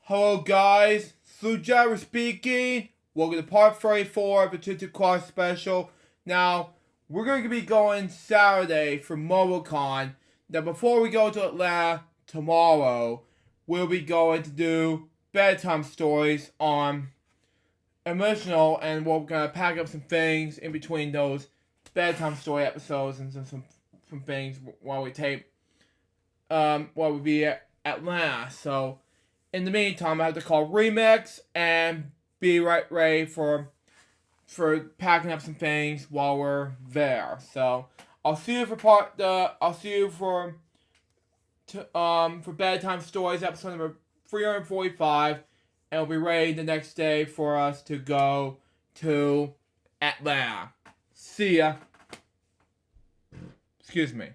Hello guys, Sujara speaking. Welcome to part 34 of the Tutu Class special. Now, we're going to be going Saturday for MomoCon. Now, before we go to Atlanta tomorrow, we'll be going to do bedtime stories on emotional, and we're going to pack up some things in between those bedtime story episodes and some things while we tape while we be at Atlanta. So, in the meantime, I have to call Remix and be ready for packing up some things while we're there. So I'll see you for bedtime stories episode number 345, and we'll be ready the next day for us to go to Atlanta. See ya. Excuse me.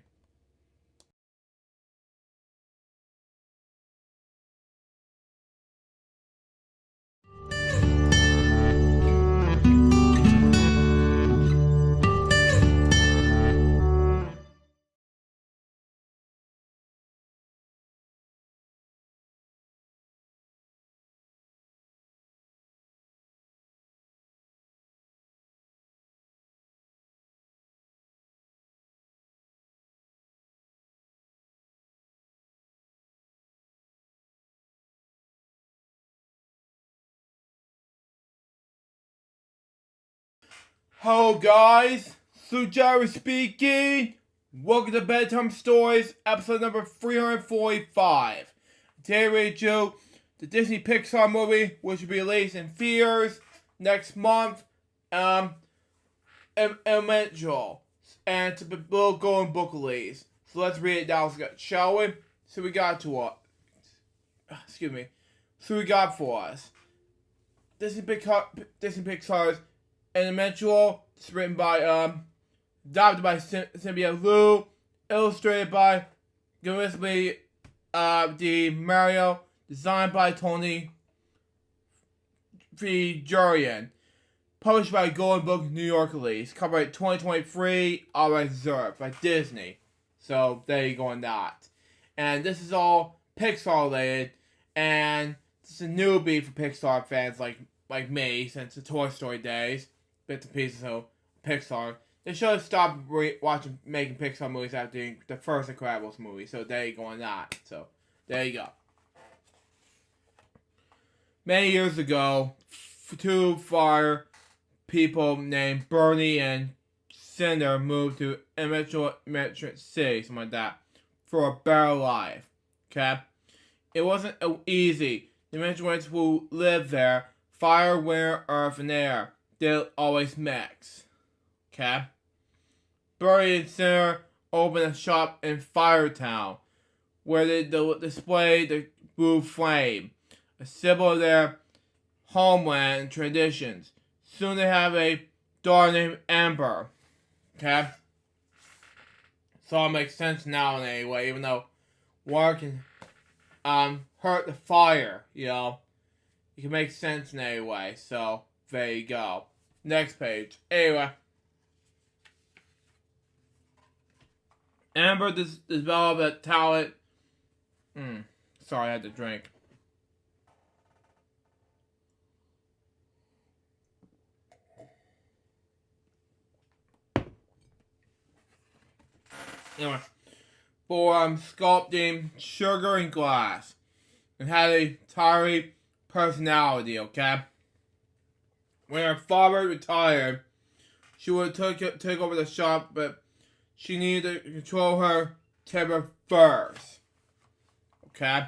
Hello guys, Sujara speaking. Welcome to Bedtime Stories, episode number 345. Today we do the Disney Pixar movie, which will be released in theaters next month, Elemental, and it's a little golden book release. So let's read it down, shall we? So we got for us Disney Pixar's Elemental. It's written by adapted by Cynthia Liu, illustrated by Gillespie D. Mario, designed by Tony Fijurian, published by Golden Book New York release, copyright 2023, all rights reserved by Disney. So there you go on that. And this is all Pixar related, and it's a newbie for Pixar fans like me, since the Toy Story days, bits and pieces of Pixar. They should have stopped making Pixar movies after the first Incredibles movie. So there you go on that. So there you go. Many years ago, two fire people named Bernie and Cinder moved to Metro City, something like that, for a better life. Okay? It wasn't easy. The Dimensionals who lived there, fire, wind, earth, and air, didn't always mix. Okay? Bernie and Cinder opened a shop in Firetown, where they displayed the blue flame, a symbol of their homeland and traditions. Soon they have a daughter named Amber. Okay? So it makes sense now in any way, even though water can hurt the fire, you know. It can make sense in any way, so there you go. Next page. Anyway. Amber developed a talent. Sorry, I had to drink. Anyway, for sculpting sugar and glass, and had a tiring personality. Okay. When her father retired, she would take over the shop, but she needed to control her temper first. Okay?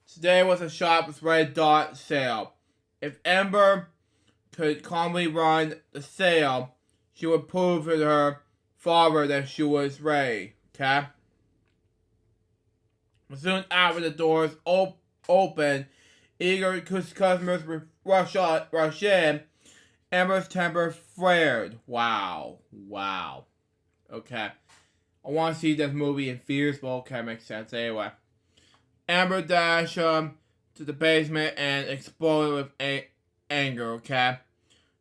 Today was a shop with red dot sale. If Amber could calmly run the sale, she would prove to her father that she was ready. Okay? Soon after the doors opened, eager customers would rush in. Amber's temper flared. Wow. Okay. I want to see this movie in theaters, but okay, makes sense. Anyway. Amber dashed to the basement and exploded with anger, okay?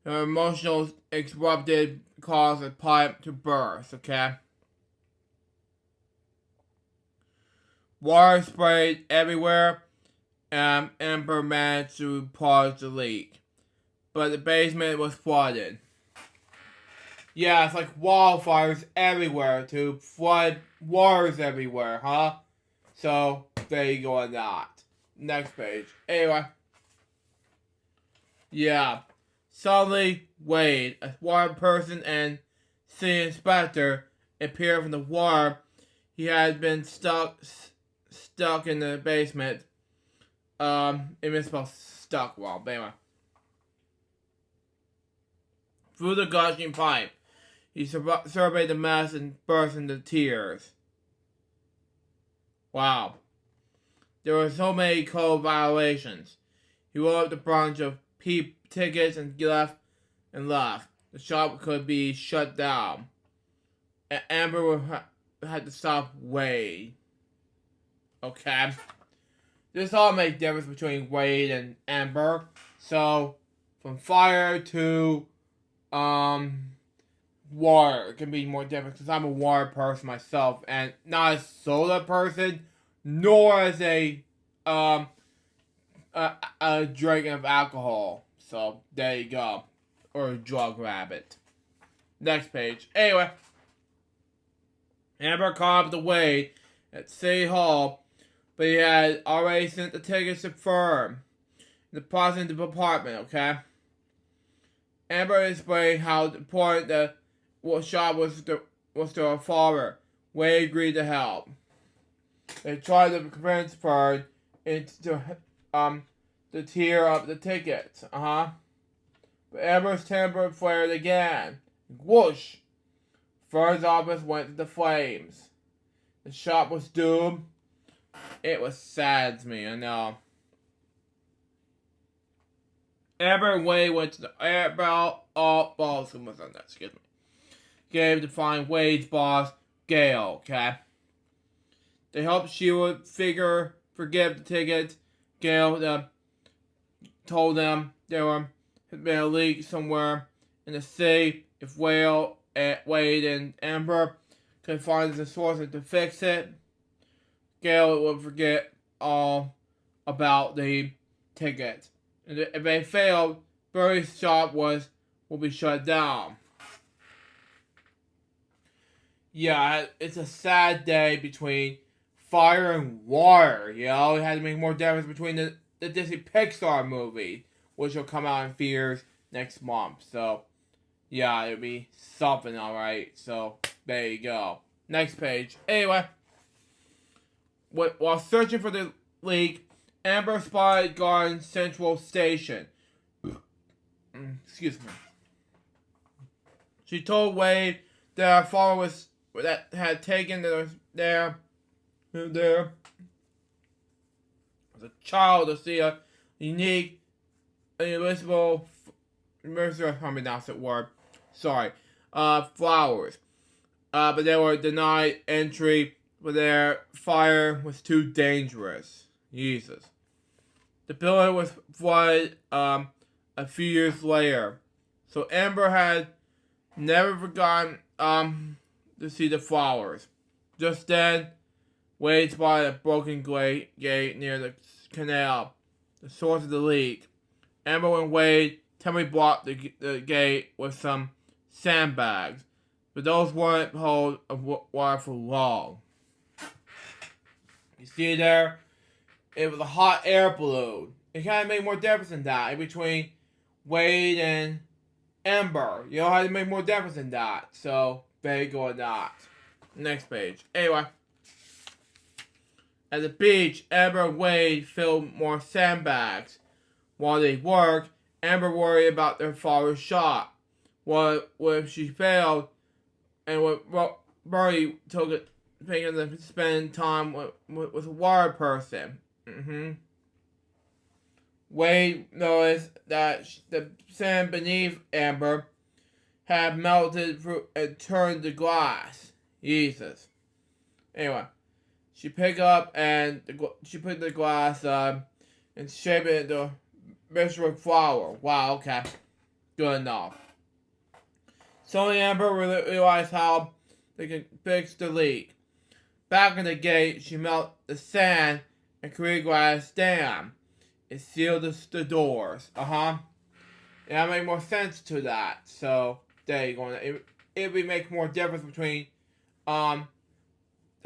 Her emotional erupted caused a pipe to burst, okay? Water sprayed everywhere, Amber managed to pause the leak, but the basement was flooded. Yeah, it's like wildfires everywhere to flood waters everywhere, huh? So, there you go on that. Next page. Anyway. Yeah. Suddenly, Wade, a water person and city inspector, appeared from the water. He had been stuck in the basement. It misspelled stuck wrong, but anyway. Through the gushing pipe, he surveyed the mess and burst into tears. Wow. There were so many code violations. He rolled up the bunch of tickets and left. The shop could be shut down. Amber had to stop Wade. Okay. This all makes difference between Wade and Amber. So, from fire to water, it can be more different because I'm a water person myself and not a soda person, nor as a drinking of alcohol. So there you go, or a drug rabbit. Next page. Anyway, Amber caught up the Wade at City Hall, but he had already sent the tickets to firm in the positive department. Okay. Amber explained how important the shop was to her father. Wade agreed to help. They tried to convince Ferd to tear up the tickets. But Amber's temper flared again. Whoosh! Ferd's office went to the flames. The shop was doomed. It was sad to me, I know. Amber and Wade went to the excuse me. Gave to find Wade's boss, Gail, okay? They hoped she would forgive the tickets. Gail told them there had been a leak somewhere in the city. If Wade and Amber could find the source to fix it, Gail would forget all about the tickets. And if they failed, Bernie's shop will be shut down. Yeah, it's a sad day between fire and water, you know? It had to make more difference between the Disney Pixar movie, which will come out in theaters next month. So, yeah, it'll be something, alright. So, there you go. Next page. Anyway, while searching for the leak, Amber spotted Garden Central Station. Excuse me. She told Wade that her father had taken there as a child to see a unique, invisible, how me pronounce that word? Sorry, flowers. But they were denied entry, but their fire was too dangerous. Jesus. The building was flooded a few years later, so Amber had never forgotten to see the flowers. Just then, Wade spotted a broken gate near the canal, the source of the leak. Amber and Wade temporarily blocked the gate with some sandbags, but those wouldn't hold water for long. You see there? It was a hot air balloon. It kind of made more difference than that in between Wade and Amber. You know how to make more difference than that. So, there you go on that. Next page. Anyway. At the beach, Amber and Wade filled more sandbags. While they worked, Amber worried about their father's shot. What if she failed? And what Bernie took it, thinking to spend time with a water person. Wade noticed that the sand beneath Amber had melted through and turned to glass. Jesus. Anyway, she picked up and she put the glass and shaped it into a mystery flower. Wow, okay. Good enough. Suddenly Amber realized how they could fix the leak. Back in the gate, she melted the sand and created a glass dam. it sealed the doors. And that made more sense to that. So there you go. It would make more difference between the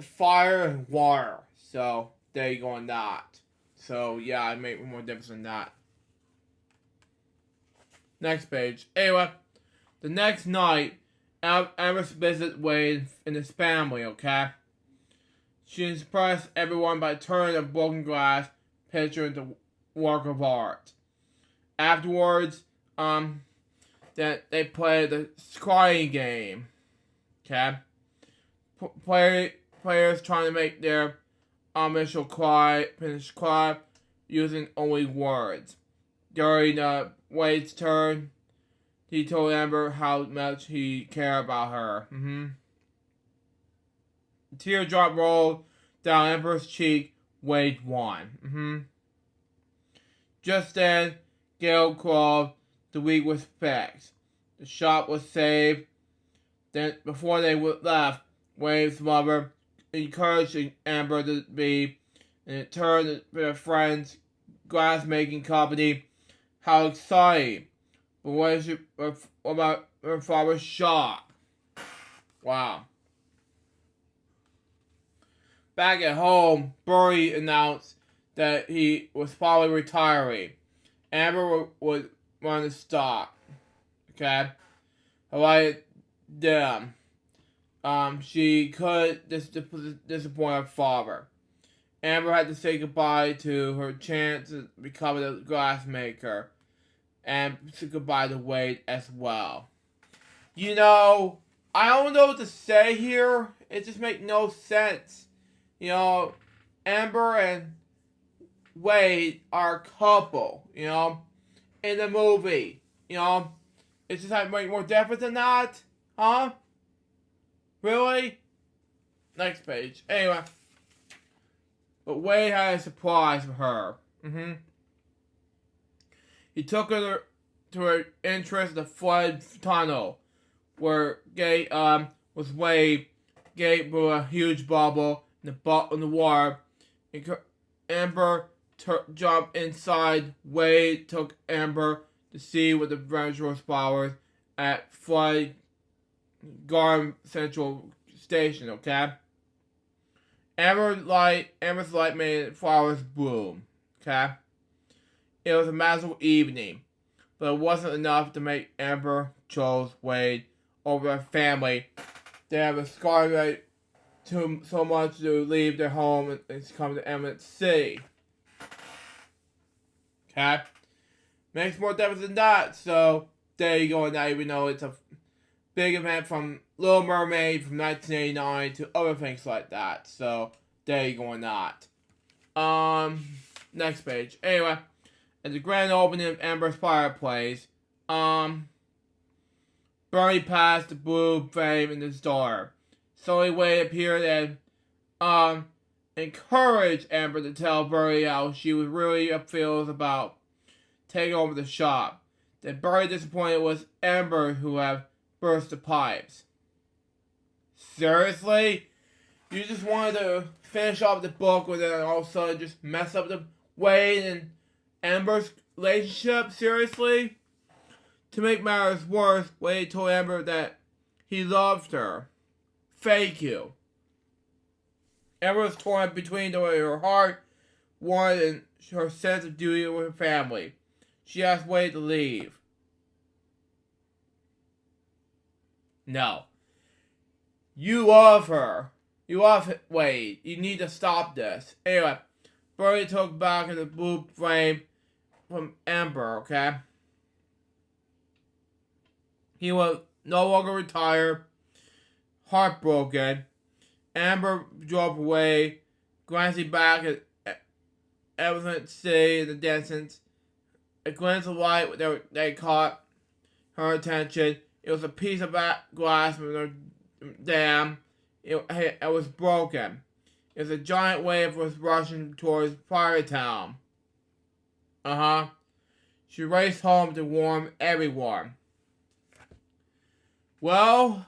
fire and water. So there you go on that. So yeah, it made more difference than that. Next page. Anyway, the next night, Amber visits Wade and his family, okay? She impressed everyone by turning a broken glass picture into work of art. Afterwards, that they played the scrying game, okay? Players trying to make their initial finish cry using only words. During Wade's turn, he told Amber how much he cared about her. A teardrop rolled down Amber's cheek. Wade won. Just then, Gail called the week was fixed. The shop was saved. Then, before they left, Wade's mother encouraged Amber to be, and it turned their friends' glass-making company. How exciting! But what about her father's shop? Wow. Back at home, Burry announced that he was probably retiring. Amber would run the stock. Okay? Like them. She could disappoint her father. Amber had to say goodbye to her chance to become a glassmaker. And say goodbye to Wade as well. You know, I don't know what to say here. It just makes no sense. You know, Amber and Wade are a couple, you know, in the movie. You know, it's just like more different than that. Huh? Really? Next page. Anyway. But Wade had a surprise for her. He took her to her entrance to the flood tunnel, where Gate was Wade. Gate blew a huge bubble in the water. Amber jumped inside. Wade took Amber to see what the adventurous flowers at Flood Garden Central Station. Okay. Amber's light made flowers bloom. Okay. It was a magical evening, but it wasn't enough to make Amber chose Wade over her family. They have a scarlet so much to leave their home and come to Emerald City. Okay? Makes more difference than that, so there you go. Now even though it's a big event from Little Mermaid from 1989 to other things like that. So there you go on that. Next page. Anyway. At the grand opening of Amber's Fireplace, Bernie passed the blue flame in his door. Slowly Wade appeared and encouraged Amber to tell Bernie how she was really feels about taking over the shop. Then Bernie, disappointed, was Amber who had burst the pipes. Seriously? You just wanted to finish off the book and then all of a sudden just mess up the Wade and Amber's relationship? Seriously? To make matters worse, Wade told Amber that he loved her. Thank you. Amber was torn between the way her heart wanted and her sense of duty with her family. She asked Wade to leave. No. You love her. You love Wade. You need to stop this. Anyway, Bernie took back in the blue flame from Amber, okay? He was no longer retired, heartbroken. Amber drove away, glancing back at Emerald City in the distance. A glance of light that caught her attention. It was a piece of glass from the dam. It was broken. It was a giant wave was rushing towards Firetown. She raced home to warn everyone. Well,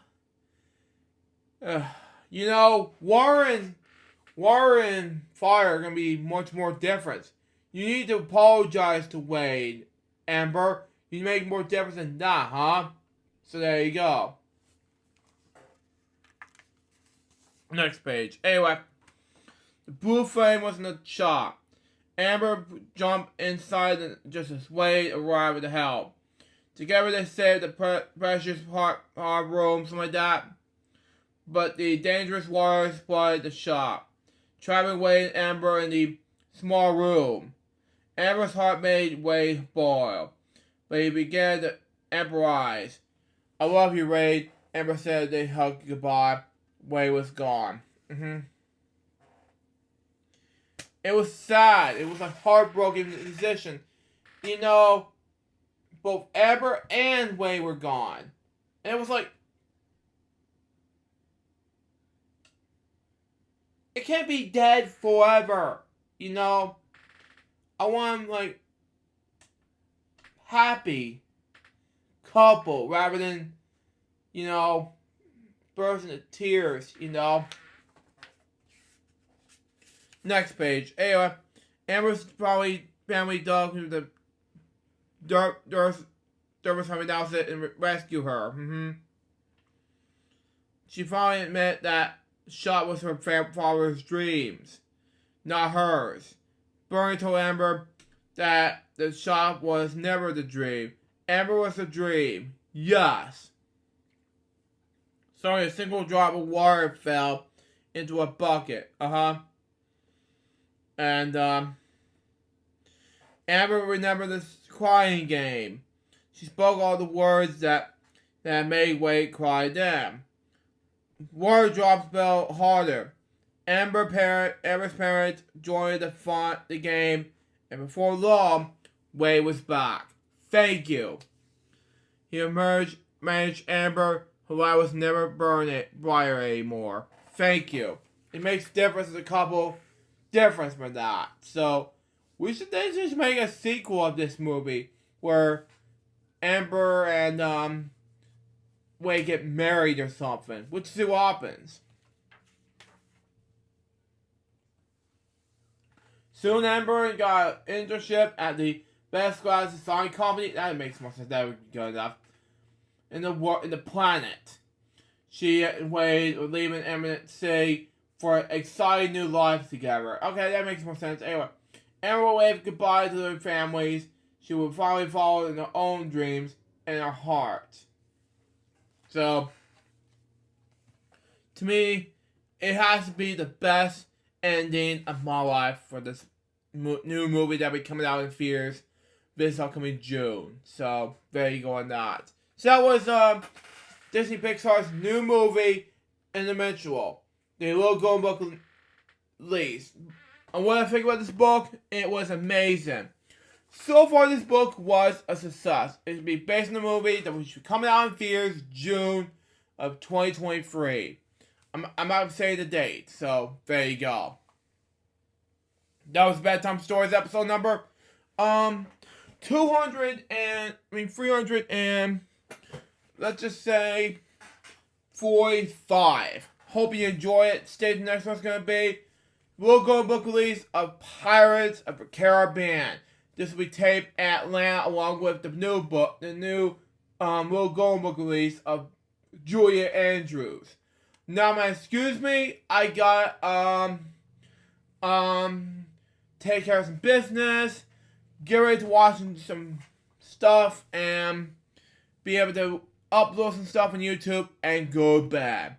you know, water and fire are going to be much more different. You need to apologize to Wade, Amber. You make more difference than that, huh? So there you go. Next page. Anyway, the blue flame was in the shop. Amber jumped inside just as Wade arrived with the help. Together they saved the precious heart room, something like that. But the dangerous waters flooded the shop, trapping Wade and Amber in the small room. Amber's heart made Wade boil, but he began to improvise. I love you, Wade. Amber said they hugged goodbye. Wade was gone. It was sad. It was a heartbroken decision. You know, both Amber and Wade were gone. And it was like, it can't be dead forever. You know, I want them, like, happy couple rather than, you know, bursting into tears, you know. Next page. Anyway, Amber's probably family dug through the dirt was coming down and rescue her. She finally admitted that shot was her father's dreams, not hers. Bernie told Amber that the shop was never the dream. Amber was the dream. Yes. So a single drop of water fell into a bucket. And Amber remembered this crying game. She spoke all the words that made Wade cry then. Water drops fell harder. Amber's parents joined the game, and before long, Wade was back. Thank you. He managed Amber, her light was never brighter anymore. Thank you. It makes difference as a couple. Difference for that. So we should then just make a sequel of this movie where Amber and Wade get married or something. We'll see what happens. Soon Amber got an internship at the Best Glass Design Company. That makes more sense. That would be good enough. In the planet. She and Wade were leaving Eminent City for an exciting new life together. Okay, that makes more sense. Anyway, Amber will wave goodbye to their families. She will finally follow in her own dreams and her heart. So, to me, it has to be the best ending of my life for this new movie that will be coming out in theaters this upcoming June. So, there you go on that. So that was Disney Pixar's new movie, Individual. The Little Golden Book release. And what I think about this book, it was amazing. So far, this book was a success. It should be based on the movie that will be coming out in theaters June of 2023. I'm not saying the date, so there you go. That was Bedtime Stories episode number 300 and let's just say 45. Hope you enjoy it. Stay tuned. Next one's gonna be Little Golden Book release of Pirates of the Caribbean. This will be taped at Atlanta along with the new Little Golden Book release of Julia Andrews. Now, man, excuse me, I got take care of some business, get ready to watch some stuff, and be able to upload some stuff on YouTube and go to bed.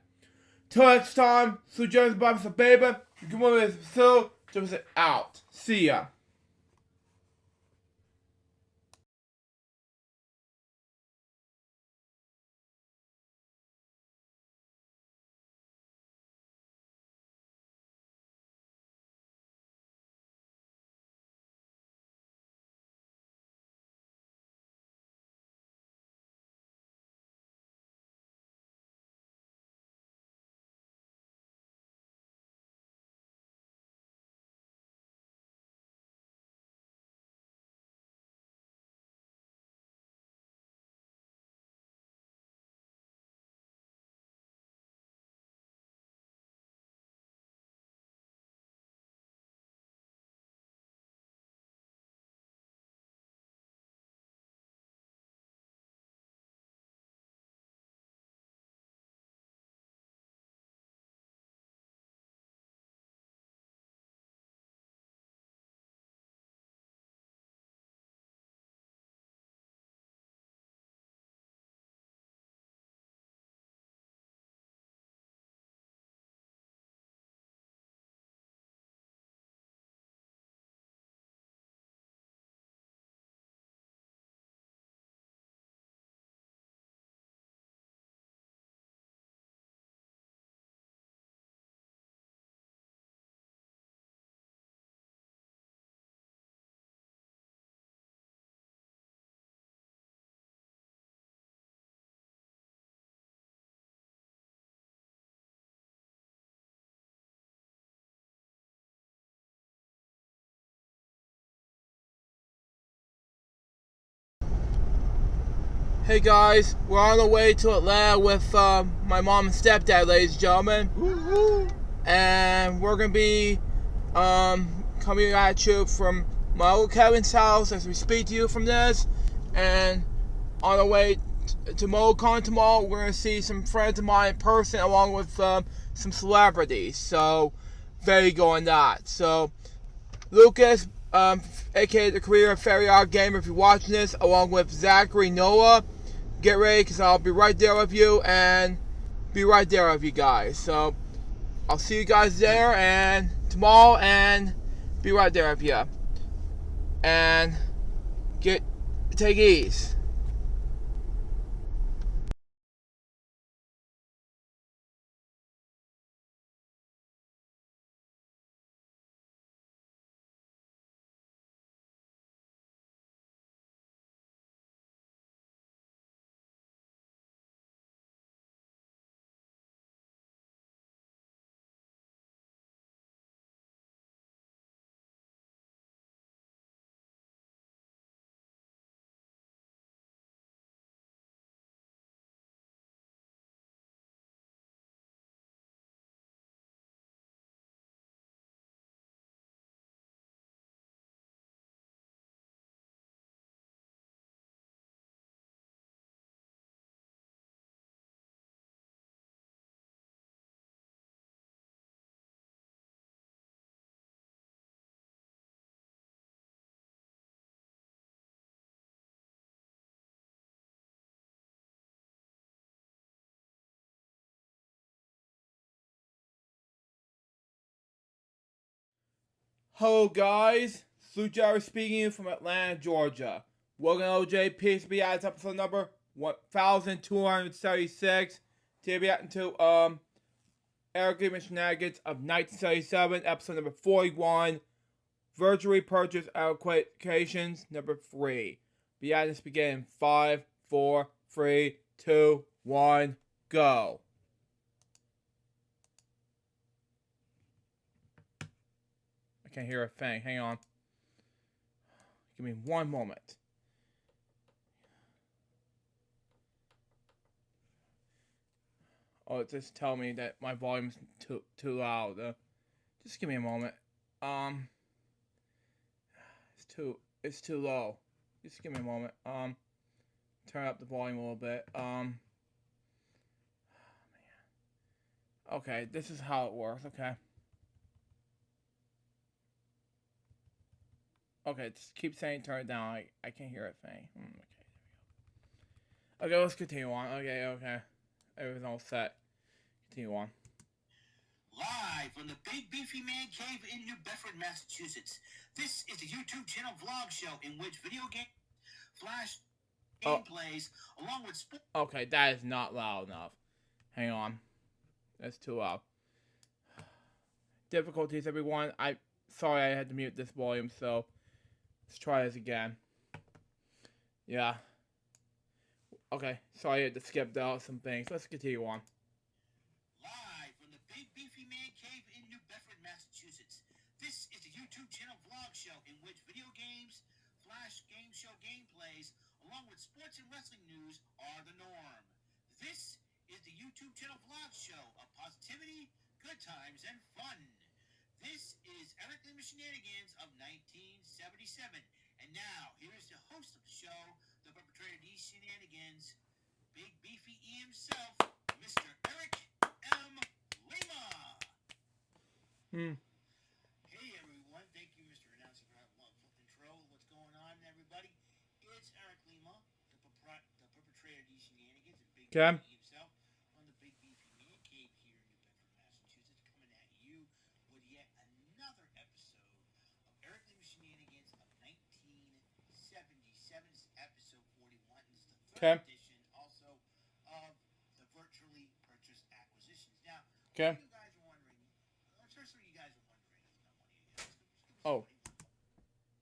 Till next time, so James Bobby so baby, good morning, so just out. See ya. Hey guys, we're on the way to Atlanta with my mom and stepdad, ladies and gentlemen. Woo-hoo. And we're going to be coming at you from my Uncle Kevin's house as we speak to you from this. And on the way to MoCon tomorrow, we're going to see some friends of mine in person along with some celebrities. So, there you go on that. So, Lucas, aka the Career Fairy Odd Gamer, if you're watching this, along with Zachary, Noah, get ready because I'll be right there with you and be right there with you guys. So I'll see you guys there and tomorrow and be right there with you. And take it easy. Hello guys, Sue Jarrett speaking from Atlanta, Georgia. Welcome to OJPSB episode number 1276. Today we got into Eric Lehman Shenanigans of 1977, episode number 41. Virtually purchase allocations number 3. Be at this begin in 5, 4, 3, 2, 1, go. I can't hear a thing. Hang on. Give me one moment. Oh, it just tell me that my volume's too loud. Just give me a moment. It's too low. Just give me a moment. Turn up the volume a little bit. Man. Okay, this is how it works. Okay. Okay, just keep saying turn it down. I can't hear a thing. Okay, there we go. Okay, let's continue on. Okay. Everything's all set. Continue on. Live from the Big Beefy Man Cave in New Bedford, Massachusetts. This is the YouTube channel vlog show in which video game flash gameplays along with sports. Okay, that is not loud enough. Hang on. That's too loud. Difficulties, everyone. Sorry I had to mute this volume, so let's try this again. Yeah. Okay, sorry I had to skip out some things. Let's continue on. Live from the Big Beefy Man Cave in New Bedford, Massachusetts. This is the YouTube channel vlog show in which video games, flash game show gameplays, along with sports and wrestling news are the norm. This is the YouTube channel vlog show of positivity, good times, and fun. This is Eric Lehman Shenanigans of 1977. And now, here's the host of the show, the perpetrator of these shenanigans, Big Beefy E himself, Mr. Eric M. Lima. Hey, everyone. Thank you, Mr. Announcer, for that wonderful intro. What's going on, everybody? It's Eric Lima, the perpetrator of these shenanigans, and Big Beefy himself, on the Big Beefy Man Cave here in New Bedford, Massachusetts, coming at you with yet another episode of Eric Lima Shenanigans of 1977's episode 41. This is the third edition also of the virtually purchased acquisitions. Now, you guys are wondering, let's hear what you guys are wondering.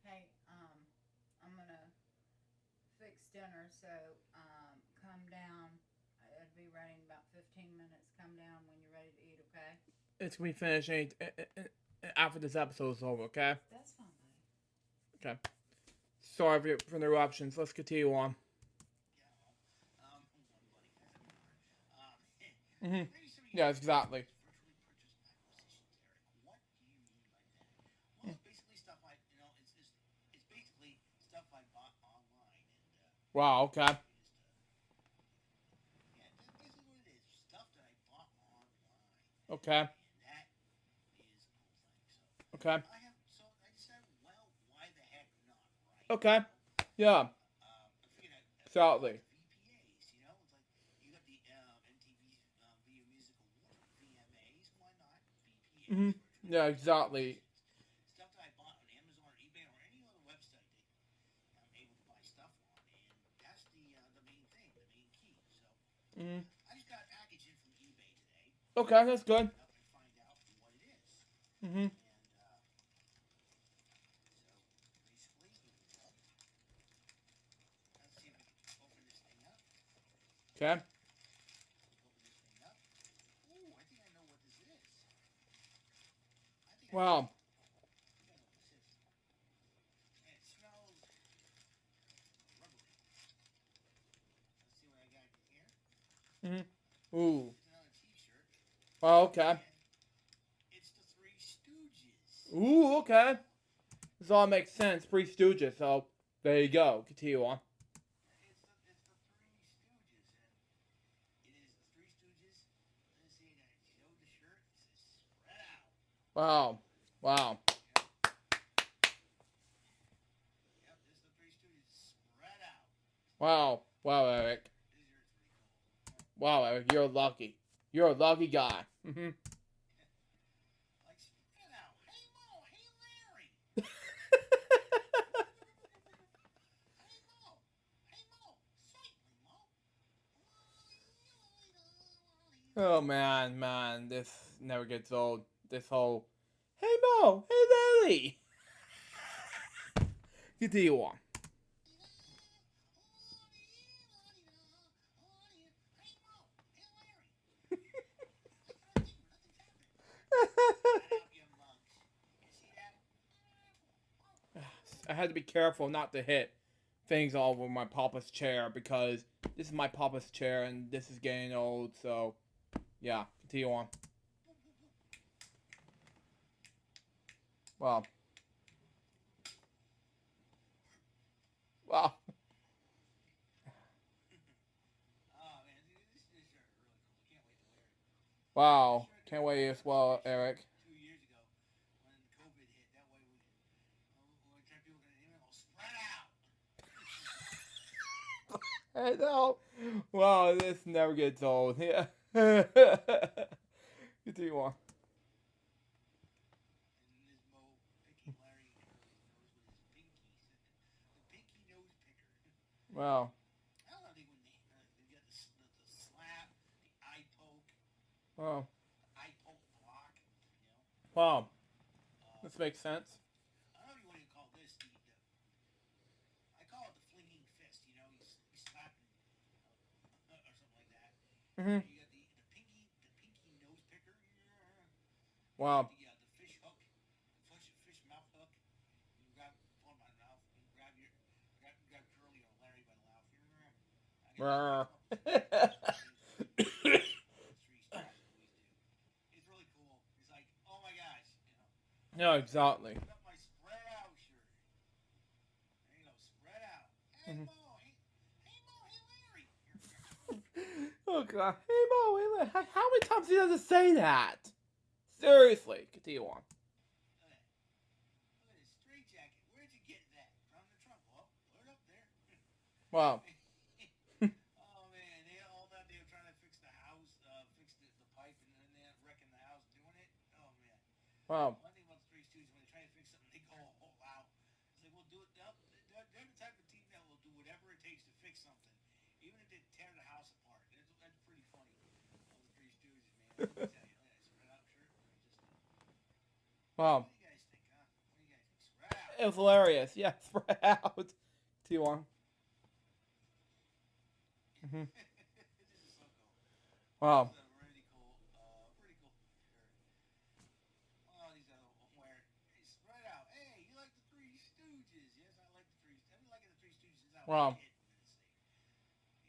Hey, I'm gonna fix dinner, so come down. It'll be ready in about 15 minutes. Come down when you're ready to eat, okay? It's gonna be finished after this episode is over, okay? That's fine, buddy. Okay. Sorry for the interruptions. Let's continue on. Mm-hmm. Yes, exactly. Virtually purchase acquisitions, Eric. What do you mean by that? Well, it's basically stuff I, it's basically stuff I bought online, and Wow. Okay. yeah, that's basically what it is. Stuff that I bought online, Okay. and that is a cool thing. Okay. I decided, well, why the heck not, right? Okay. Yeah. I figured Exactly. VPAs, it's like you got the MTV Video Music Award, VMAs, why not VPAs, Mm-hmm. virtual Yeah. private Exactly. acquisitions? Stuff that I bought on Amazon or eBay or any other website that I'm able to buy stuff on, and that's the main thing, the main key. So Mm-hmm. I just got a package in from eBay today. Okay. That's good. Open it up and find out what it is. Mm-hmm. And so basically, here we go. Let's see if we can open this thing up. Okay. Open this thing up. Ooh, I think I know what this is. Wow. I think I know what this is. And it smells rubbery. Let's see what I got in here. Mm-hmm. Ooh. It's another T-shirt. Well, okay. And it's the Three Stooges. Ooh. Okay. This all makes sense. Three Stooges. So there you go. Continue on. It's the Three Stooges, and it is the Three Stooges. Let's see, I showed the shirt. It says spread out. Wow. Wow. Yep, this is the Three Stooges spread out. Wow. Wow, Eric. This shirt's pretty cool. Wow, Eric. You're lucky. You're a lucky guy. Mm-hmm. Like spread out. Hey Mo, hey Larry. Hey Mo, hey Mo, slightly Mo. Oh man, this never gets old. This whole, hey Mo, hey Lily. Continue on. I had to be careful not to hit things all over my papa's chair because this is my papa's chair and this is getting old. So, yeah, continue on. Wow. Wow. Wow. Can't wait as well, Eric. 2 years ago, when COVID hit, that way we tried people to spread out. I know. Wow, this never gets old. Yeah. Continue on. And this Mo picking Larry Curly's nose with his pinky, the pinky nose picker. Wow. I don't know, they got the slap, the eye poke, Wow. eye poke block, Wow. This makes sense. I don't know what you call this. I call it the flinging fist. You slap or something like that. Mm-hmm. You got the pinky nose picker. Wow. The fish hook, the fish mouth hook. You grab one by the mouth. You grab Curly or Larry by the mouth. It's really cool. It's like, oh my gosh, No, exactly. I got my spread out shirt. There you go, spread out. Hey Mhm. Mo, hey Mo, hey Larry. Oh god. Hey Mo, hey, how many times he doesn't say that? Seriously, continue on. Look at this straight jacket. Where'd you get that? From the trunk. Well, put it up there. Wow. Oh man, they all that they were trying to fix the house, fix the pipe, and then they wrecking the house doing it. Oh man. Wow. One thing about the Three Stooges, when they try to fix something, they go all out. It's like, we'll do it. They're the type of team that will do whatever it takes to fix something, even if they tear the house apart. That's pretty funny. The Three Stooges, man. Let me tell you, spread out shirt. Wow. What do you guys think, huh? What do you guys think? Spread out. It was hilarious. Yeah, spread out. Continue on. Mm-hmm. This is so cool. Wow. This is a really cool, pretty cool shirt. Oh, these are where hey, spread out. Hey, you like the Three Stooges? Yes, I like the Three. I've been liking the Three Stooges since I was Wow. a kid.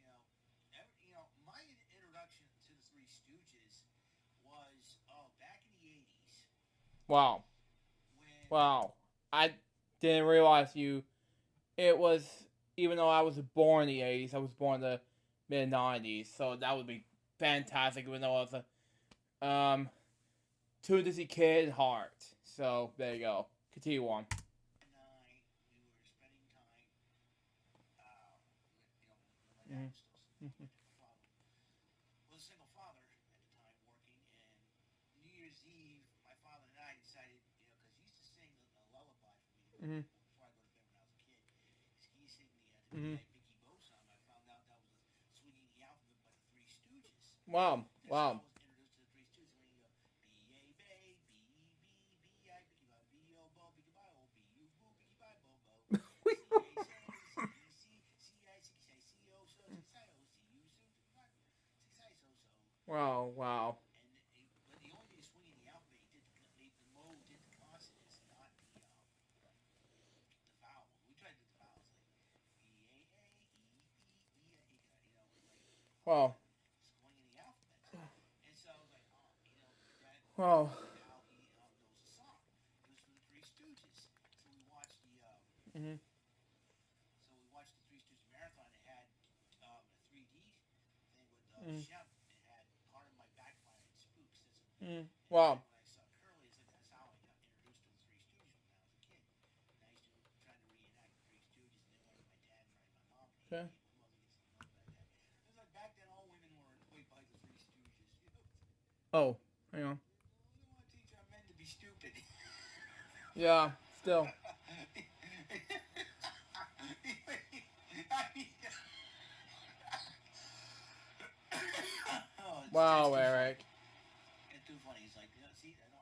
For goodness sake. My introduction to the Three Stooges Wow. when Wow. I didn't realize you. It was, even though I was born in the 80s, I was born in the mid 90s, so that would be fantastic, even though I was a too Disney kid at heart. So there you go. Continue on. and I we were spending time, when my dad Mm-hmm. was still Mm-hmm. my father was a single father at the time working, and New Year's Eve, my father and I decided, because he used to sing a lullaby for me Mm-hmm. before I go to bed when I was a kid. He sang the Mm-hmm. B.I. Biggie Bo song. I found out that was Swinging the Alphabet by the Three Stooges. Wow. That's how I Wow. was introduced to the Three Stooges. When you go B A Bay, B E B B I Biggie Bo, B O Bo, Biggie Bo, B U Boo, Biggie Bo, Bo Bo, C A say, C E C, C I C say, C O so, C I O, C U so, C I so so. Wow. Wow. And but the only thing swinging the alphabet, the Mo did the consonants, not the vowels. We tried to do the vowels like B A A E E E, like Wow. swinging the alphabet. And so I was like, oh, my dad Wow. told me how he knows the song. It was from the Three Stooges. So we watched Mm-hmm. the Three Stooges marathon. It had a 3D thing with Mm-hmm. Shemp. It had Part of My Backfire and Spooks. Mm-hmm. And then Wow. when I saw Curly, it's like that's how I got introduced to the Three Stooges when I was a kid. And I used to try to reenact the Three Stooges, and then learn my dad and my mom. Okay. My mother gets annoyed by that. It was like back then, all women were annoyed by the Three Stooges. Oh, hang on. We don't want to teach our men to be stupid. Yeah. Still. Oh, it's Wow, too funny. Eric. It's too funny. He's like, see, I know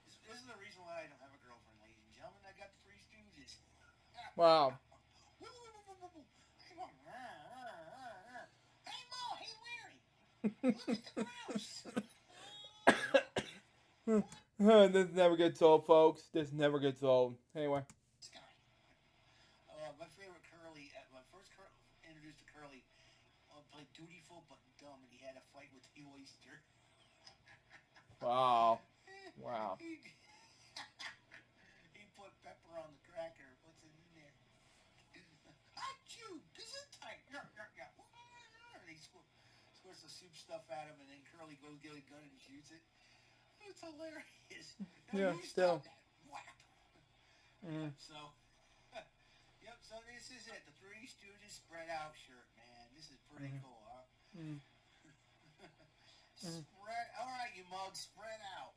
this is the reason why I don't have a girlfriend, ladies and gentlemen. I got the Three Stooges. Wow. Hey, Ma, hey, Larry, look at the mouse. This never gets old, folks. This never gets old. Anyway. This guy. My favorite Curly, my first introduced to Curly, played dutiful but dumb, and he had a fight with the oyster. Wow. Wow. He put pepper on the cracker, puts it in there. Achoo! Gesundheit! And he squirts the soup stuff at him, and then Curly goes get a gun and shoots it. It's hilarious. Now Yeah. you Still. stop that. Whap! Mm-hmm. So, so this is it. The Three Stooges spread out shirt, man. This is pretty cool, huh? Mm-hmm. Spread. All right, you mugs, spread out.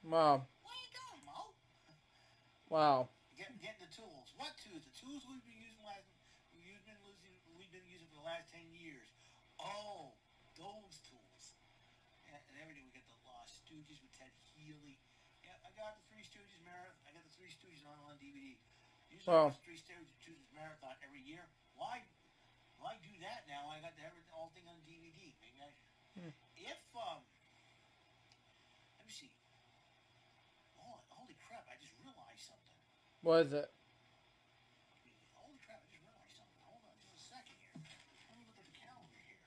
Wow. Where you going, Mo? Wow. Getting the tools. What tools? The tools we've been using for the last 10 years. Oh, those tools. And everything. We got the Lost Stooges with Ted Healy. Yeah, I got the Three Stooges marathon. I got the Three Stooges on DVD. Usually I Wow. watch the Three Stooges marathon every year. Why do that now? I got the whole thing on DVD. Maybe if let me see. Oh, holy crap! I just realized something. What is it? Holy crap! I just realized something. Hold on, just a second here. Let me look at the calendar here.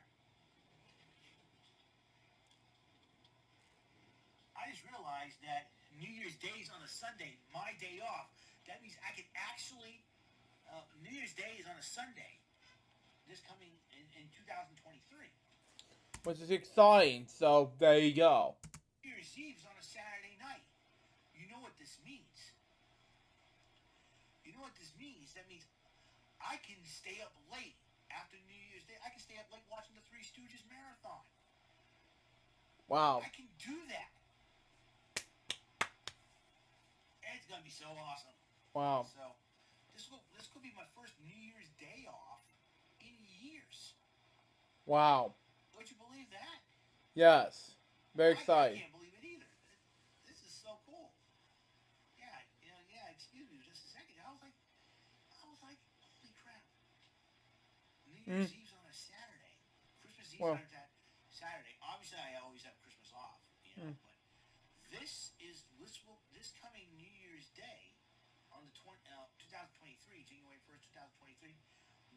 I just realized that New Year's Day is on a Sunday, my day off. That means I can actually, New Year's Day is on a Sunday, this coming in 2023. Which is exciting. So there you go. New Year's Eve is on a Saturday night. You know what this means? You know what this means? That means I can stay up late after New Year's Day. I can stay up late watching the Three Stooges marathon. Wow. I can do that. It's gonna be so awesome. Wow. So this could be my first New Year's Day off in years. Wow. Don't you believe that? Yes. Very I exciting. can't believe it either. This is so cool. Yeah, excuse me just a second. I was like, holy crap. New Year's Eve's on a Saturday. Christmas Eve's Well. on a Saturday. Obviously, I always have Christmas off, but this coming New Year's Day on the 2023, January 1st, 2023,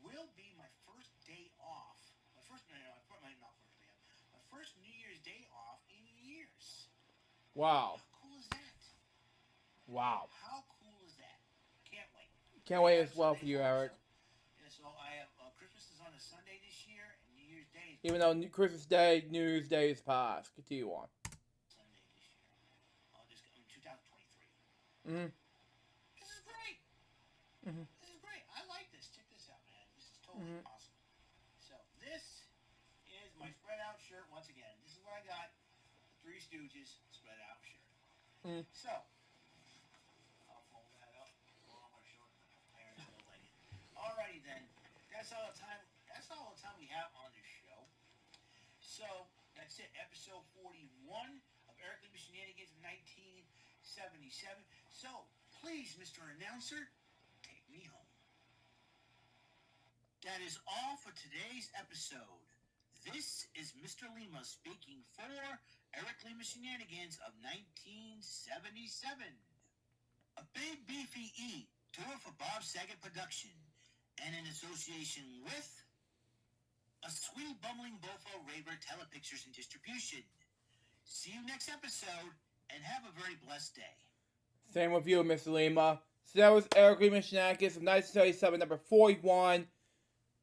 will be my first day off. My first, no, not first day off. My first New Year's Day off in years. Wow. How cool is that? Wow. How cool is that? Can't wait. Can't wait as well for you, Eric. Yeah, so I have Christmas is on a Sunday this year, and New Year's Day is Even though Christmas Day, New Year's Day is past. Continue on. Sunday this year. I'm 2023. Mm-hmm. This is great. Mm-hmm. This is great. I like this. Check this out, man. This is totally awesome. So this is my spread out shirt once again. This is what I got. The Three Stooges spread out shirt. Mm. So I'll fold that up. Oh, my short. Parents don't like it. Alrighty then. That's all the time. That's all the time we have on this show. So that's it. Episode 41 of Eric Lima Shenanigans of 1977. So please, Mr. Announcer, take me home. That is all for today's episode. This is Mr. Lima speaking for Eric Lima Shenanigans of 1977. A Big Beefy E, tour for Bob Saget production, and in association with a Sweet Bumbling Bofo Raver Telepictures and Distribution. See you next episode, and have a very blessed day. Same with you, Mr. Lima. So that was Eric Lima Shenanigans of 1977, number 41.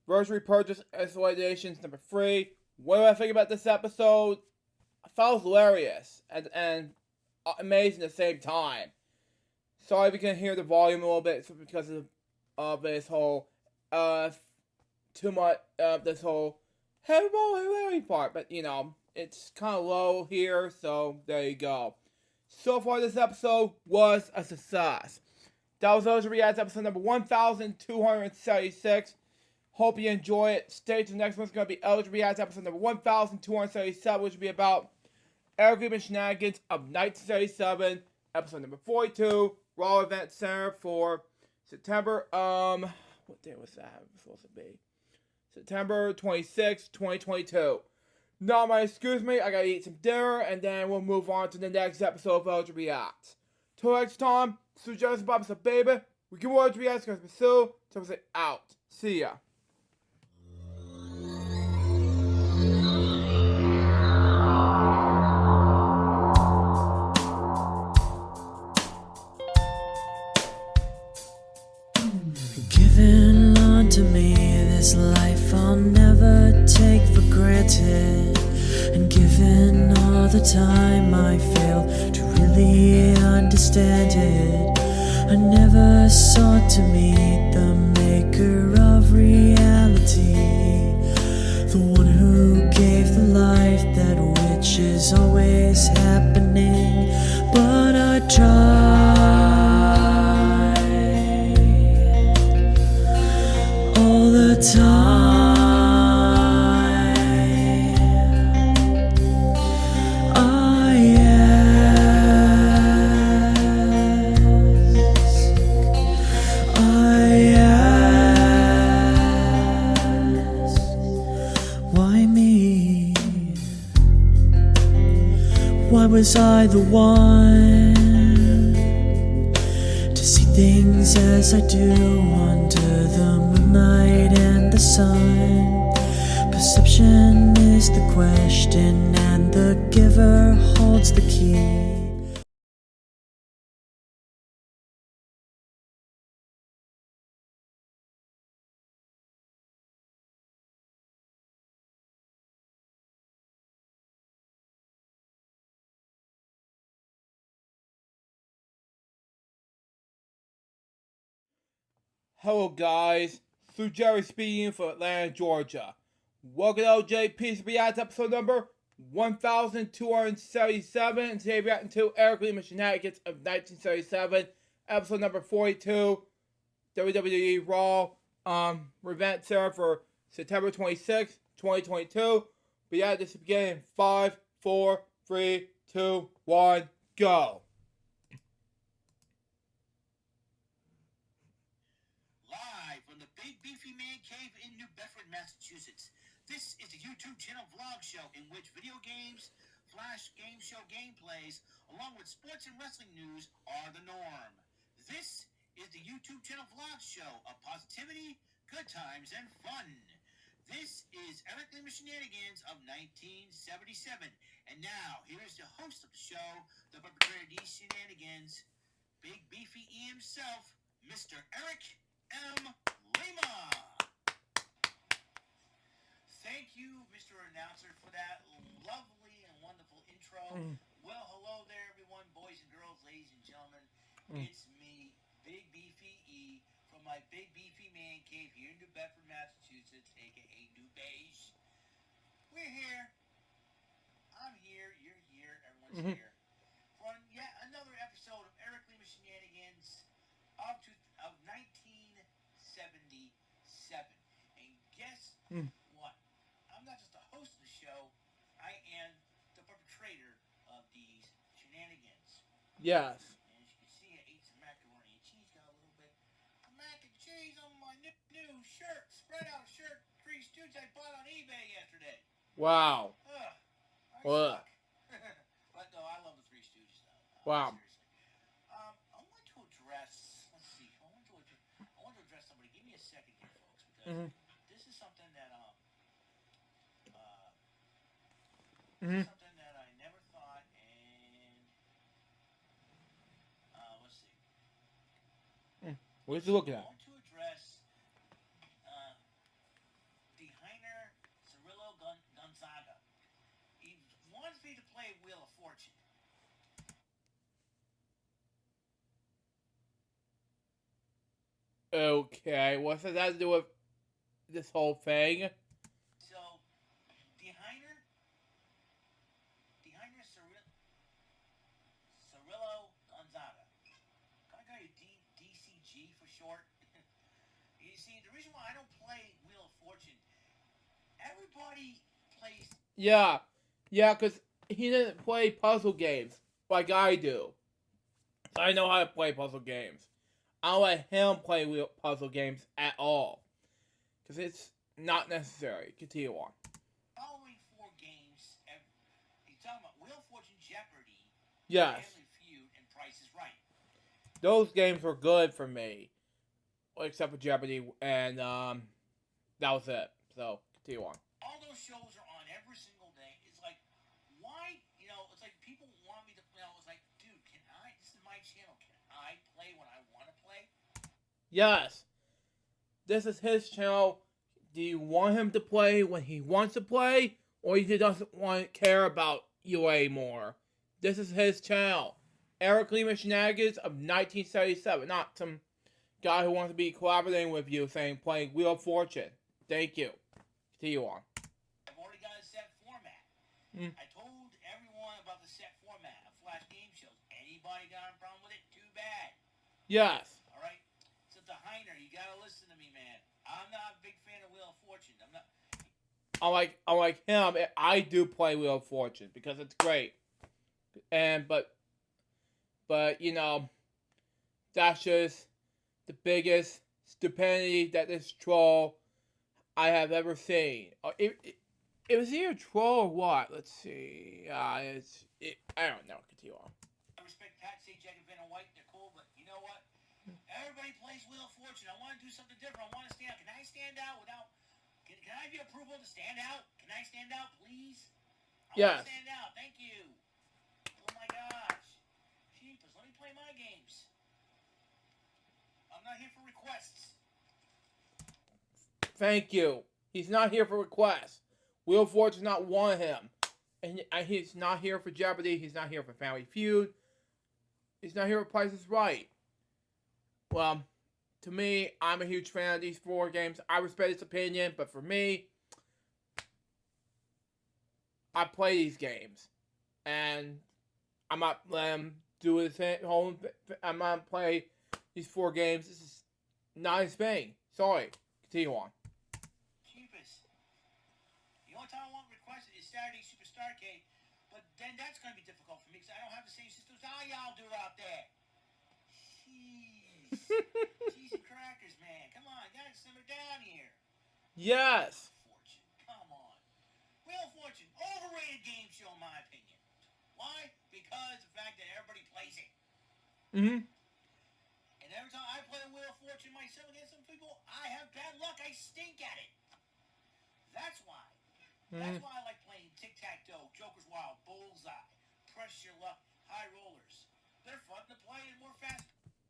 Virtual Purchase Exploitations, number 3. What do I think about this episode? I thought it was hilarious and amazing at the same time. Sorry if you can hear the volume a little bit because of this whole, too much of this whole Harry part. But, you know, it's kind of low here, so there you go. So far, this episode was a success. That was Elder Reacts episode number 1276. Hope you enjoy it. Stay tuned. Next one's going to be Elder Reacts episode number 1277, which will be about Eric Lima Shenanigans of 1977, episode number 42, Raw Event Center for September, what day was that supposed to be? September 26, 2022. Now, excuse me, I gotta eat some dinner, and then we'll move on to the next episode of Elder Reacts. Till next time, suggest Bob said, baby, we can watch Reacts because we're still, so we say out. See ya. Given unto me this life I'll never take for granted, and given all the time I failed to really understand it, I never sought to meet the maker of reality, the one who gave the life that which is always happening, but I tried all the time. I ask, why me? Why was I the one to see things as I do under the moonlight and the sun? Perception is the question, and the giver holds the key. Hello guys, Sue Jerry speaking from Atlanta, Georgia. Welcome to LJP's React episode number 1277, and today we're reacting to Eric Lima Shenanigans of 1977, episode number 42, WWE Raw, Event Center for September 26, 2022. But yeah, this is beginning in 5, 4, 3, 2, 1, go. Live from the Big Beefy Man Cave in New Bedford, Massachusetts. This is the YouTube channel vlog show in which video games, flash game show gameplays, along with sports and wrestling news are the norm. This is the YouTube channel vlog show of positivity, good times, and fun. This is Eric Lima Shenanigans of 1977. And now, here is the host of the show, the perpetrator of these shenanigans, Big Beefy E himself, Mr. Eric M. Lima. Thank you, Mr. Announcer, for that lovely and wonderful intro. Well, hello there, everyone, boys and girls, ladies and gentlemen. It's me, Big Beefy E, from my Big Beefy Man Cave here in New Bedford, Massachusetts, a.k.a. New Beige. We're here. I'm here. You're here. Everyone's here. For yet another episode of Eric Lima Shenanigans of 1977. And guess what? I'm not just the host of the show. I am the perpetrator of these shenanigans. Yes. And as you can see, I ate some macaroni and cheese. Got a little bit of mac and cheese on my new shirt. Spread out shirt. Three Stooges I bought on eBay yesterday. Wow. I suck. But no, I love the Three Stooges though. Wow. Seriously. I want to address. Let's see. I want to address somebody. Give me a second here, folks, because this is something that something that I never thought. And let's see. What are you looking I at? want to address the Heiner Cirillo Gonzaga. He wants me to play Wheel of Fortune. Okay, what's that to do with this whole thing? So, the Heiner Cirillo Gonzaga. Can I call you DCG for short? You see, the reason why I don't play Wheel of Fortune, everybody plays. Yeah, because he didn't play puzzle games like I do. So I know how to play puzzle games. I don't let him play puzzle games at all. Because it's not necessary. Continue on. Following 4 games, he's talking about Wheel of Fortune, Jeopardy, Yes. Family Feud, and Price is Right. Those games were good for me. Except for Jeopardy, and that was it. So, continue on. All those shows are on every single day. It's like, why, it's like people want me to, it's like, dude, this is my channel, can I play when I want to play? Yes. This is his channel. Do you want him to play when he wants to play, or he doesn't care about you anymore? This is his channel. Eric Lima Shenanigans of 1977, not some guy who wants to be collaborating with you saying playing Wheel of Fortune. Thank you. Continue on. I've already got a set format. I told everyone about the set format of Flash game shows. Anybody got a problem with it? Too bad. Yes. Alright? So the Heiner, you gotta listen to me, man. I'm not a big fan of Wheel of Fortune. I'm not. Unlike him, I do play Wheel of Fortune because it's great. But that's just the biggest stupidity that this troll I have ever seen. It was either a troll or what? Let's see. I don't know. Continue on. I respect Pat, Sajak, and Vanna White. They're cool, but you know what? Everybody plays Wheel of Fortune. I want to do something different. I want to stand out. Can I stand out without... Can I have your approval to stand out? Can I stand out, please? I Yes. want to stand out. Thank you. Oh my gosh. Jeepers, let me play my games. I'm not here for requests. Thank you. He's not here for requests. Wheel of Fortune's not one of him. And he's not here for Jeopardy. He's not here for Family Feud. He's not here for Price is Right. Well, to me, I'm a huge fan of these 4 games. I respect his opinion, but for me, I play these games. And I'm not letting him do his whole... I'm not play these 4 games. This is not his thing. Sorry. Continue on. Cheapest. The only time I want requests is Saturday Superstar Cave, but then that's going to be difficult for me because I don't have the same systems all y'all do out there. Jeez. Cheese and crackers, man. Come on, gotta simmer down here. Yes. Fortune, come on. Wheel of Fortune, overrated game show in my opinion. Why? Because the fact that everybody plays it. And every time I play Wheel of Fortune myself against some people, I have bad luck. I stink at it. That's why. That's why I like playing Tic-Tac-Toe, Joker's Wild, Bullseye, Press Your Luck, High Rollers. They're fun to play and more fast.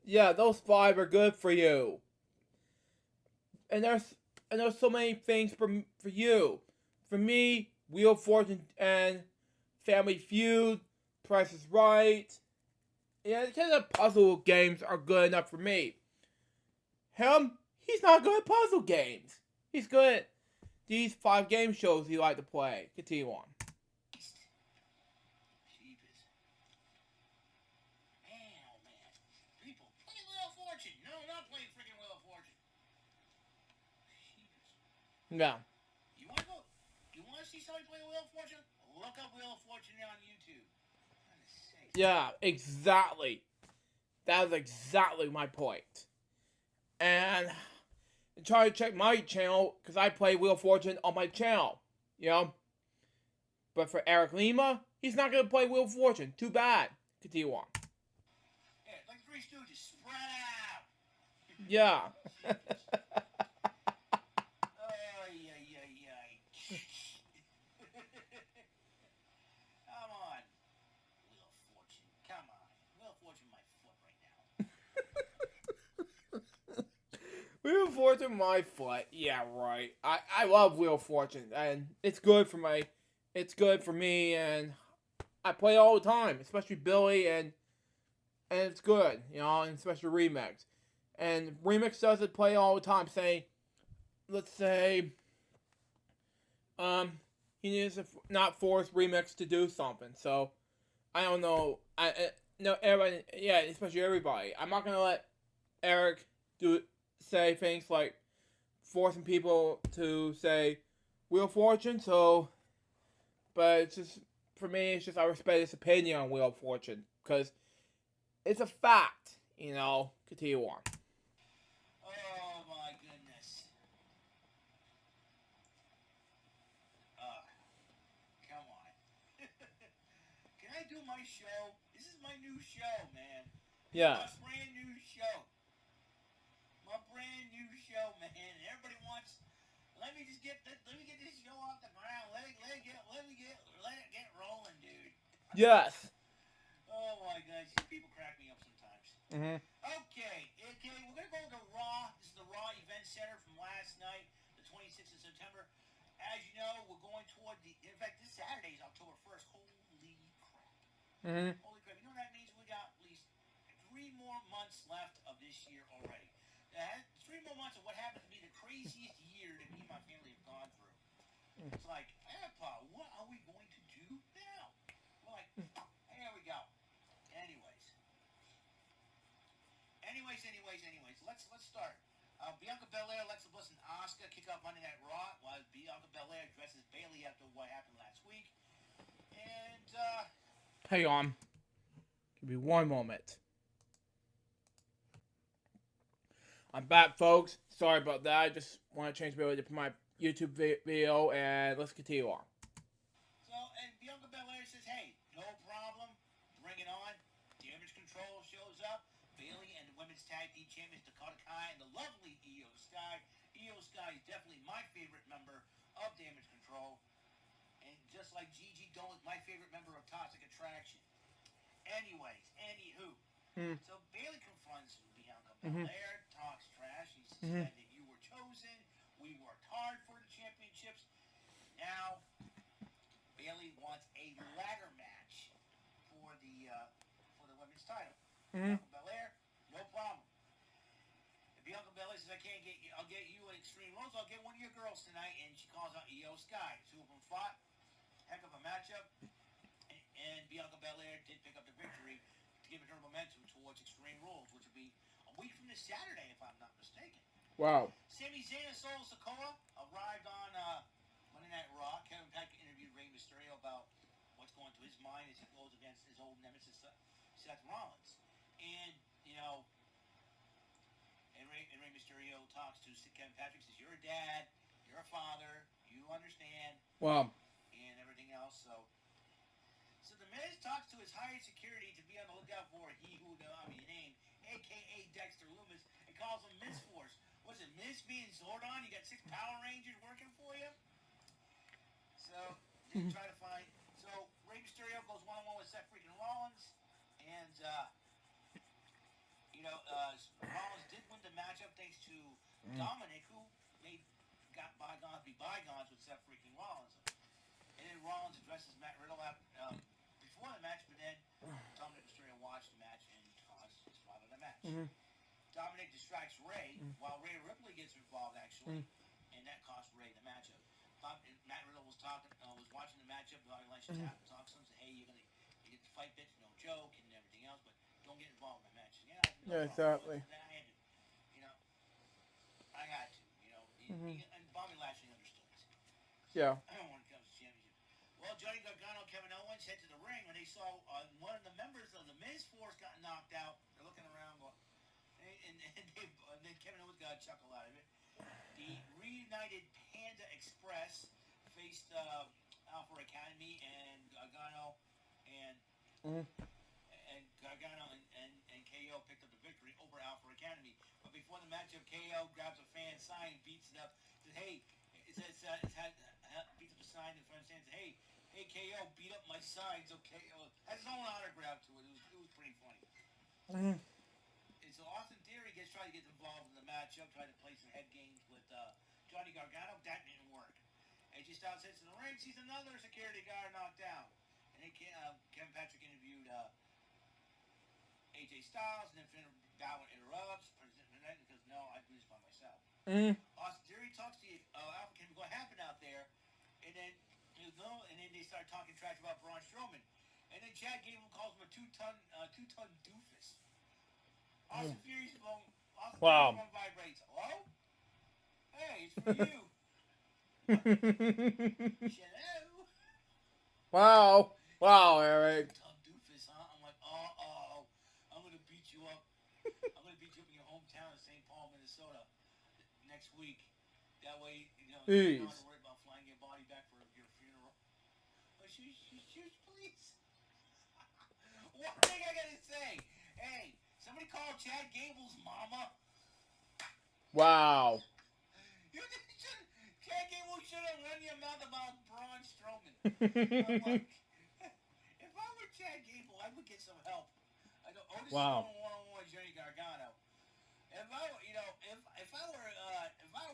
Yeah, those 5 are good for you. And there's so many things for you. For me, Wheel of Fortune and Family Feud, Price is Right. Yeah, kind of puzzle games are good enough for me. Him, he's not good at puzzle games. He's good at these 5 game shows you like to play. Continue on. Jeepers. Man, oh man. People, play Wheel of Fortune. No, not play freaking Wheel of Fortune. Jeepers. Yeah. You want to see somebody play Wheel of Fortune? Look up Wheel of Fortune on YouTube. For goodness sake. Yeah, exactly. That is exactly my point. And try to check my channel, because I play Wheel of Fortune on my channel. You know? But for Eric Lima, he's not going to play Wheel of Fortune. Too bad. Continue on. Yeah, like Three Stooges. Spread out. Yeah. Come on. Wheel of Fortune. Come on. Wheel of Fortune my foot right now. Wheel of Fortune, my foot. Yeah, right. I love Wheel of Fortune, and it's good for me, and I play all the time, especially Billy, and it's good, you know, and especially Remix. And Remix does it play all the time, saying, let's say, he needs to not force Remix to do something, so, I don't know, no, everybody, yeah, especially everybody, I'm not gonna let Eric say things like forcing people to say Wheel of Fortune, so, but it's just, for me, it's just I respect his opinion on Wheel of Fortune, because it's a fact, you know. Continue on. Oh my goodness. Come on. Can I do my show? This is my new show, man. Yeah. My brand new show. My brand new show, man. Everybody wants. Let me get this show off the ground. Let it get rolling, dude. Yes. Oh my gosh, people crack me up sometimes. Mhm. Okay, we're gonna go to Raw. This is the Raw Event Center from last night, the 26th of September. As you know, we're going toward in fact, this Saturday is October 1st. Holy crap. Mhm. Holy crap. You know what that means? We got at least 3 more months left of this year already. 3 more months of what happens to be the craziest year that me and my family have gone through. It's like, Papa, what are we going to do now? We're like, here we go. Anyways, let's start. Bianca Belair, Alexa Bliss, and Asuka kick off Monday Night Raw while Bianca Belair dresses Bayley after what happened last week. And Hang on. Give me one moment. I'm back, folks. Sorry about that. I just want to change my YouTube video, and let's continue on. and Bianca Belair says, "Hey, no problem. Bring it on." Damage Control shows up. Bayley and the women's tag team champions Dakota Kai and the lovely Io Sky. Io Sky is definitely my favorite member of Damage Control, and just like Gigi Dolan, my favorite member of Toxic Attraction. Anyways, anywho, so Bayley confronts Bianca Belair, talks trash. He said that you were chosen. We worked hard for the championships. Now, Bayley wants a ladder match for the women's title. Bianca Belair, no problem. If Bianca Belair says I'll get you an Extreme Rules, I'll get one of your girls tonight, and she calls out Io Sky. Two of them fought, heck of a matchup, and Bianca Belair did pick up the victory to give her momentum towards Extreme Rules, which will be a week from this Saturday, if I'm not mistaken. Wow. Sami Zayn and Solo Sikoa arrived on Monday Night Raw. Kevin Peck interviewed Rey Mysterio about what's going through his mind as he goes against his old nemesis Seth Rollins. And, you know, and Rey Mysterio talks to Kevin Patrick, says, "You're a dad, you're a father, you understand," Wow. and everything else. So the Miz talks to his hired security to be on the lookout for he who not be named, a.k.a. Dexter Loomis, and calls him Miz Force. What's it, Miz being Zordon? You got 6 Power Rangers working for you? So they try to find. So Rey Mysterio goes 1-on-1 with Seth freaking Rollins, and Rollins did win the matchup thanks to Dominic, who made got bygones be bygones with Seth freaking Rollins. And then Rollins addresses Matt Riddle before the match, but then Dominic was trying to watch the match and caused a spot of the match. Dominic distracts Ray while Ray Ripley gets involved, actually, and that cost Ray the matchup. Matt Riddle was watching the matchup. Bobby Lashley talks to him, said, "Hey, you get the fight bitch, no joke, and everything else, but don't get involved in the match." Yeah, Yeah, exactly. I had to, and Bobby Lashley understood. Yeah. When it comes to championship. Well, Johnny Gargano, Kevin Owens head to the ring when they saw one of the members of the Miz Force got knocked out. They're looking around, going, and then Kevin Owens got a chuckle out of it. The reunited Panda Express faced Alpha Academy and Gargano and KO picked up the victory over Alpha Academy. But before the matchup, KO grabs a fan sign, beats it up, says, "Hey," it says, beats up the sign in front of the stand, says, "Hey, KO, beat up my sign." So KO has his own autograph to it. It was pretty funny. And so Austin Theory tried to get involved in the matchup, tried to play some head games with Johnny Gargano. That didn't work. AJ Styles sits in the ring, sees another security guard knocked down. And then Kevin Patrick interviewed AJ Styles, and then Finn Balor interrupts because no, I do this by myself. Austin Theory talks to Alpha Academy, what happened out there, and then they start talking trash about Braun Strowman, and then Chad Gable calls him a two-ton doofus. Austin Theory's phone vibrates. Hello? Hey, it's for you. Hello? Wow, Eric. Two-ton doofus, huh? I'm like, I'm gonna beat you up. I'm gonna beat you up in your hometown of St. Paul, Minnesota, next week. That way, you don't have to worry about flying your body back for your funeral. But please. One thing I gotta say. Hey, somebody call Chad Gable's mama. Wow. Chad Gable should have run your mouth about Braun Strowman. I'm like, if I were Chad Gable, I would get some help. I go, Otis Strowman one-on-one Johnny Gargano. If I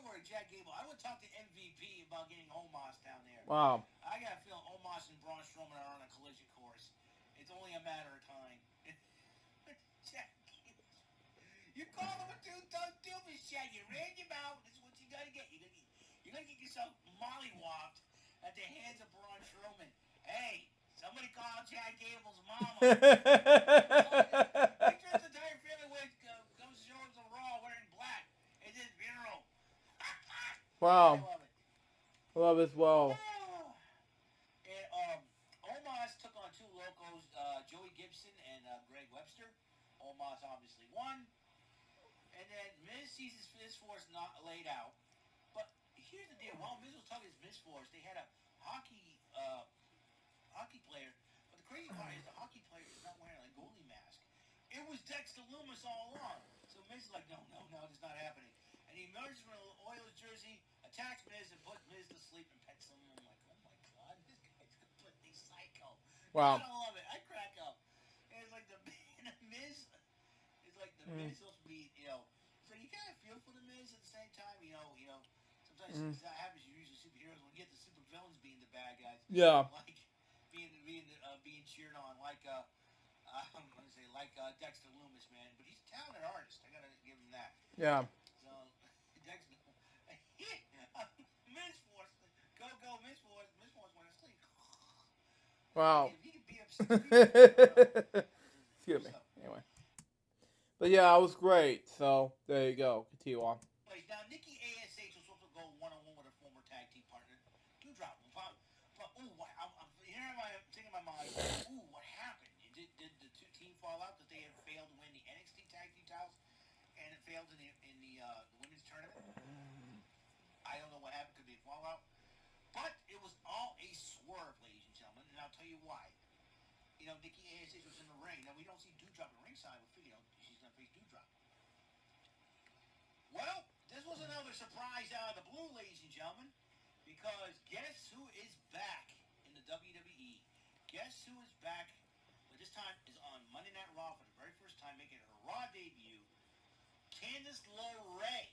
were Chad Gable, I would talk to MVP about getting Omos down there. Wow. I got a feeling Omos and Braun Strowman are on a collision course. It's only a matter of time. Chad Gable. You call him a two-ton doofus, Chad. You ran your mouth. This is what you gotta get. You're gonna get yourself mollywopped at the hands of Braun Strowman. Hey, somebody call Chad Gable's mama. Picture his entire family comes to show us on Raw wearing black. It's his funeral. Wow. I love it. Love as well. And Omos took on two locals, Joey Gibson and Greg Webster. Omos obviously won. And then Miz sees his Force not laid out. But here's the deal. While Miz was talking to his Miz Force, they had a hockey player. But the crazy part is the hockey player is not wearing a goalie mask. It was Dexter Lumis all along. So Miz is like, no, this is not happening. And he emerges from an Oilers jersey, attacks Miz, and puts Miz to sleep and pets him. I'm like, oh my God, this guy's completely psycho. Wow. I love it. I crack up. And it's like the Miz is like the Miz supposed to be, so you kind of feel for the Miz at the same time, sometimes that happens usually superheroes when you get the super villains being the bad guys. Yeah. Like being cheered on, like I'm gonna say Dexter Lumis, man. But he's a talented artist. I gotta give him that. Yeah. So Dexter, Miz Force, go Miz Force went to sleep. Wow. If he could beat up 6 people, Excuse me. Anyway. But yeah, it was great. So there you go. Continue on. Now Nikki ASH was supposed to go one-on-one with her former tag team partner, Doudrop. But I'm thinking in my mind, what happened? Did the two team fall out because they had failed to win the NXT tag team titles and it failed in the women's tournament? I don't know what happened. Could be a fallout. But it was all a swerve, ladies and gentlemen, and I'll tell you why. Nikki ASH was in the ring. Now, we don't see Doudrop in ringside with video. She's going to face Doudrop. Well, this was another surprise out of the blue, ladies and gentlemen, because guess who is back in the WWE? Guess who is back, but this time is on Monday Night Raw for the very first time, making her Raw debut, Candice LeRae.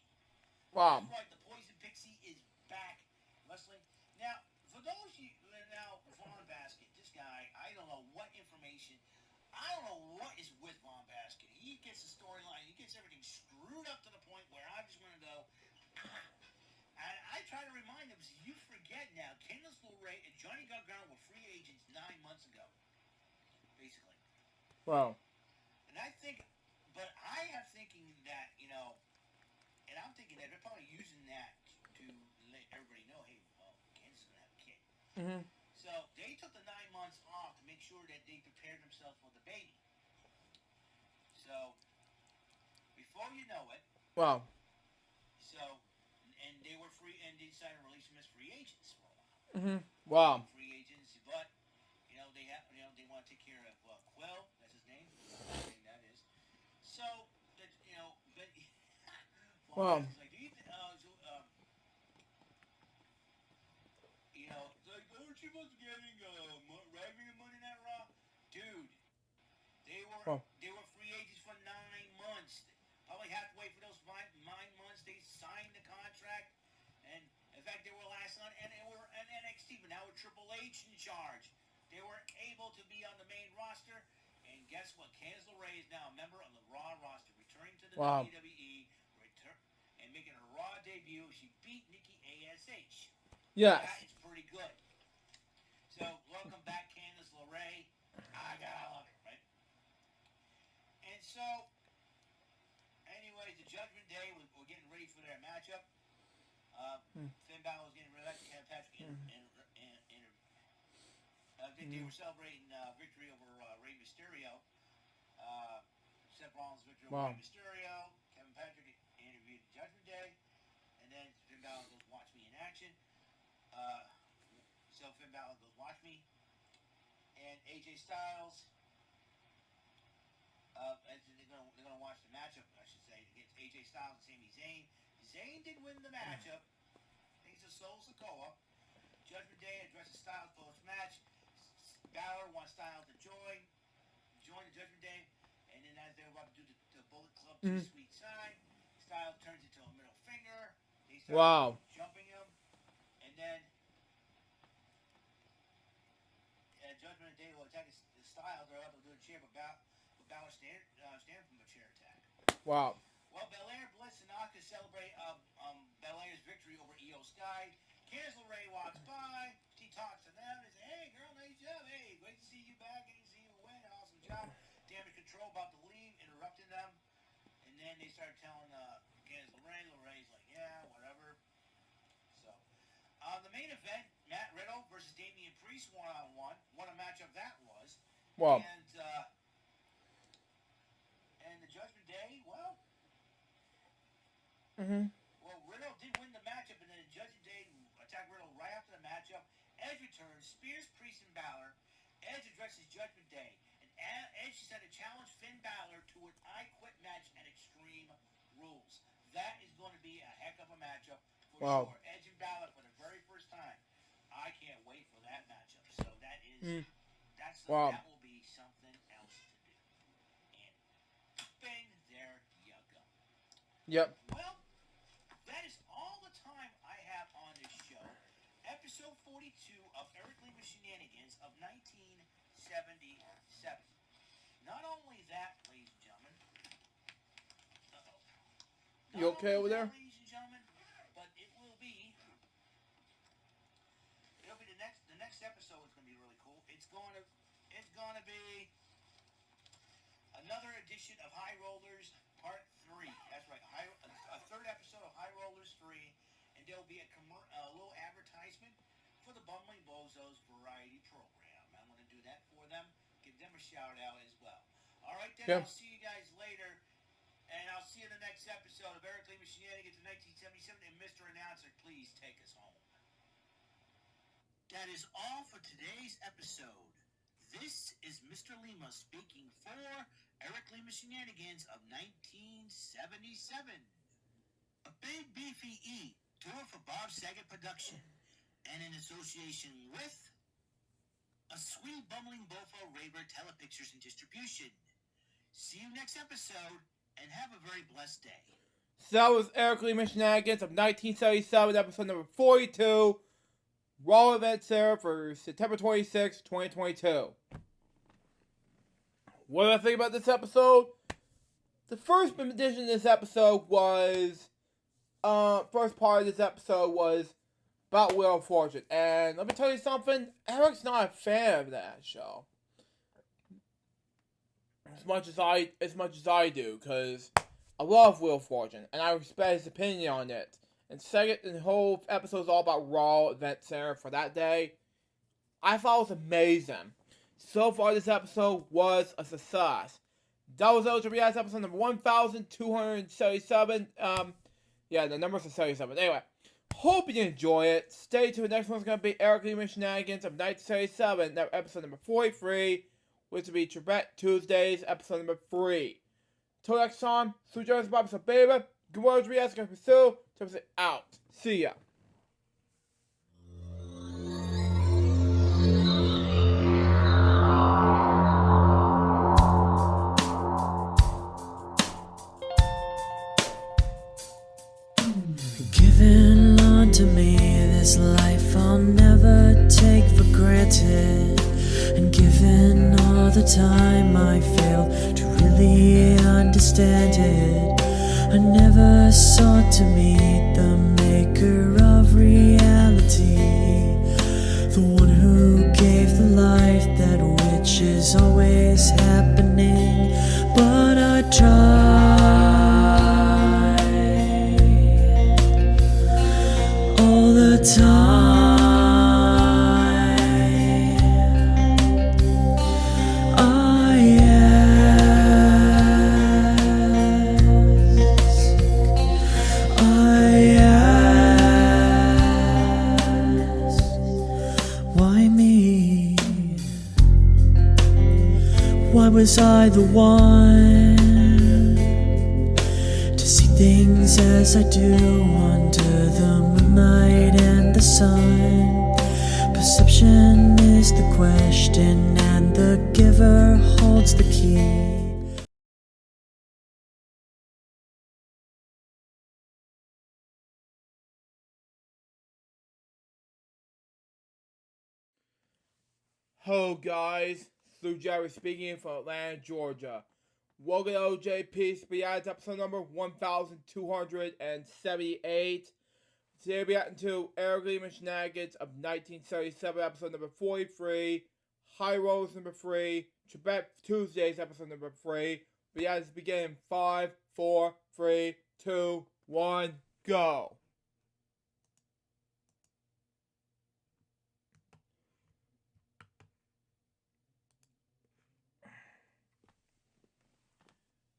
Wow. That's right, the Poison Pixie is back wrestling. Now, for those of you, now, Von Basket, this guy, I don't know what information, I don't know what is with Von Basket. He gets the storyline, he gets everything screwed up to the point where I just want to go, and I try to remind him, you forget now, Candice LeRae and Johnny Gargano were free agents 9 months ago, basically. Wow. And I think, but I am thinking that, you know, and I'm thinking that they're probably using that to let everybody know, hey, well, Candice is going to have a kid. Mm-hmm. So they took the 9 months off to make sure that they prepared themselves for the baby. So, before you know it, Wow. so, and they were free, and they decided to release them as free agents for a while. Mm-hmm. Wow. Free agents, but, you know, they have, you know, they want to take care of Quill, that's his name, that is. So, that, you know, but, Wow. it's like, do you you know, it's like, aren't you supposed to be getting revenue Monday Night Raw? Dude, they were free agents for 9 months. Probably halfway for those 9 months, they signed the contract, and in fact, they were last on, and they were an NXT, but now with Triple H in charge. They were able to be on the main roster, and guess what? Candice LeRae is now a member of the Raw roster, returning to the Wow. WWE, and making her Raw debut. She beat Nikki ASH. Yes. That is pretty good. So, welcome back, Candice LeRae. I gotta love it, right? And so, anyways, the Judgment Day, we're getting ready for their matchup. Finn Balor was getting rid of that. Kevin Patrick and I think they were celebrating victory over Rey Mysterio. Seth Rollins' victory over Rey Mysterio. Kevin Patrick interviewed Judgment Day. And then Finn Balor goes, watch me in action. So Finn Balor goes, watch me. And AJ Styles, they're gonna watch the matchup, I should say, against AJ Styles and Sami Zayn. Zayn did win the matchup. He's a Sol Sikoa. Judgment Day addresses Styles post-match. Balor wants Styles to join the Judgment Day, and then as they're about to do the Bullet Club to the sweet side, Styles turns into a middle finger. They start jumping him, and then Judgment Day will attack the Styles. They're about to do a chair, but Balor stand from a chair attack. Wow. Well, Belair, Bliss, and Asuka celebrate Belair's victory over Io Sky. Candice LeRae walks by. She talks to them and says, hey, girl, nice job. Hey, great to see you back. Great to see you win. Awesome job. Damage Control about to leave, interrupting them. And then they start telling Candice LeRae. LeRae's like, yeah, whatever. So, the main event, Matt Riddle versus Damian Priest one-on-one. What a matchup that was. Wow. And the Judgment Day, well... Well, Riddle did win the matchup, and then the Judgment Day attacked Riddle right after the matchup. Edge returns, spears Priest and Balor. Edge addresses Judgment Day, and Edge decided to challenge Finn Balor to an I Quit match at Extreme Rules. That is going to be a heck of a matchup for sure. Edge and Balor for the very first time. I can't wait for that matchup. So that is that will be something else to do. And bang, there you go. Yep. Well, that is all the time I have on this show. Episode 42 of Eric Lima Shenanigans of 1977. Not only that, ladies and gentlemen. You okay over there? Ladies and gentlemen, but it'll be the next episode is going to be really cool. It's going to be another edition of High Rollers Part 3. That's right, a third episode of High Rollers 3, and there'll be a little advertisement for the Bumbling Bozos variety program. I'm going to do that for them, give them a shout out as well. All right, then I'll see you guys later, and I'll see you in the next episode of Eric Lima Shenanigans in 1977. And Mr. Announcer, please take us home. That is all for today's episode. This is Mr. Lima speaking for Eric Lima Shenanigans of 1977. A Big Beefy E, tour for Bob Saget Production, and in association with a Sweet Bumbling Bofo Raver Telepictures and Distribution. See you next episode, and have a very blessed day. So that was Eric Lehman Shenanigans of 1977, episode number 42. Raw events there for September 26, 2022. What did I think about this episode? The first edition of this episode was, first part of this episode was about Wheel of Fortune. And let me tell you something, Eric's not a fan of that show. As much as I do, because I love Wheel of Fortune, and I respect his opinion on it. And second, the whole episode is all about Raw Event Center for that day. I thought it was amazing. So far, this episode was a success. That was LGBS episode number 1277. Yeah, the numbers are 77. Anyway, hope you enjoy it. Stay tuned. The next one's going to be Eric Lehman Shenanigans of 1977, episode number 43, which will be Trebek Tuesdays, episode number 3. Till next time, Sue Jones, Bob, so baby. Good morning, LGBS, guys, pursue. Out. See ya. Given unto me this life I'll never take for granted, and given all the time I fail to really understand it, I never sought to meet the maker of reality, the one who gave the life that which is always happening, but I tried all the time. Why was I the one to see things as I do under the moonlight and the sun? Perception is the question, and the giver holds the key. Hello guys, Lou Jerry speaking from Atlanta, Georgia. Welcome to OJP Speed episode number 1278. Today we got into Eric Lehman Shenanigans of 1977, episode number 43, High Rolls number 3, Trebek Tuesdays episode number 3. We got to begin in 5, 4, 3, 2, 1, go.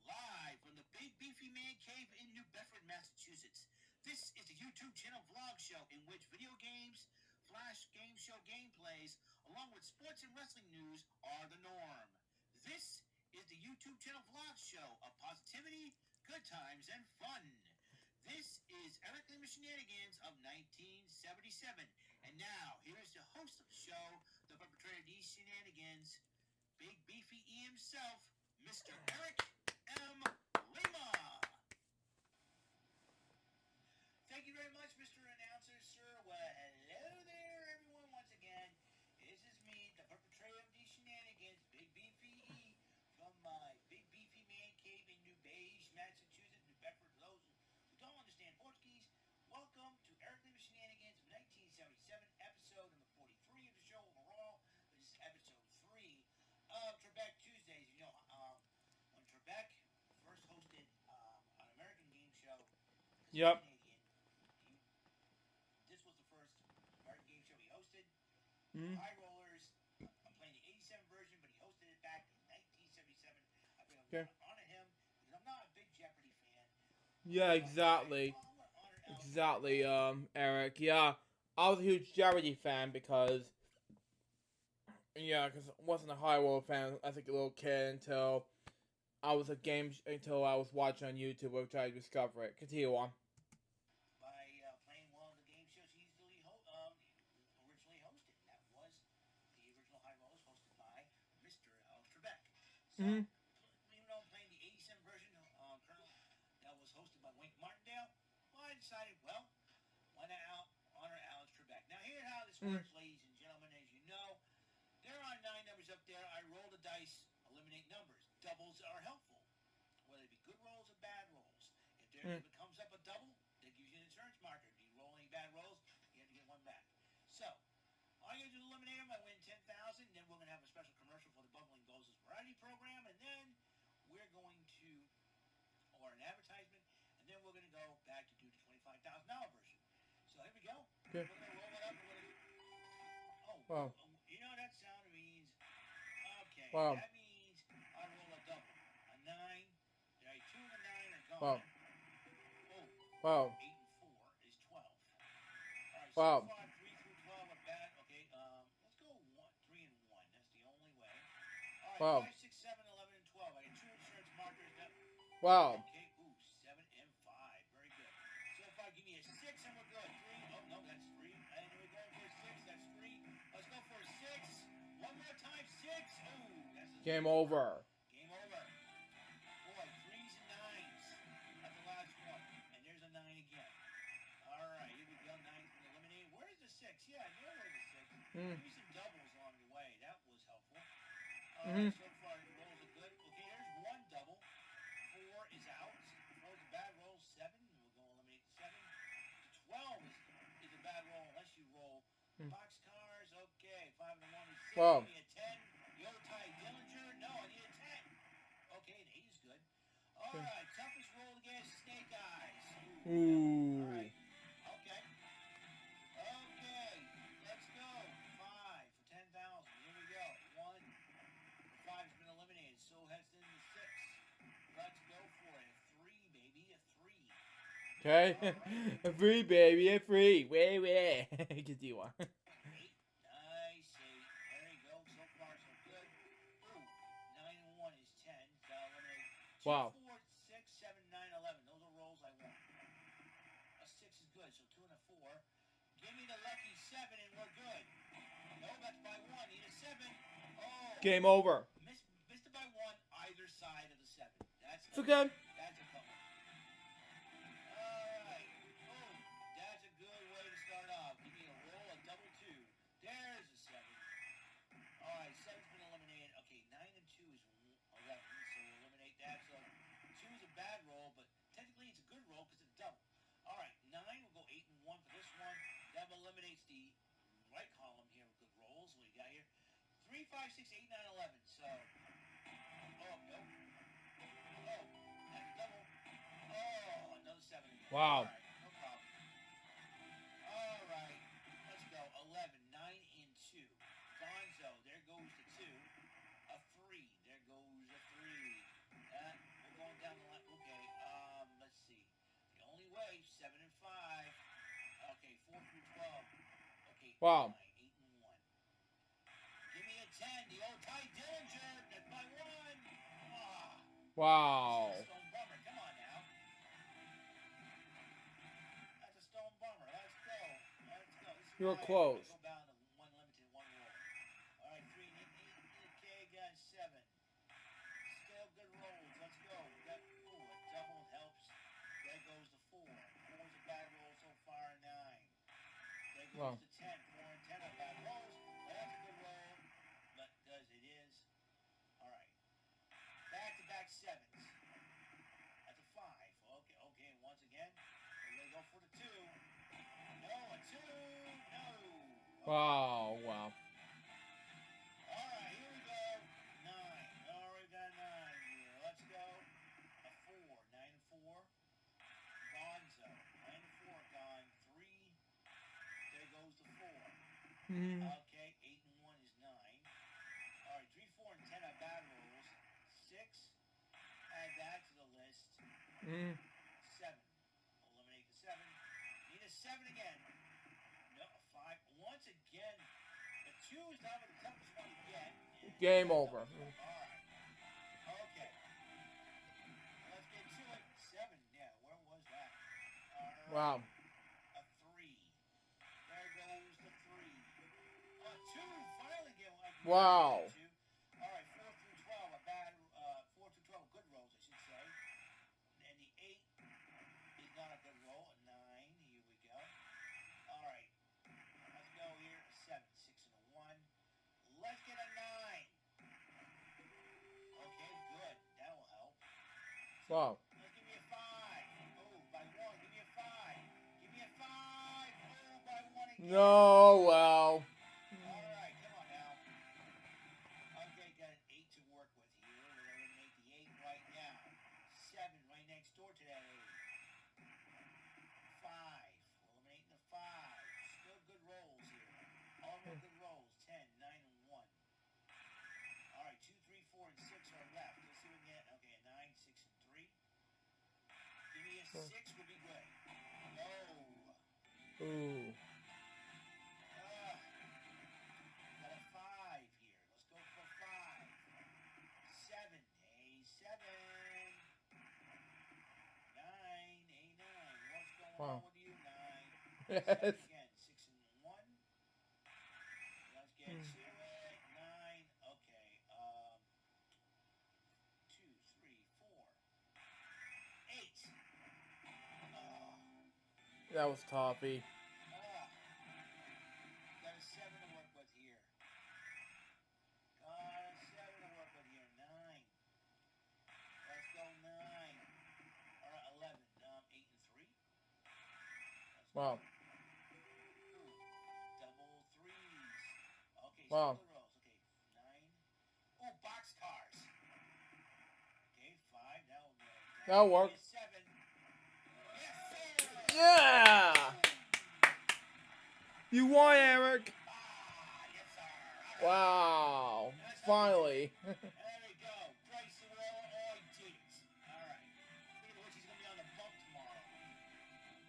Live from the Big Beefy Man Cave in New Bedford, Massachusetts. This is the YouTube channel vlog show in which video games, flash game show gameplays, along with sports and wrestling news are the norm. This is the YouTube channel vlog show of positivity, good times, and fun. This is Eric Lehman Shenanigans of 1977. And now, here's the host of the show, the perpetrator of these shenanigans, Big Beefy E himself, Mr. Eric M. Lima. Thank you very much, Mr. Announcer, sir. Well, hello there, everyone, once again. This is me, the perpetrator of these shenanigans, Big Beefy E, from my Big Beefy Man Cave in New Beige, Massachusetts, New Bedford, those who don't understand Portuguese. Welcome to Eric Lehman Shenanigans of 1977, episode number 43 of the show overall. This is episode 3 of Trebek Tuesdays. You know, when Trebek first hosted an American game show, Yep. this was the first American game show he hosted. Mm. High Rollers. I'm playing the 87 version, but he hosted it back in 1977. I think I'm Okay. going to honor him because I'm not a big Jeopardy fan. Yeah, exactly. Exactly, Eric. Yeah, I was a huge Jeopardy fan because I wasn't a High Roll fan as a little kid until I was watching on YouTube, which I discovered it. Continue on. By playing one of the game shows he originally hosted. That was the original High Rollers hosted by Mr. Trebek. So, even though I'm playing I decided, well, why not honor Alex Trebek? Now, here's how this works, ladies and gentlemen. As you know, there are 9 numbers up there. I roll the dice, eliminate numbers. Doubles are helpful, whether it be good rolls or bad rolls. If it comes up a double, that gives you an insurance marker. If you roll any bad rolls, you have to get one back. So, all you gotta do is eliminate them. I win 10,000. Then we're gonna have a special commercial for the Bubbling Ghosts Variety Program, and then we're going to, or an advertisement, and then we're gonna go back to do the $25,000 version. So here we go. Okay. We're gonna roll it up. Wow. You know what that sound means? Okay. Wow. That means I roll a double. A 9. Right, 2 and a 9 are gone. Wow. Oh. Wow. 8 and 4 is 12. All right. Wow. So far, 3 through 12 are bad. Okay. Let's go 3 and 1. That's the only way. All right. Wow. 5, 6, 7, 11, and 12. I got 2 insurance markers. Wow. Okay. Ooh, 7 and 5. Very good. So far, give me a 6 and we're good. 3. Oh no, that's 3. And we're going for a 6. That's 3. Let's go for a 6. One more time. 6. Ooh, that's a Game over. Game over. Boy, 3s and 9s. That's the last one. And there's a 9 again. All right, here we go. 9's been eliminated. Where's the 6? Yeah, where's the 6? Use some doubles along the way. That was helpful. So far, the rolls are good. Okay, there's one double. 4 is out. 4 is a bad roll. 7. We're going to eliminate 7. 12 is a bad roll unless you roll box cars. Okay, 5 and a 1 is 6. Wow. Give me a 10. Yotai Dillinger. No, I need a 10. Okay, an 8 is good. All right, toughest roll against Snake Eyes. Ooh. All right. Okay. Okay, let's go. 5 for 10,000. Here we go. 1. 5's been eliminated. So has been the 6. Let's go for it. A 3, baby. A 3. Okay. A free, baby. A free. Way. Good deal. 8. Nice. 8. There you go. So far, so good. Ooh. 9 and 1 is 10. So eliminate 2, Wow. 4, 6, 7, 9, 11. Those are rolls I want. A 6 is good. So 2 and a 4. Give me the lucky 7 and we're good. No, that's by 1. Need a 7. Oh. Game over. Missed it by 1 either side of the 7. That's It's okay. That's a bummer. Alright. Boom. That's a good way to start off. Give me a roll, a double 2. There's a 7. Alright, 7's been eliminated. Okay, 9 and 2 is 11. So we'll eliminate that. So 2 is a bad roll, but technically it's a good roll because it's a double. Alright, 9 will go 8 and 1 for this one. That eliminates the right column here with good rolls. What do you got here? 3, 5, 6, 8, 9, 11. So, oh, no. Oh, that's a double. Oh, another 7 again. Wow. All right, no problem. All right, let's go. 11, 9, and 2. Gonzo, there goes the 2. A 3, there goes a 3. We're going down the line. Okay, let's see. The only way, 7 and 5. Okay, 4 through 12. Okay, Wow. 9, 8 and 1. Give me a 10, the old Ty Dillinger. That's my 1. Ah. Wow. That's a stone bummer. Come on now. That's a stone bummer. Let's go. Let's go. This is You were why close. I go down to 1 limited, 1 roll. All right, 3, okay, guys, 7. Still good rolls. Let's go. We got, ooh, a double helps. There goes the 4. 4 is a bad roll so far. 9. There goes Wow. the 10. 4 and 10 are bad rolls. That's a good roll. But does it is. All right. Back-to-back 7s. That's a 5. Okay. Once again, we're going to go for the 2. No, a 2. No. Wow. All right, here we go. 9. All right, we got a 9 here. Let's go. A 4. 9 and 4. Gonzo. 9 and 4 gone. 3. There goes the 4. Okay, 8 and 1 is 9. All right, 3, 4, and 10 are bad rolls. 6. Add that to the list. 7. Eliminate the 7. Need a 7 again. No, a 5. Once again, the 2 is not the toughest one to get. Game over. All right. Okay. Let's get to it. 7. Yeah, where was that? All right. Wow. A 3. There goes the 3. A 2. Finally get one. Wow. All right, 4 through 12 are bad. 4 through 12 good rolls, I should say. And the 8 is not a good roll. A 9. Wow. Let's give me a 5. Oh, by 1. Give me a 5. Give me a 5. Oh, by 1 again. No, well. Alright, come on now. Okay, got an 8 to work with here. We'll eliminate the 8 right now. 7 right next door to that 8. 5. We'll eliminate the 5. Still good rolls here. All real good rolls. 10, 9, and 1. Alright, 2, 3, 4, and 6 are left. Let's see what we get. Okay, a 9, 6, and 3. Give me a 6 will be good. No. Ooh. Got a 5 here. Let's go for 5. 7. A 7. 9. A 9. What's going Wow. on with you, 9? Yes. 7 again. 6 and 1. Let's get to it. 9. Okay. 2, 3, 4. 8. That was toffee. Got a 7 to work with here. Got a 7 to work with here. 9. Let's go 9. Alright, 11. 8 and 3. Let's go. Wow. Double 3s. Okay, Wow. still the rolls. Okay, 9. Oh, boxcars. Okay, 5. That'll go. That'll work. 7. Yes, sir! Yeah! You won, Eric! Yes, sir. Wow. Finally. There we go. Bryson Waller, oh, I did it. Alright. Speaking of which, he's going to be on the bump tomorrow.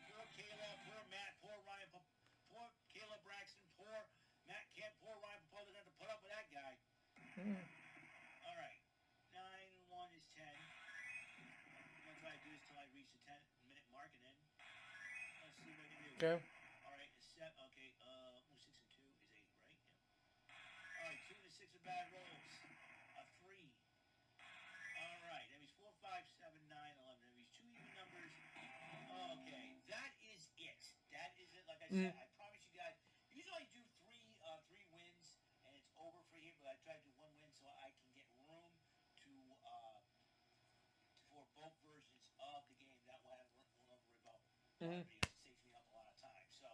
Poor Kayla, poor Matt, poor Ryan, poor Kayla Braxton, poor Matt Kemp, poor Ryan Paul. They're going to have to put up with that guy. Alright. 9 and 1 is 10. I'm going to try to do this till I reach the 10-minute mark, and then let's see what I can do. Okay. Alright, it's 7. Okay, 6 and 2 is 8, right? Yeah. Alright, 2 and 6 are bad rolls. A 3. Alright, that means 4, 5, 7, 9, 11. That means 2 even numbers. Okay, that is it. That is it. Like I said, I promise you guys. Usually I do three wins, and it's over for here, but I try to do 1 win so I can get room to for both versions of the game. That way I won't have to worry about videos. It saves me up a lot of time. So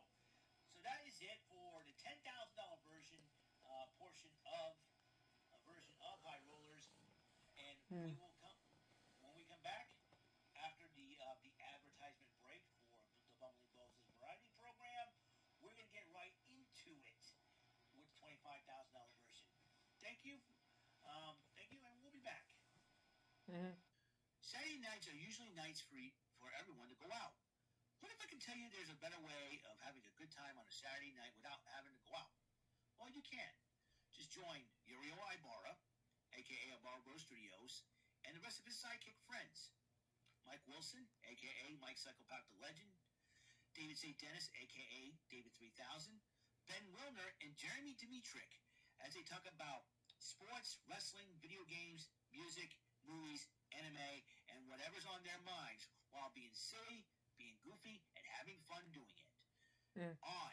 that is it for the $10,000 version portion of High Rollers, and we will come when we come back after the advertisement break for the Bumbling Boses variety program. We're gonna get right into it with the $25,000 version. Thank you, and we'll be back. Saturday nights are usually nights for everyone to go out. What if I can tell you there's a better way of having a good time on a Saturday night without having to go out? Well, you can. Just join Uriel Ibarra, a.k.a. Ibarra Bro Studios, and the rest of his sidekick friends. Mike Wilson, a.k.a. Mike Psychopath the Legend, David St. Dennis, a.k.a. David 3000, Ben Wilner, and Jeremy Dimitrik as they talk about sports, wrestling, video games, music, movies, anime, and whatever's on their minds while being silly, being goofy, and having fun doing it. On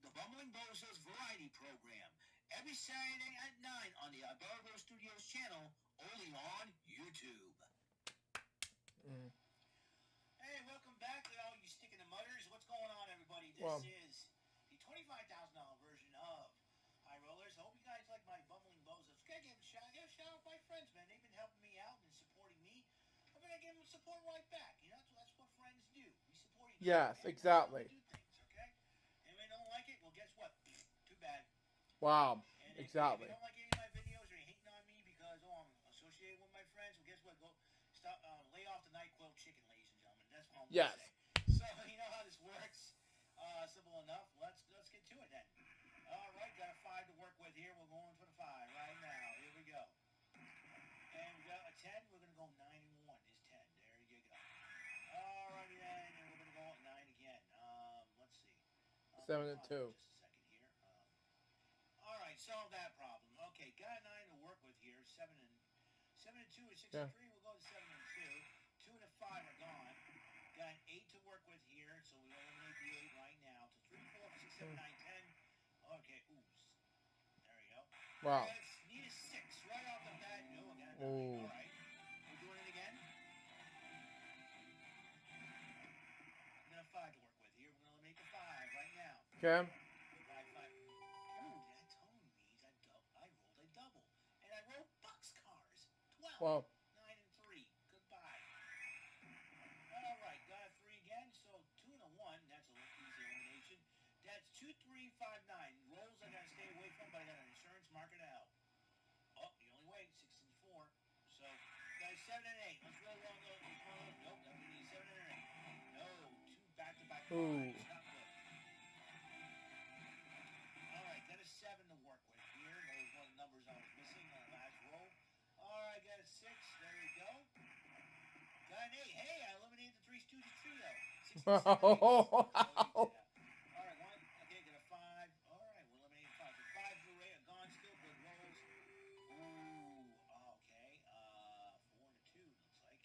the Bumbling Bozos variety program every Saturday at 9 on the Ibarra Studios channel, only on YouTube. Hey, welcome back to all you stick in the mutters. What's going on, everybody? This is the $25,000 version of High Rollers. I hope you guys like my Bumbling Bozos. Gotta give a shout out to my friends, man. They've been helping me out and supporting me. I'm gonna give them support right back. You know, that's what friends do. We support each other. Yes, exactly. We do things, okay? And if they don't like it, well, guess what? Too bad. Wow. And Exactly. if you don't like any of my videos or you're hating on me because I'm associated with my friends, well, guess what? Go stop. Lay off the NyQuil chicken, ladies and gentlemen. That's what I'm gonna say. So you know how this works. Simple enough. Let's get to it then. All right, got a 5 to work with here. We're going for the 5 right now. Here we go. And we got a 10. We're gonna go 9 and 1 is 10. There you go. All righty then, and we're gonna go at 9 again. Let's see. 7 and 2. Just a second here. All right, solve that problem. Okay, got a 9 to work with here. 7 and 2 is 6 and 3. We'll go to 7 and 2. 2 and a 5 are gone. Got an 8 to work with here, so we eliminate the 8 right now. So 3, 4, 6, 7, 9, 10. Okay, oops. There we go. Wow. Need a 6 right off the bat. No, I got a 9. Ooh. All right. We're doing it again. Okay. 5, 5. Ooh, that totally means I rolled a double. And I rolled boxcars. 12. Well. 9 and 3. Goodbye. Alright, got a 3 again. So 2 and a 1. That's a easy elimination. That's 2, 3, 5, 9. Rolls I gotta stay away from, but I got an insurance marker to help. Oh, the only way, 6 and 4. So, guys, 7 and 8. Let's roll along those. Nope, that would be 7 and 8. No, 2 back-to-back Ooh. fives. Not good. Alright, got a 7 to work with here. That was one of the numbers I was missing on the last roll. Alright, got a 6. There we go. Got an 8. Hey, I eliminated the Three Stooges trio. 6 and 7. Wow. Alright, 1. Okay, got a 5. Alright, we're eliminating 5. So 5 for Ray. Gone, still good rolls. Ooh, okay. 4 and a 2, looks like.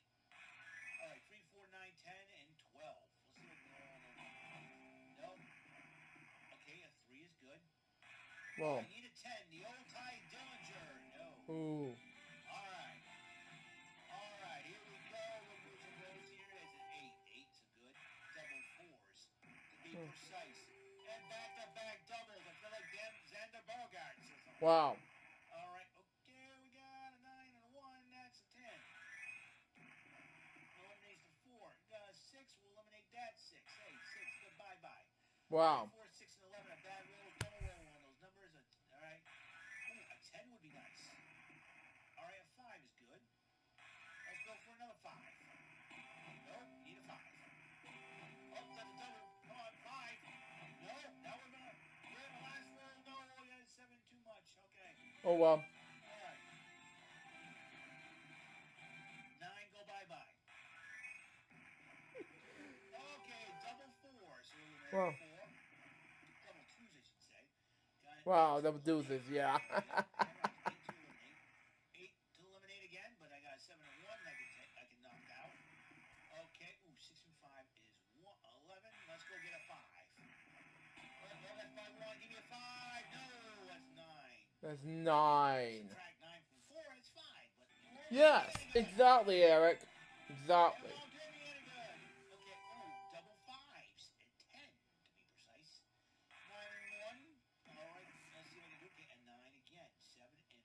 Alright, 3, 4, 9, 10, and 12. Let's see what we roll on there. Nope. Okay, a 3 is good. Whoa. I need a 10. The old Ty Dillinger. No. Ooh. Alright. Alright, here we go. We'll move some rolls here. That's an 8. 8's a good. Double 4s, to be precise. And back-to-back doubles. I feel like Xander Bogaerts or something. Wow. Alright, okay, we got a 9 and a 1. That's a 10. Eliminates the 4. Got a 6. We'll eliminate that 6. Hey, 6. Good bye-bye. Wow. 4, 6, and 11. A bad roll. Don't roll on those numbers. Alright. Ooh, a 10 would be nice. Alright, a 5 is good. Let's go for another 5. Nope, need a 5. Oh, that's a double. Come on, 5. No, that would have been the last roll. No, we got a 7 too much. Okay. Oh well. Alright. 9, go bye-bye. Okay, double 4. So we're Wow. 4. Double 2s, I should say. Got it. Wow, double deuces, yeah. Alright, 8 to eliminate again, but I got a 7 and 1 I can knock out. Okay, ooh, 6 and 5 is 11. Let's go get a 5. Well, that's by 1. Give me a 5. No, that's 9. That's 9. Subtract 9 from 4, it's 5. But you won't Yes, get any good. exactly, Eric. Exactly. It won't do me any good. Okay, ooh, double 5s and 10 to be precise. 9 and 1. Alright, let's see what I can do. Okay, and 9 again. 7 and 2.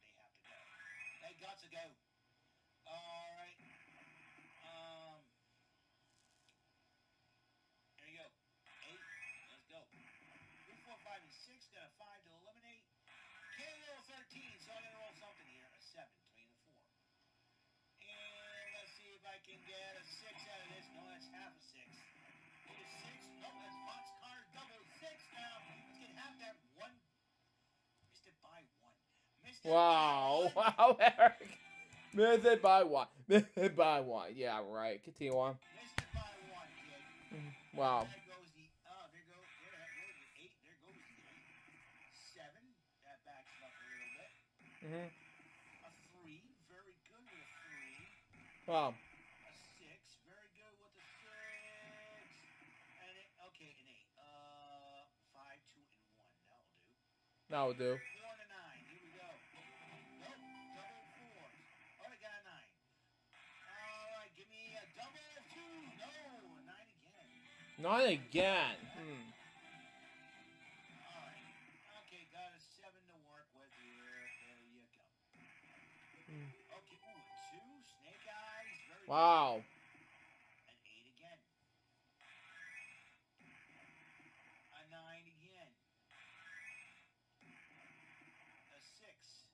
They have to go. They got to go. Alright. There you go. 8. Let's go. 3, 4, 5, and 6. Got a 5 to eliminate. Can't roll 13, so I'm gonna roll something here. A 7, 3 and a 4. And let's see if I can get a 6 out of this. No, that's half a 6. Need a 6. No, that's boxcar double 6 now. Let's get half that 1. Missed it by 1. Missed it Wow. by 1. Wow, Eric. Missed it by 1. Missed it by 1. Yeah, right. Continue on. Missed it by 1, kid. Wow. There goes the, there goes the 8. There goes the 8. 7. That backs it up a little bit. Mm-hmm. A 3. Very good with a 3. Wow. A 6. Very good with a 6. And it, okay, an 8. 5, 2, and 1. That'll do. That'll do. 4 and a 9. Here we go. Nope. Double 4s. Oh, I got a 9. Alright, give me a double 2. No, a 9 again. 9 again. Alright. Okay, got a 7 to work with here. There you go. Okay, ooh, a 2. Snake eyes. Very Wow. good. An 8 again. A 9 again. A 6.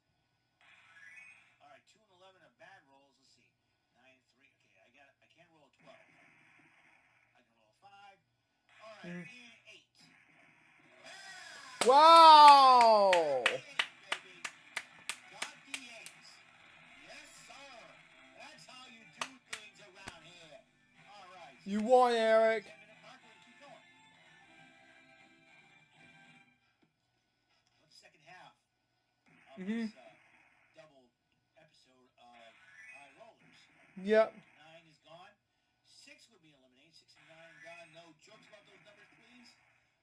Alright, 2 and 11 are bad rolls. Let's see. 9 and 3. Okay, I can't roll a 12. I can roll a 5. Alright, and 8. Wow. 8, baby. Got the 8s. Yes, sir. That's how you do things around here. Alright. You won, Eric. 10-minute mark. We'll keep going. What's the second half of this double episode of High Rollers? Yep. 9 is gone. 6 would be eliminated. 6 and 9 gone. No jokes about those numbers, please.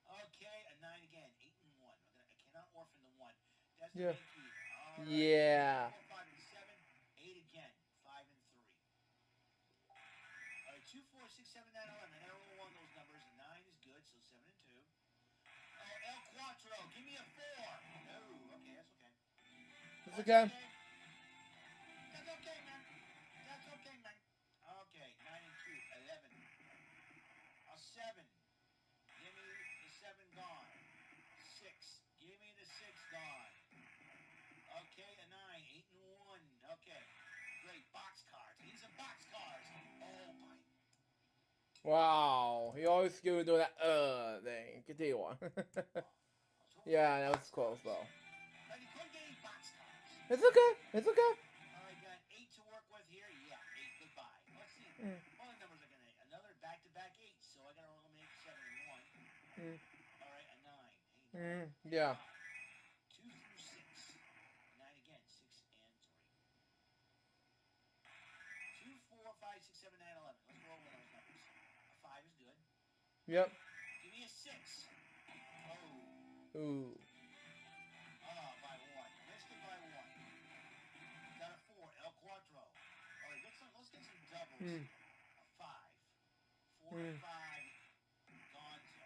Okay, a 9 again. 8 and 1. I cannot orphan the 1. That's the Yeah. main key. All right. Yeah. 4, 5, and 7. 8 again. 5 and 3. All right, 2, 4, 6, 7, 9, 11. I gotta roll one of those numbers. A 9 is good, so 7 and 2. Oh, El Cuatro. Give me a 4. No, okay, that's okay. It's okay. That's okay, man. That's okay, man. Okay, 9 and 2, 11. A 7. Give me the 7 gone. 6. Give me the 6 gone. Okay, a 9. 8 and 1. Okay. Great. Box cards. These are box cards. Oh, my. Wow, he always screwed doing that thing. Continue on. Yeah, that was close though. But you couldn't get any box cards. It's okay. It's okay. All right, got 8 to work with here. Yeah, 8. Goodbye. Let's see. All the numbers are going to another back-to-back 8. So I got to eliminate 7 and 1. All right, a 9. Hey, Yeah. 2 through 6. 9 again. 6 and 3. 2, 4, 5, 6, 7, 9, 11. Let's go over those numbers. A 5 is good. Yep. Give me a 6. Oh. Ooh. Ah, by 1. Missed it by 1. Got a 4. El Cuatro. All right, let's get some doubles. A 5. 4 and 5. Gonzo.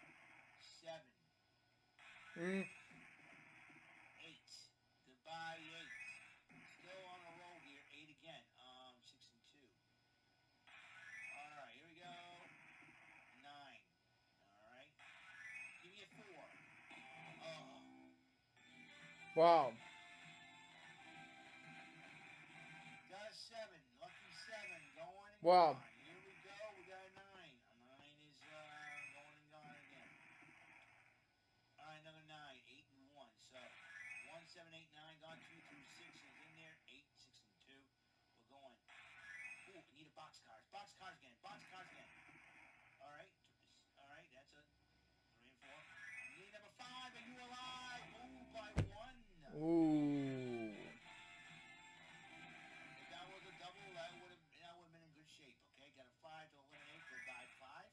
7. 8. Goodbye, 8. Still on a roll here. 8 again. 6 and 2. All right, here we go. 9. All right. Give me a 4. Oh. Wow. Got a 7. Lucky 7. Going and Wow. gone. Here we go. We got a 9. A 9 is going and gone again. All right, another 9. 8 and 1. So 1, 7, 8, 9. Gone 2 through 6 is in there. 8, 6 and 2. We're going. Ooh, we need a box cards. Box cards again. Box cards again. All right. All right. That's a 3 and 4. We need number 5. Are you alive? Ooh, by 1. Ooh. If that was a double, that would have been in good shape. Okay, got a 5 to eliminate. Goodbye 5.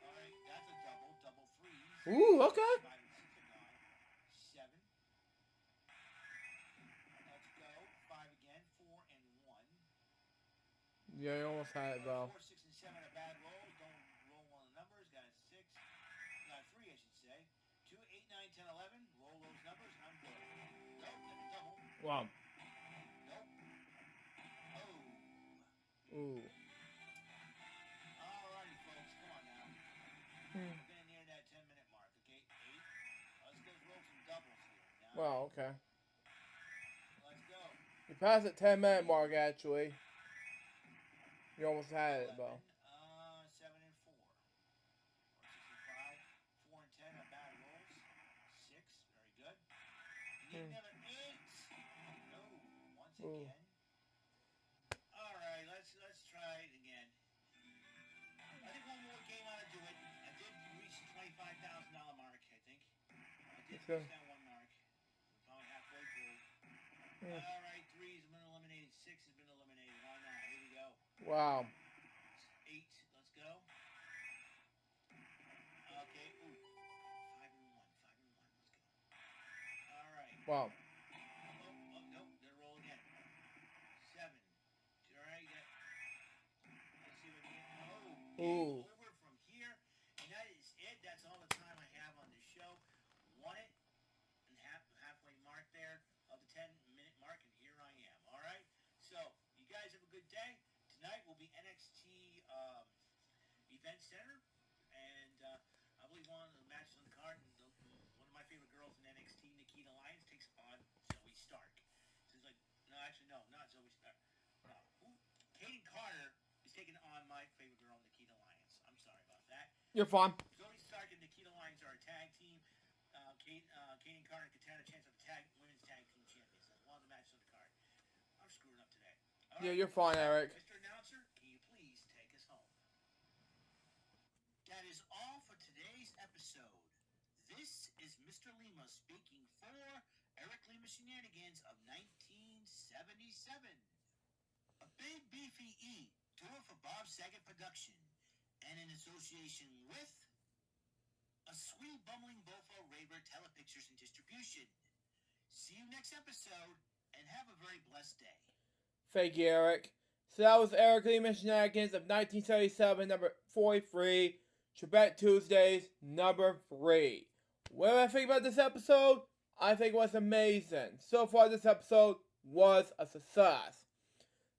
All right, that's a double. Double 3s. Ooh, okay. 5 and 6 are gone. 7. Let's go. 5 again. 4 and 1. Yeah, you almost had it though. 4, 6, and 7 are bad rolls. Don't roll one of the numbers. Got a 6. Got a 3, I should say. 2, 8, 9, 10, 11. Roll those numbers, and I'm good. Nope, that's a double. Wow. Nope. Oh. Ooh. Alrighty, folks. Come on now. We're getting near that 10-minute mark, okay? 8. Let's go roll some doubles here. 9. Wow, okay. Let's go. You passed the 10-minute mark actually. You almost had it 11. though. 7 and 4. 4, 6 and 5. 4 and 10 are bad rolls. 6. Very good. You need another 8. No. Once again. Alright, let's try it again. I think one more game ought to do it. I did reach the $25,000 mark, I think. I did reach that one mark. We're probably halfway through. Alright, 3 has been eliminated. 6 has been eliminated. Why not? Here we go. Wow. 8. Let's go. Okay. Ooh. 5 and 1. 5 and 1. Let's go. Alright. Wow. Oh, nope. Gotta roll again. 7. Alright, let's see what we get. Oh, game over from here. And that is it. That's all the time I have on this show. Won it. And halfway mark there of the 10-minute mark. And here I am. Alright? So, you guys have a good day. Tonight will be NXT Event Center. And I believe one of the matches on the card, one of my favorite girls in NXT, Nikita Lyons, takes on Zoe Stark. So it's like, no, actually, no, not Zoe Stark. Kaden Carter is taking on my favorite girl, Nikita Lyons. I'm sorry about that. You're fine. Zoe Stark and Nikita Lyons are a tag team. Kaden Carter and Katana Chance are the women's tag team champions. That's one of the matches on the card. I'm screwing up today. All Yeah, right. you're fine, Eric. Mr. Announcer, can you please take us home? That is all for today's episode. This is Mr. Lima speaking for Eric Lima Shenanigans of 1977. A Big Beefy E, tour for Bob Saget Production, and in association with a Sweet Bumbling Bofo Raver Telepictures and Distribution. See you next episode, and have a very blessed day. Thank you, Eric. So that was Eric Lehman Shenanigans of 1977, number 43. Trebek Tuesdays, number 3. What do I think about this episode? I think it was amazing. So far, this episode was a success.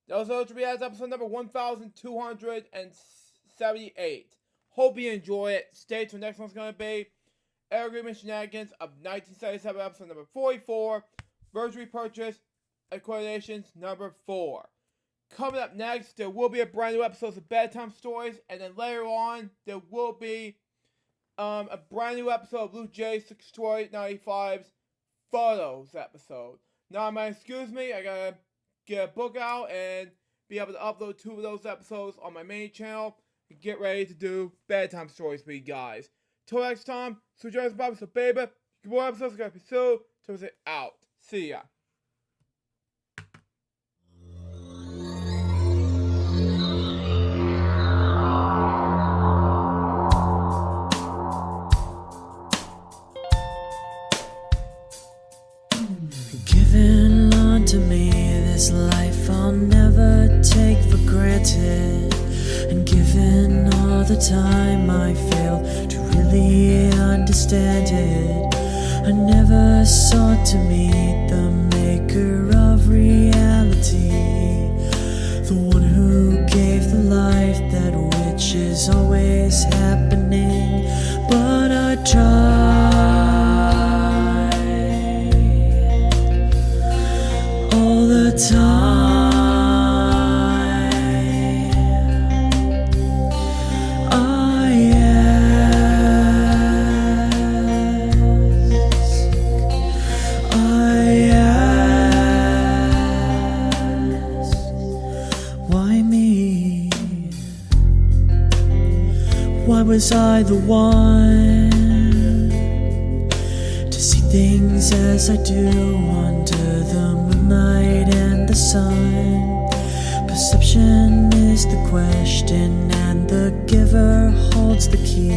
That was Ultra episode number 1278. Hope you enjoy it. Stay tuned. Next one's going to be Evergreen Shenanigans of 1977 episode number 44. Virtual Purchase Equations number 4. Coming up next, there will be a brand new episode of Bedtime Stories, and then later on, there will be a brand new episode of Blue Jay 62895's Photos episode. Now, excuse me, I gotta get a book out and be able to upload 2 of those episodes on my main channel and get ready to do Bedtime Stories for you guys. Till next time, so join us, Bobby, so baby, more episodes gotta be so, till it out. See ya. Given unto me this life I'll never take for granted, and given all the time I fail to really understand it, I never sought to meet the maker of reality, the one who gave the life that which is always happening, but I tried all the time. I ask, why me? Why was I the one to see things as I do under the moonlight and the sun? Perception is the question, and the giver holds the key.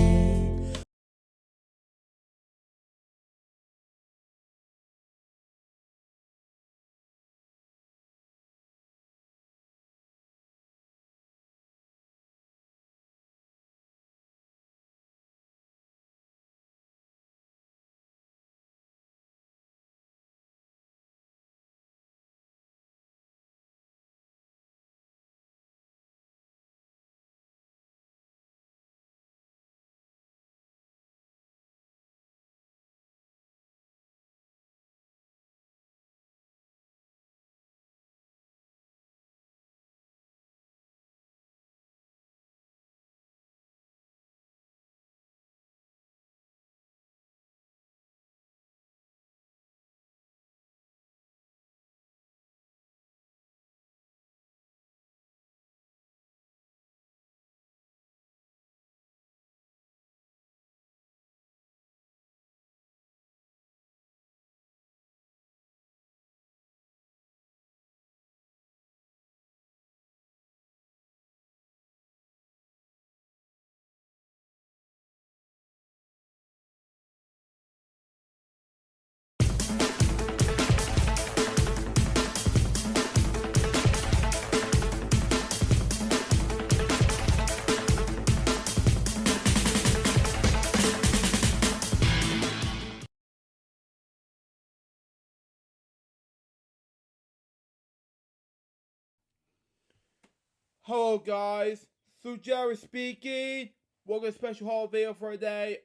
Hello guys, Sue Jerry speaking. Welcome to a special haul video for today,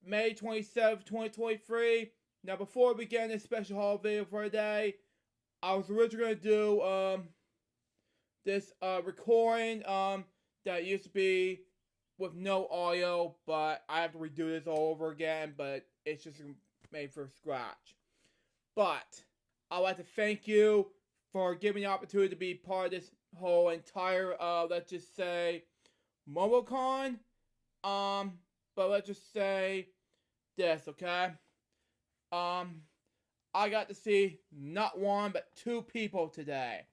May 27th, 2023. Now before we begin this special haul video for today, I was originally going to do, this, recording, that used to be with no audio, but I have to redo this all over again, but it's just made from scratch. But, I'd like to thank you for giving me the opportunity to be part of this whole entire, let's just say, MomoCon. But let's just say this, okay? I got to see not one, but 2 people today.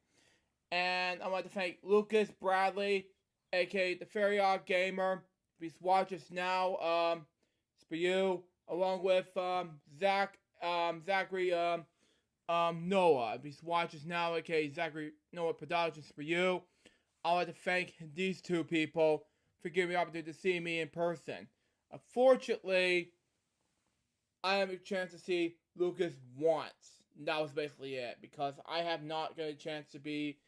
And I'd like to thank Lucas Bradley, aka the Fairy Odd Gamer. Please watch us now. It's for you, along with Zachary Noah. Please watch us now, aka Zachary Noah Productions for you. I'd like to thank these 2 people for giving me the opportunity to see me in person. Unfortunately, I have a chance to see Lucas once. And that was basically it, because I have not got a chance to be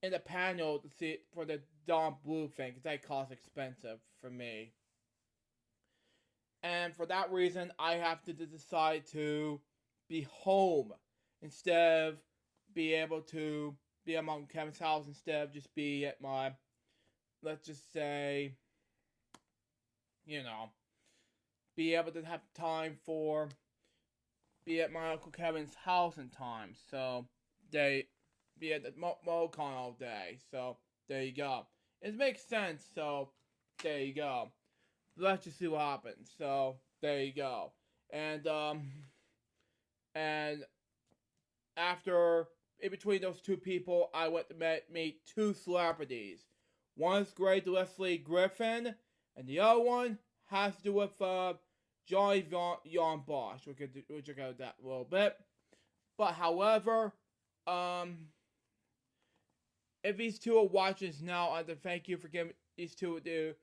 in the panel to see for the Don Blue thing, because that costs expensive for me. And for that reason, I have to decide to be home instead of be able to be at Uncle Kevin's house, instead of just be at my, let's just say, be able to have time for be at my Uncle Kevin's house in time. So they be at the MoCon all day. So there you go. It makes sense. So there you go. Let's just see what happens. So there you go. And after in between those two people, I went to meet two celebrities. One's Greg Leslie Griffin, and the other one has to do with Johnny Jan Bosch. We'll get to that a little bit. But however, if these two are watching this now, I'd like to thank you for giving these two to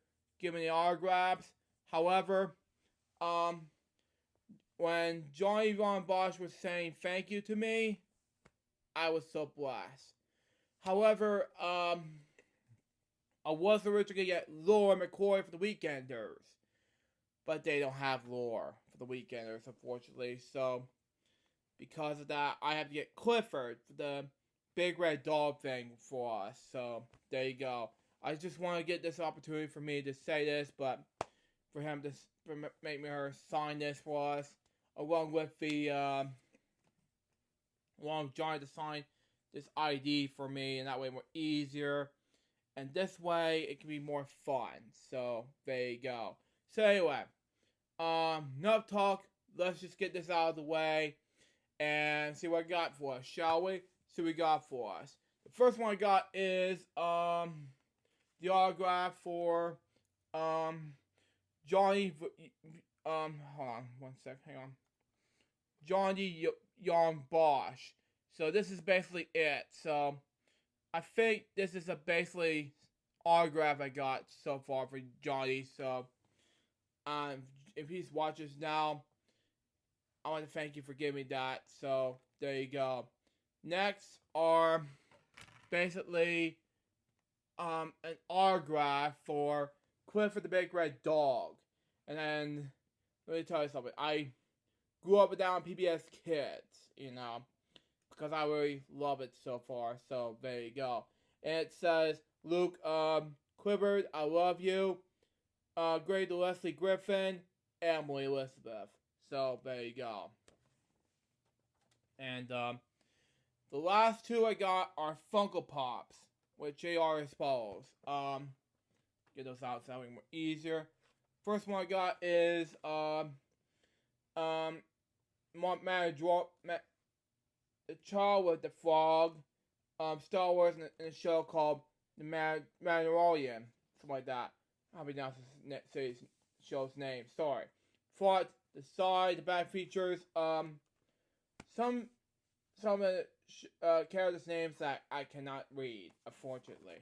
give me the autographs. However, when Johnny Jan Bosch was saying thank you to me, I was so blessed. However, I was originally going to get Laura McCoy for the Weekenders, but they don't have Laura for the Weekenders, unfortunately. So, because of that, I have to get Clifford for the Big Red Dog thing for us. So, there you go. I just want to get this opportunity for me to say this, but for him to make me sign this for us, along with the along with Johnny to sign this ID for me, and that way more easier. And this way, it can be more fun. So, there you go. So, anyway, enough talk. Let's just get this out of the way and see what I got for us, shall we? See what we got for us. The first one I got is, the autograph for, Johnny, hold on one sec, hang on. Johnny Jan Bosch. So, this is basically it. So, I think this is a basically autograph I got so far for Johnny. So, if he watches now, I want to thank you for giving me that. So, there you go. Next are basically an autograph for Clifford the Big Red Dog. And then, let me tell you something. I grew up with that on PBS Kids, because I really love it so far. So, there you go. And it says, Luke, Clifford, I love you. Greg Leslie Griffin, Emily Elizabeth. So, there you go. And, the last two I got are Funko Pops, which they are as follows. Get those out so more easier. First one I got is, the Child with the Frog, Star Wars in a show called The Mandalorian, something like that. I'll be announcing this show's name. Sorry. Front, the side, the back features some of the characters' names that I cannot read, unfortunately.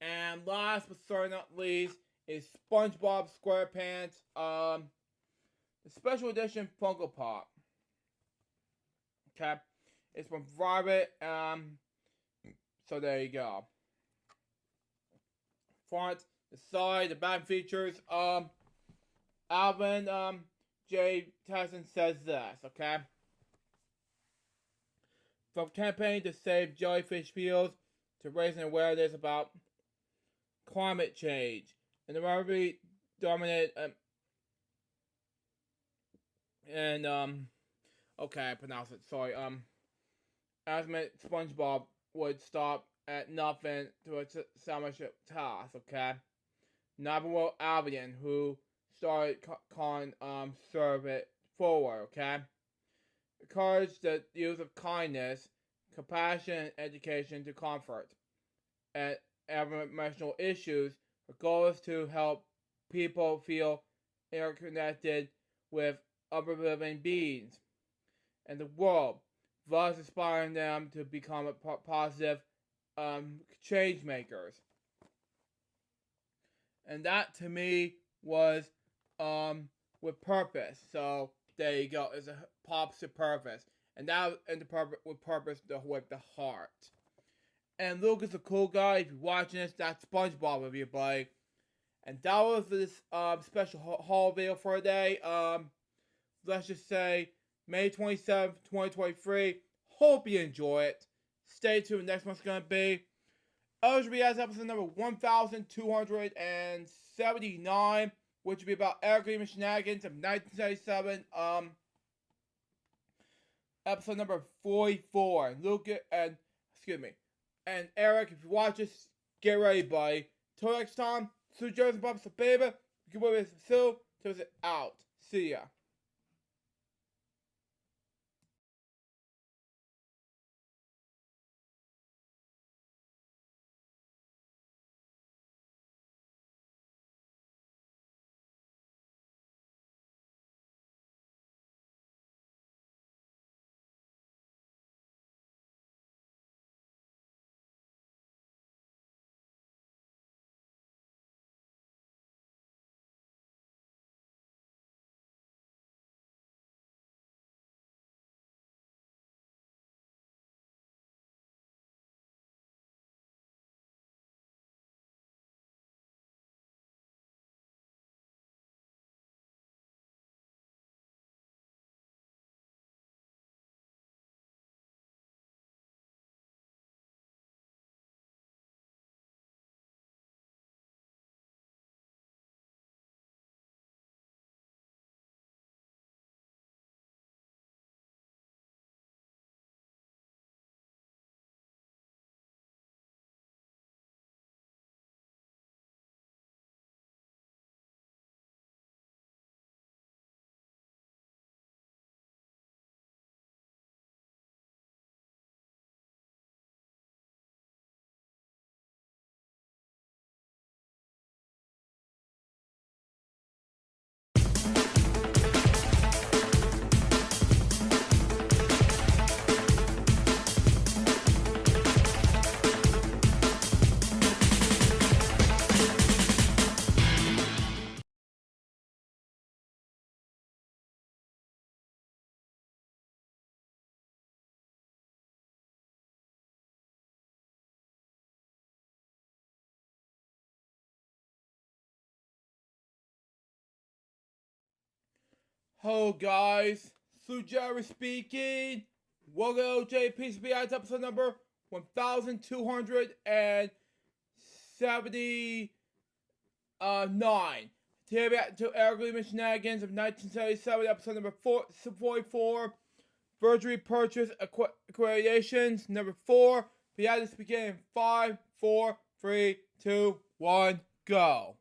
And last but certainly not least is SpongeBob SquarePants, the special edition Funko Pop. Okay, it's from Private. So there you go. Front, the side, the back features. Alvin J. Tyson says this. Okay. From campaign to save jellyfish fields to raising awareness about climate change and the very dominant okay, I pronounced it. Sorry. As meant SpongeBob would stop at nothing to establish a task. Okay. Navarro Albion, who started serve it forward. Okay. Encourage the use of kindness, compassion, and education to comfort and environmental issues. The goal is to help people feel interconnected with other living beings and the world, thus inspiring them to become positive change makers. And that to me was with purpose. So there you go. It's a opposite purpose. And that and the purpose with purpose with the heart. And Luke is a cool guy. If you're watching this, that's SpongeBob with you, buddy. And that was this special haul video for today. Let's just say May 27th, 2023. Hope you enjoy it. Stay tuned. Next month's gonna be LGBS episode number 1279, which will be about Eric Lehman shenanigans of 1977. Episode number 44. Luke and and Eric, if you watch this, get ready, buddy. Till next time, Sue Joseph Bubs the baby. You can with Sue. Till it's out. See ya. Hello guys, Sue Jerry speaking. Welcome to JPCBI's episode number 1279. Today back to Eric Lehman shenanigans of 1977, episode number 44. Virtually purchase accreditations number 4. We had this begin in 5, 4, 3, 2, 1, go.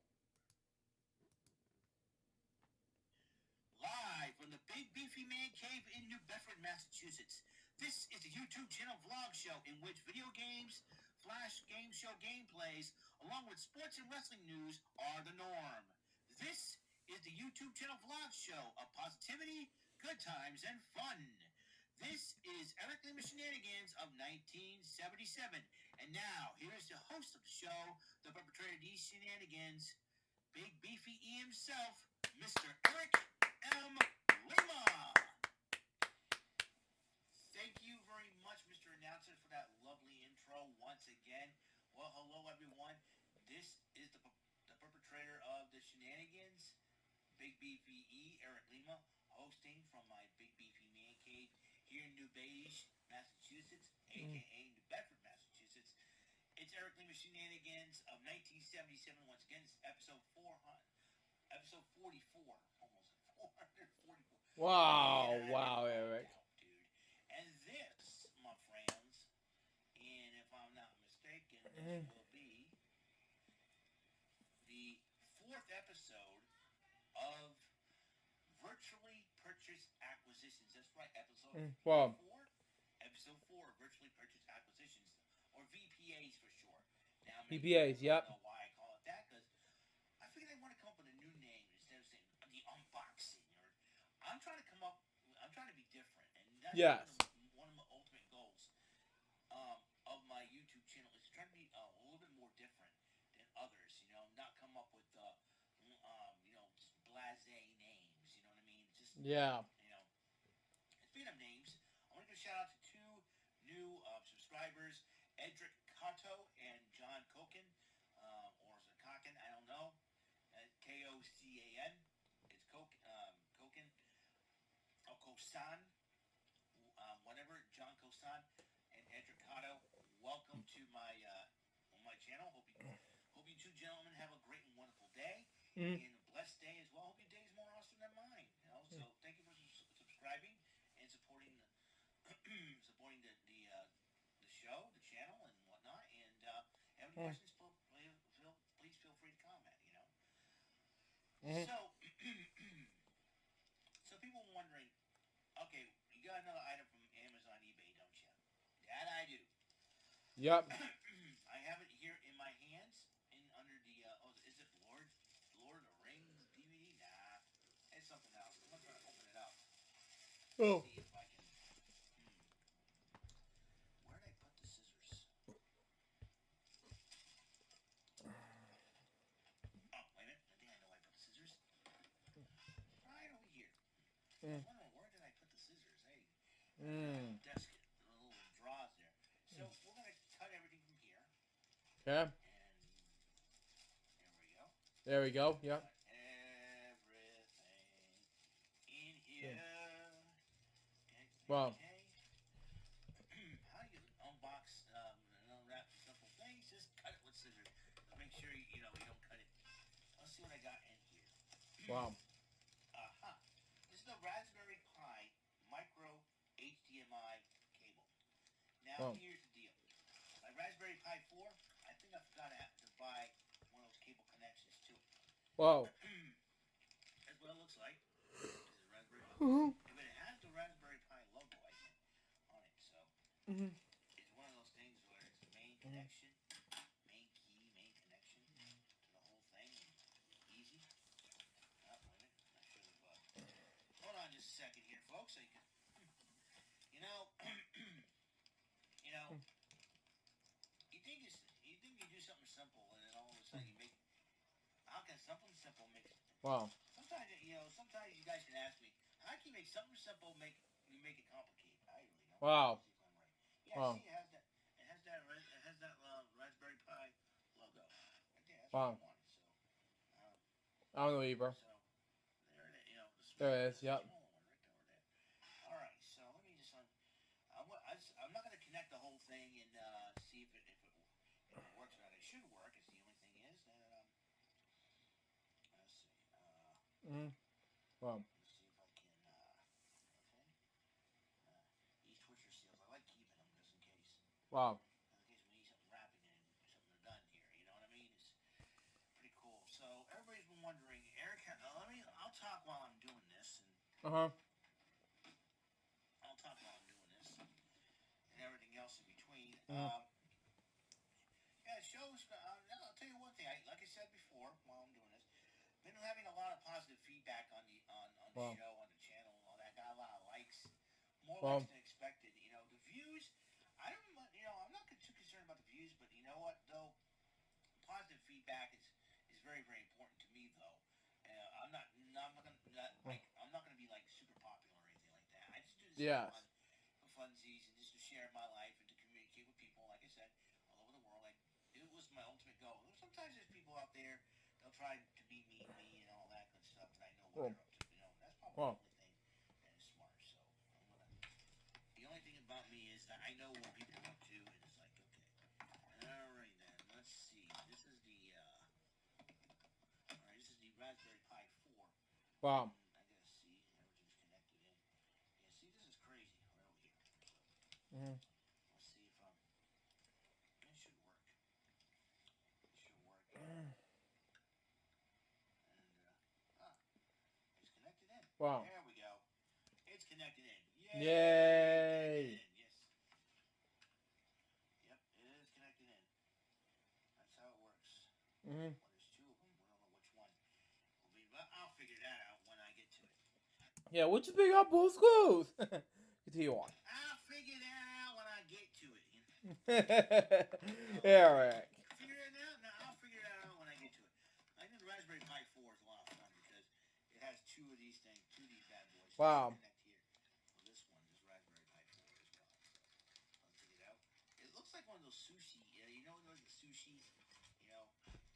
Live from the Big Beefy Man Cave in New Bedford, Massachusetts. This is the YouTube channel vlog show in which video games, flash game show gameplays, along with sports and wrestling news are the norm. This is the YouTube channel vlog show of positivity, good times, and fun. This is Eric Lehman Shenanigans of 1977. And now, here's the host of the show, the perpetrator of these shenanigans, Big Beefy E himself, Mr. Eric M. Lima. Thank you very much, Mr. Announcer, for that lovely intro once again. Well, hello, everyone. This is the perpetrator of the shenanigans, Big Beefy E, Eric Lima, hosting from my Big Beefy Man Cave here in New Beige, Massachusetts, a.k.a. New Bedford, Massachusetts. It's Eric Lima Shenanigans of 1977. Once again, it's episode 44, almost 444. Wow, Yeah, wow, Eric. dude. And this, my friends, and if I'm not mistaken, this will be the 4th episode of Virtually Purchased Acquisitions. That's right, episode 4. Episode 4 of Virtually Purchased Acquisitions, or VPAs for short. Now, VPAs, yep. I don't know why I call it that, because I figured I want to come up with a new name instead of saying the unboxing. Or I'm trying to be different, and that's Yes. one of my ultimate goals of my YouTube channel is trying to be a little bit more different than others. You know, not come up with Yeah. You know, speaking of names, I want to give a shout out to two new subscribers, Edric Cotto and John Koken, or is it Koken? I don't know. Kocan. It's Koken. Oh, Kosan. Whatever. John Kosan and Edric Cotto. Welcome to my on my channel. Hope you two gentlemen have a great and wonderful day. Mm. And a blessed day as well. Hope your day is more awesome than mine. You know, so thank you for subscribing and supporting supporting the show, the channel, and whatnot. And have any questions? Please feel free to comment. You know. So, so people are wondering. Okay, you got another item from Amazon, eBay, don't you? That I do. Yep. I have it here in my hands, under the. Is it Lord of the Rings DVD? Nah, it's something else. I'm gonna try to open it up. Oh. See if I can. Where did I put the scissors? Oh, wait a minute. I think I know where I put the scissors. Right over here. I was wondering, where did I put the scissors? Hey, desk, the little drawers there. So we're gonna cut everything from here. Okay. And there we go. There we go. Yep. Cut everything in here. Okay. Wow. Okay. How do you unbox and unwrap simple things? Just cut it with scissors. Make sure you don't cut it. Let's see what I got in here. Wow. Aha. This is the Raspberry Pi micro HDMI cable. Now here's the deal. My Raspberry Pi 4, I think I forgot to buy one of those cable connections to it. Wow. That's what it looks like. This is Raspberry Pi. But it has the Raspberry Pi logo, I think, on it. So it's one of those things where it's the main connection, main key, main connection to the whole thing. Easy. Oh, wait a minute. Not sure the bug. Hold on just a second here, folks. So you can, you know, you think you do something simple, and then all of a sudden you make. How can something simple make? Wow. Sometimes you guys can ask me, how can you make something simple make it complicated? I really don't. Wow. See if I'm right. Yeah, Wow. see, it has that Raspberry Pi logo. Right there, that's Wow. what I wanted. So, I don't know either. so there it is. There it is. Yep. Small one right over there. All right. So let me just. I'm not going to connect the whole thing and see if it works or not. It should work. It's the only thing is that let's see. Wow. Let's see if I can. Okay. These twisher seals, I like keeping them just in case. Wow. In case we need something wrapping and something done here. You know what I mean? It's pretty cool. So everybody's been wondering, Eric. I'll talk while I'm doing this, and I'll talk while I'm doing this, and everything else in between. Yeah, shows. I'll tell you one thing. Like I said before, while I'm doing this, been having a lot of positive feedback on the show, on the channel, and all that. Got a lot of likes, more likes than expected. You know, the views. I'm not too concerned about the views, but you know what though, positive feedback is very, very important to me though. I'm not gonna be like super popular or anything like that. I just do this for funsies and just to share my life and to communicate with people. Like I said, all over the world. It was my ultimate goal. Sometimes there's people out there, they'll try to be mean to me and all that good stuff, and I know what they're up to. You know, that's probably the only thing that is smart. So the only thing about me is that I know what people are up to, and it's like, okay, all right then, let's see. This is the Raspberry Pi 4. Wow. I gotta see everything's connected in. Yeah, see, this is crazy right over here. Let's see if it should work. It should work. And it's connected in. Wow. There we go. It's connected in. Yay! Connected in. Yes. Yep, it is connected in. That's how it works. Well, there's two of them. We don't know which one. But I'll figure that out when I get to it. Yeah, which is big up both schools. Continue on. I'll figure that out when I get to it. You know? Eric. Figure it out? No, I'll figure that out when I get to it. I think the Raspberry Pi 4 is a lot of fun because it has two of these bad boys. Wow. Connect here. Well, this one, this Raspberry Pi 4 is gone. So let's take it out. It looks like one of those sushi. You know, like the sushi. You know,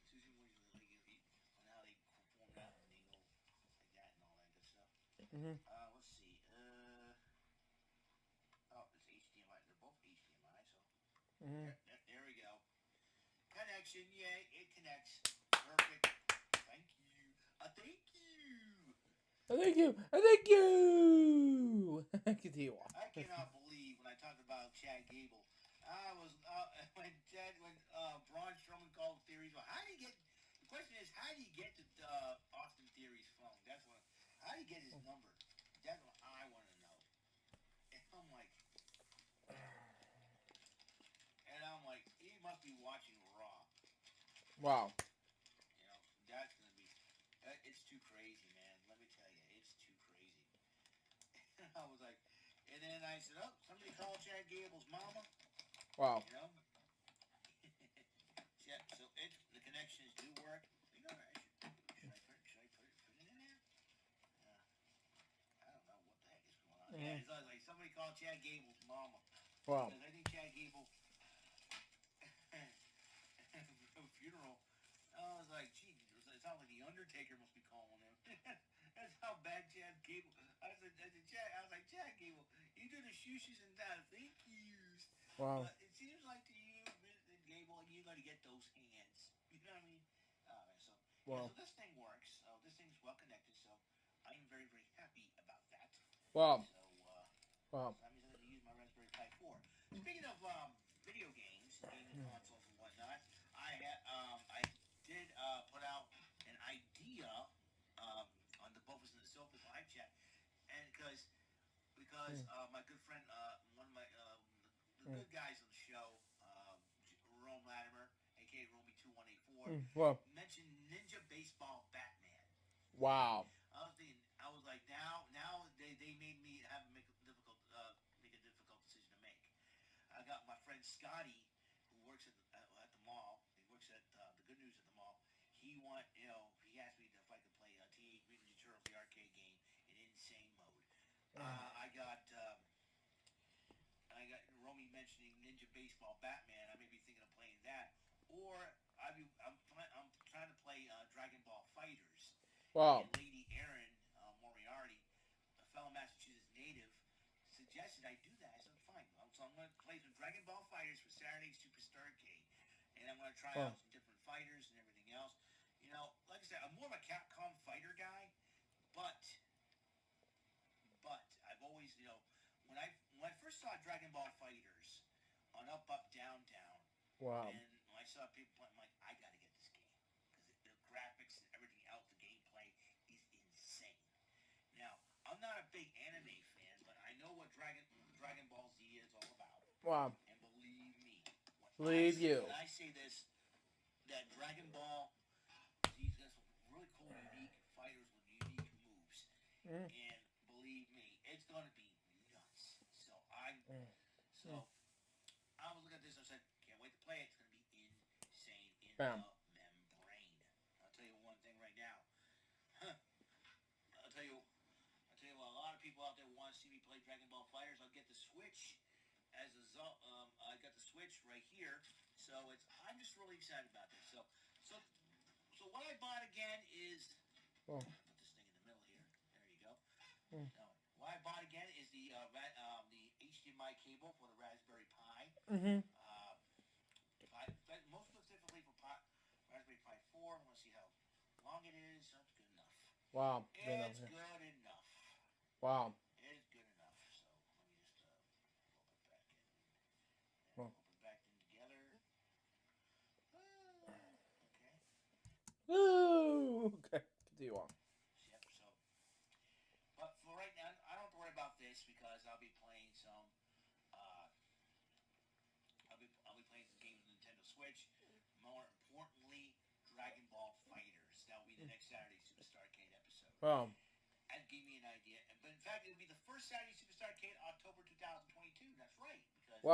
sushi movies like you eat, and how they form it out and they go like that and all that good stuff. Mhm. Let's see. Oh, it's HDMI. They're both HDMI. So Mhm. there we go. Connection. Yay! It connects. Perfect. Thank you. Thank you. Thank you. Thank you. Continue on. I cannot believe when I talked about Chad Gable. I was when Braun Strowman called Theory's phone. How do you get? The question is, how do you get to Austin Theory's phone? That's what. How do you get his number? That's what I want to know. And I'm like, he must be watching Raw. Wow. You know, that's gonna be. It's too crazy, man. Let me tell you, it's too crazy. I was like, and then I said, oh, somebody called Chad Gable's mama. Wow. You know. Yeah, so the connections do work. You know, should I put it in there? I don't know what the heck is going on. Yeah, it's like somebody called Chad Gable's mama. Wow. Because I think Chad Gable funeral. I was like, gee, it sounds like the Undertaker must be calling him. That's how bad Chad Gable. I was like, Chad Gable, you do the shooshes and that. Thank yous. Wow. But it seems like to you, Mr. Gable, you got to get those hands. You know what I mean? Wow. So this thing works. This thing's well connected. So I am very, very happy about that. Wow. So, Wow. so that means I got to use my Raspberry Pi 4. Speaking of video games, gaming consoles and whatnot, I did put out an idea on the Bofus and the Sofas live chat, and because my good friend, one of my the good guys on the show, Rome Latimer, aka Romy2184, Wow. mentioned Ninja Baseball Batman. Wow. I was thinking, I was like, now they made me have make a difficult decision to make. I got my friend Scotty, who works at the mall. He works at the Good News at the mall. He asked me if I could play Teenage Mutant Ninja Turtles, the arcade game, in insane mode. I got Romy mentioning Ninja Baseball Batman. I may be thinking of playing that, or I'm trying to play Dragon Ball Fighters. Wow. And Lady Erin Moriarty, a fellow Massachusetts native, suggested I do that. I said, fine. So I'm going to play some Dragon Ball Fighters for Saturday's Superstar Arcade. And I'm going to try out some different fighters and everything else. You know, like I said, I'm more of a Capcom fighter guy, but I've always, when I first saw Dragon Ball Fighters on Up Up Down Down, Wow. and when I saw people playing, I'm like, I got to get this game because the graphics and everything else, the gameplay is insane. Now, I'm not a big anime fan, but I know what Dragon Ball Z is all about. Wow. And believe me, You. when I say this, that Dragon Ball Z's got some really cool, unique fighters with unique moves. And believe me, it's gonna be nuts. So I was looking at this and I said, can't wait to play it. It's gonna be insane in Bam. the membrane. I'll tell you one thing right now. I'll tell you what, a lot of people out there want to see me play Dragon Ball Fighters. I'll get the Switch I got the Switch right here, so I'm just really excited about this. So what I bought again is put this thing in the middle here. There you go. Now, what I bought again is the HDMI cable for the Raspberry Pi. Most specifically for Raspberry Pi 4. I want to see how long it is. That's good enough. Wow. It's good enough. Wow. It's good enough. So let me just rope it back in. Rope it back in together. Okay. Ooh. Okay. Continue on. Yep. So, but for right now, I don't have to worry about this because I'll be playing some. I'll be playing some games on Nintendo Switch. More importantly, Dragon Ball Fighters. That will be the next Saturday Superstar Arcade episode. Wow. That gave me an idea. But in fact, it'll be the first Saturday Superstar Arcade, October 2022. That's right. Because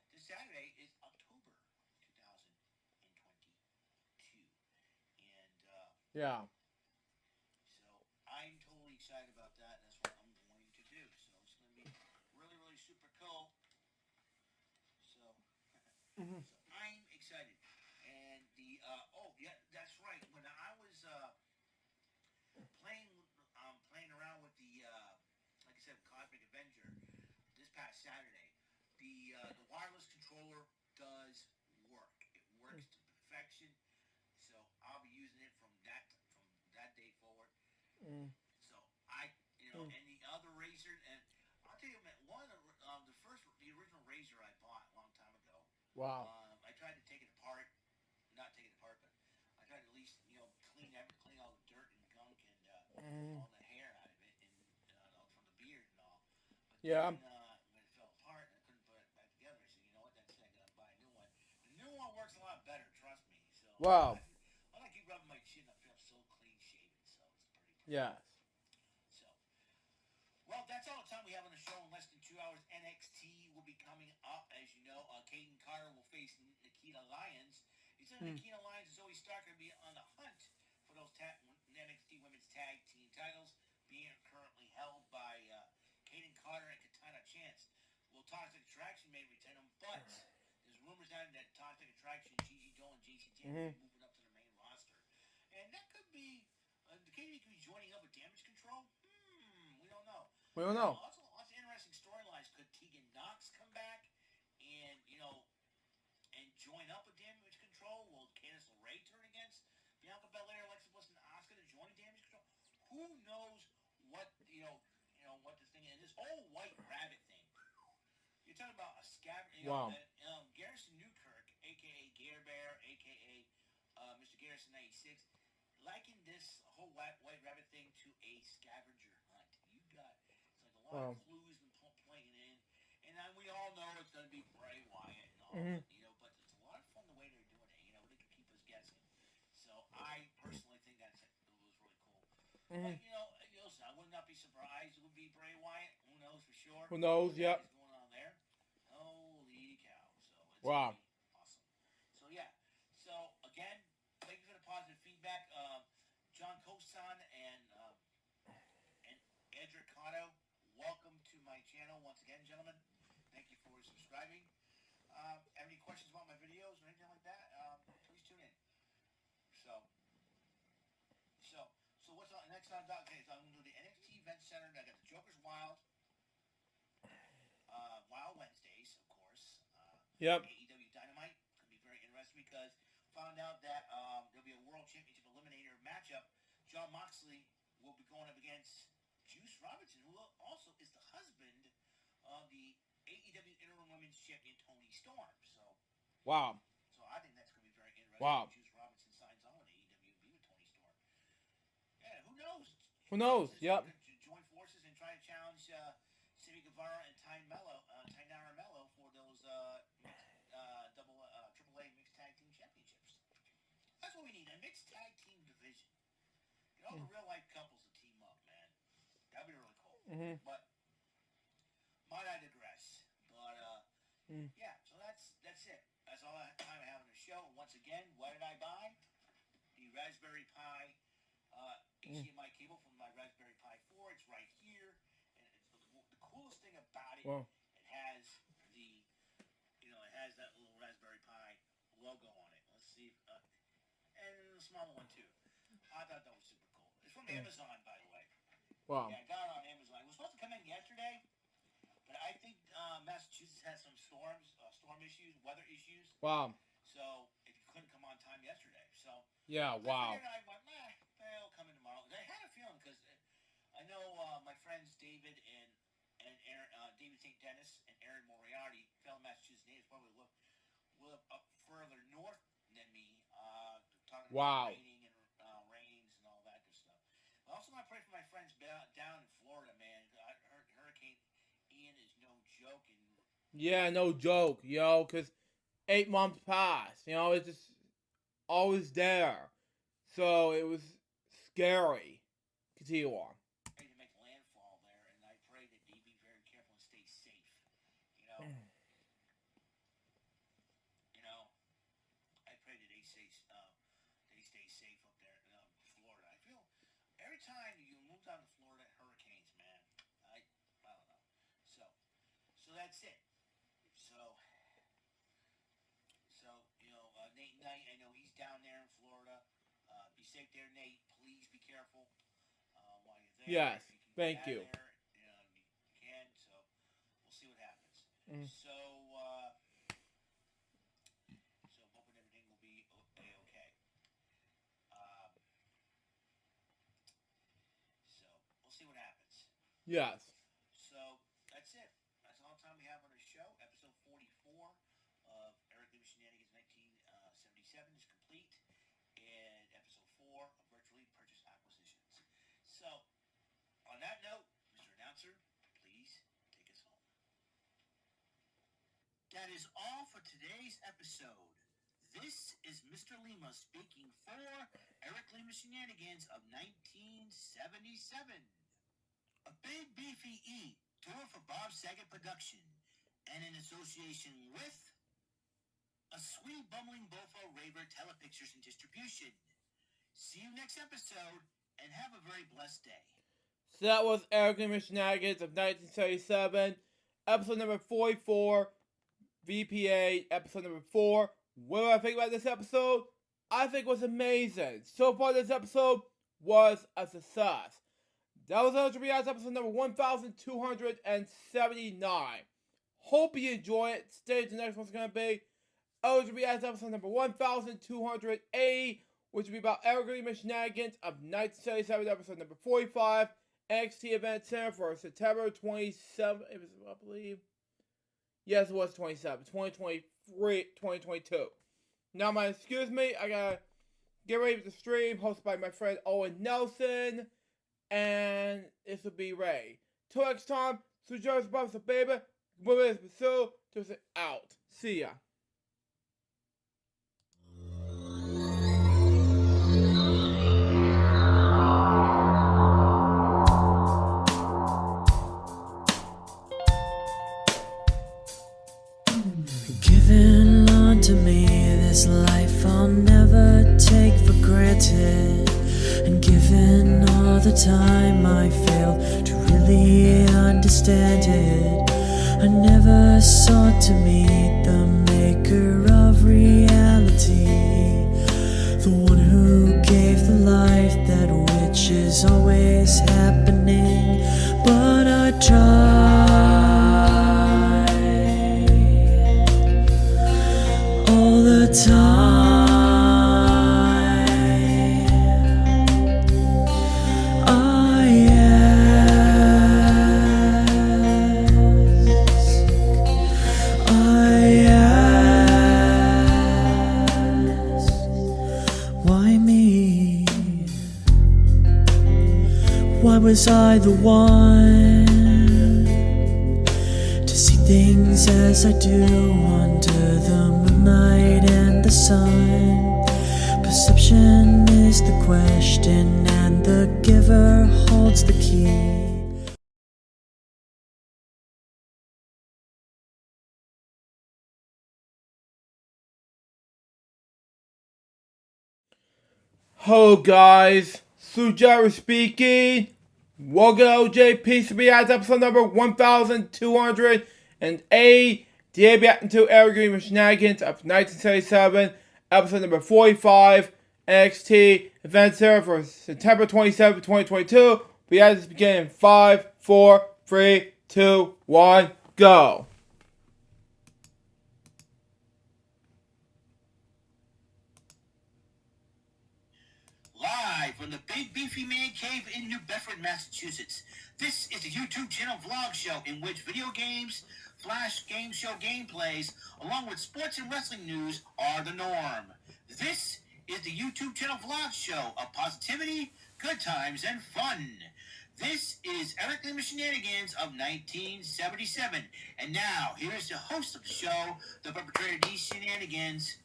this Saturday is October 2022. And yeah. so I'm totally excited about that. That's what I'm going So and the other razor, and I'll tell you, man, the original razor I bought a long time ago. Wow. I tried to take it apart, not take it apart, but I tried to at least clean all the dirt and gunk and all the hair out of it, and from the beard and all. But Yeah. then when it fell apart and I couldn't put it back together, I said, you know what? That's it. I gotta buy a new one. The new one works a lot better, trust me. So Wow. I keep rubbing my chin. I feel so clean shaven, so it's pretty. Yes. So, well, that's all the time we have on the show. In less than 2 hours, NXT will be coming up. As you know, Caden Carter will face Nikita Lyons. He said Nikita Lyons and Zoe Stark are going to be on the hunt for those NXT Women's Tag Team titles, being currently held by Caden Carter and Katana Chance. Well, Toxic Attraction may retain them, but there's rumors out that Toxic Attraction, Gigi Dolan, and JC Jam will be moving up to the main roster. And that could be, KD could be joining up with Damage Control. We don't know. We don't know. Lots of interesting storylines. Could Tegan Knox come back and join up with Damage Control? Will Candice LeRae turn against Bianca Belair, Alexa Bliss, and Asuka to join Damage Control? Who knows what what this thing is? This whole White Rabbit thing. You're talking about a scavenger. Wow. Garrison Newkirk, aka Gare Bear, aka Mr. Garrison 96, likened this whole White Rabbit thing to a scavenger hunt. It's like a lot of clues been playing in, and we all know it's going to be Bray Wyatt and all, but it's a lot of fun the way they're doing it. They can keep us guessing. So I personally think it was really cool. But listen, I would not be surprised it would be Bray Wyatt. Who knows for sure? Who knows? Yep. What's going on there? Holy cow! So it's wow. Awesome. So yeah. So again, thank you for the positive feedback. John Cosan and Edric Cotto, welcome to my channel once again, gentlemen. Thank you for subscribing. Have any questions about my videos or anything like that? Please tune in. So what's on next on Doc? Okay, so I'm gonna do the NXT Event Center. And I got the Joker's Wild Wednesdays, of course. Yep. AEW Dynamite could be very interesting because found out that there'll be a World Championship Eliminator matchup. Jon Moxley will be going up against Juice Robinson, who also is the husband of the AEW Interim Women's Champion Toni Storm. So wow. So I think that's going to be very interesting. Wow. Juice Robinson signs on with AEW and be with Toni Storm. Yeah, who knows? Who knows? Yep. Join forces and try to challenge Sammy Guevara and Tainara Mello for those AAA Mixed Tag Team Championships. That's what we need, a mixed tag team division. Get all the real life couples to team up, man. That'd be really cool. But might I digress? But yeah, so that's it. That's all the time I have on the show. Once again, what did I buy? The Raspberry Pi HDMI cable from my Raspberry Pi 4. It's right here, and it's the coolest thing about it. Wow. It has that little Raspberry Pi logo on it. Let's see, and a smaller one too. I thought that was super cool. It's from Amazon, by the way. Wow. Yeah, I got it on Amazon. It was supposed to come in yesterday, but I think Massachusetts has some storm issues, weather issues. Wow. So it couldn't come on time yesterday. So yeah, wow. I went, it'll come in tomorrow. I had a feeling because I know my friends David and Aaron, David St. Dennis and Aaron Moriarty, fellow Massachusetts natives, probably live up further north than me. Talking about raining and rains and all that good stuff. I also want to pray for my friends down in Florida, man. I heard Hurricane Ian is no joke. Yeah, no joke, yo, because 8 months passed. It's just always there. So it was scary. Continue on. To make landfall there, and I pray that they be very careful and stay safe. I pray that they stay safe up there in Florida. I feel every time you move down to Florida, hurricanes, man. I don't know. So that's it. So Nate Knight, I know he's down there in Florida. Be safe there, Nate. Please be careful while you're there. Yes, thank you. There, you can. So we'll see what happens. So hoping everything will be okay. Yes. So that's it. That's all the time we have on the show. Episode 44 of Eric Lee Shenanigans 1977 is complete, and episode 4 of Virtually Purchase Acquisitions. So, on that note, Mr. Announcer, please take us home. That is all for today's episode. This is Mr. Lima speaking for Eric Lima Shenanigans of 1977. A Big Beefy E, tour for Bob Saget production, and in association with a Sweet Bumbling Bofo Raver Telepictures and Distribution. See you next episode, and have a very blessed day. So that was Eric Lee Shenanigans of 1977, episode number 44, VPA, episode number 4. What do I think about this episode? I think it was amazing. So far, this episode was a success. That was LGBT's episode number 1279. Hope you enjoy it. Stay tuned. The next one's going to be LGBT's episode number 1280, which will be about Eric Lee Shenanigans of 1977, episode number 45, NXT Event Center for September 27th, I believe. Yes, it was 27, 2023, 2022. Now, excuse me, I gotta get ready for the stream, hosted by my friend Owen Nelson, and this will be Ray. Till next time, so Joe's Bubs of Baby, women is pursued, just out. See ya. Given unto me this life I'll never take for granted, and given all the time I fail to really understand it, I never sought to meet the maker of reality, the one who gave the life that which is always happening, but I tried all the time. I ask, why me? Why was I the one to see things as I do under the moonlight and the sun? Perception is the question, and the giver holds the key. Hello guys, Sujara speaking. Welcome to OJPCB episode number 1208. Today reacting to Eric Lee Shenanigans of 1977, episode number 45, NXT Event Center for September 27, 2022. We have this begin in 5, 4, 3, 2, 1, go. Live from the Big Beefy Man Cave in New Bedford, Massachusetts. This is the YouTube channel vlog show in which video games, flash game show gameplays, along with sports and wrestling news are the norm. This is the YouTube channel vlog show of positivity, good times, and fun. This is Eric Lee Shenanigans of 1977. And now, here's the host of the show, the perpetrator of these shenanigans,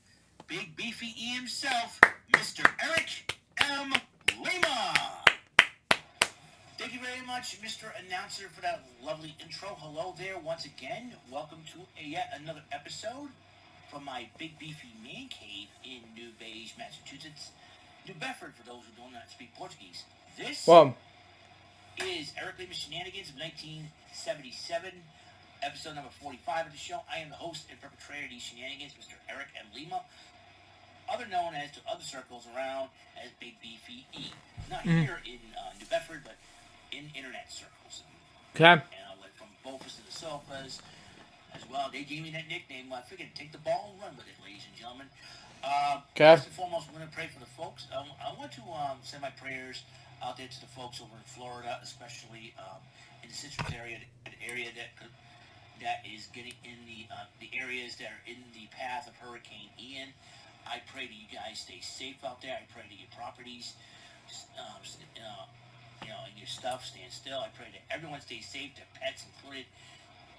Big Beefy E himself, Mr. Eric M. Lima. Thank you very much, Mr. Announcer, for that lovely intro. Hello there once again. Welcome to yet another episode from my Big Beefy Man Cave in New Beige, Massachusetts. New Bedford, for those who do not speak Portuguese. This is Eric Lee Shenanigans of 1977, episode number 45 of the show. I am the host and perpetrator of these shenanigans, Mr. Eric M. Lima, other known as to other circles around as Big Beefy E. Not here in New Bedford, but in internet circles. Okay. And like from Bofus to the Sofas as well. They gave me that nickname. I figured take the ball and run with it, ladies and gentlemen. Okay. First and foremost, I'm going to pray for the folks. I want to send my prayers out there to the folks over in Florida, especially in the Citrus area, an area that is getting in the areas that are in the path of Hurricane Ian. I pray that you guys stay safe out there. I pray that your properties, and your stuff stand still. I pray that everyone stays safe, their pets included.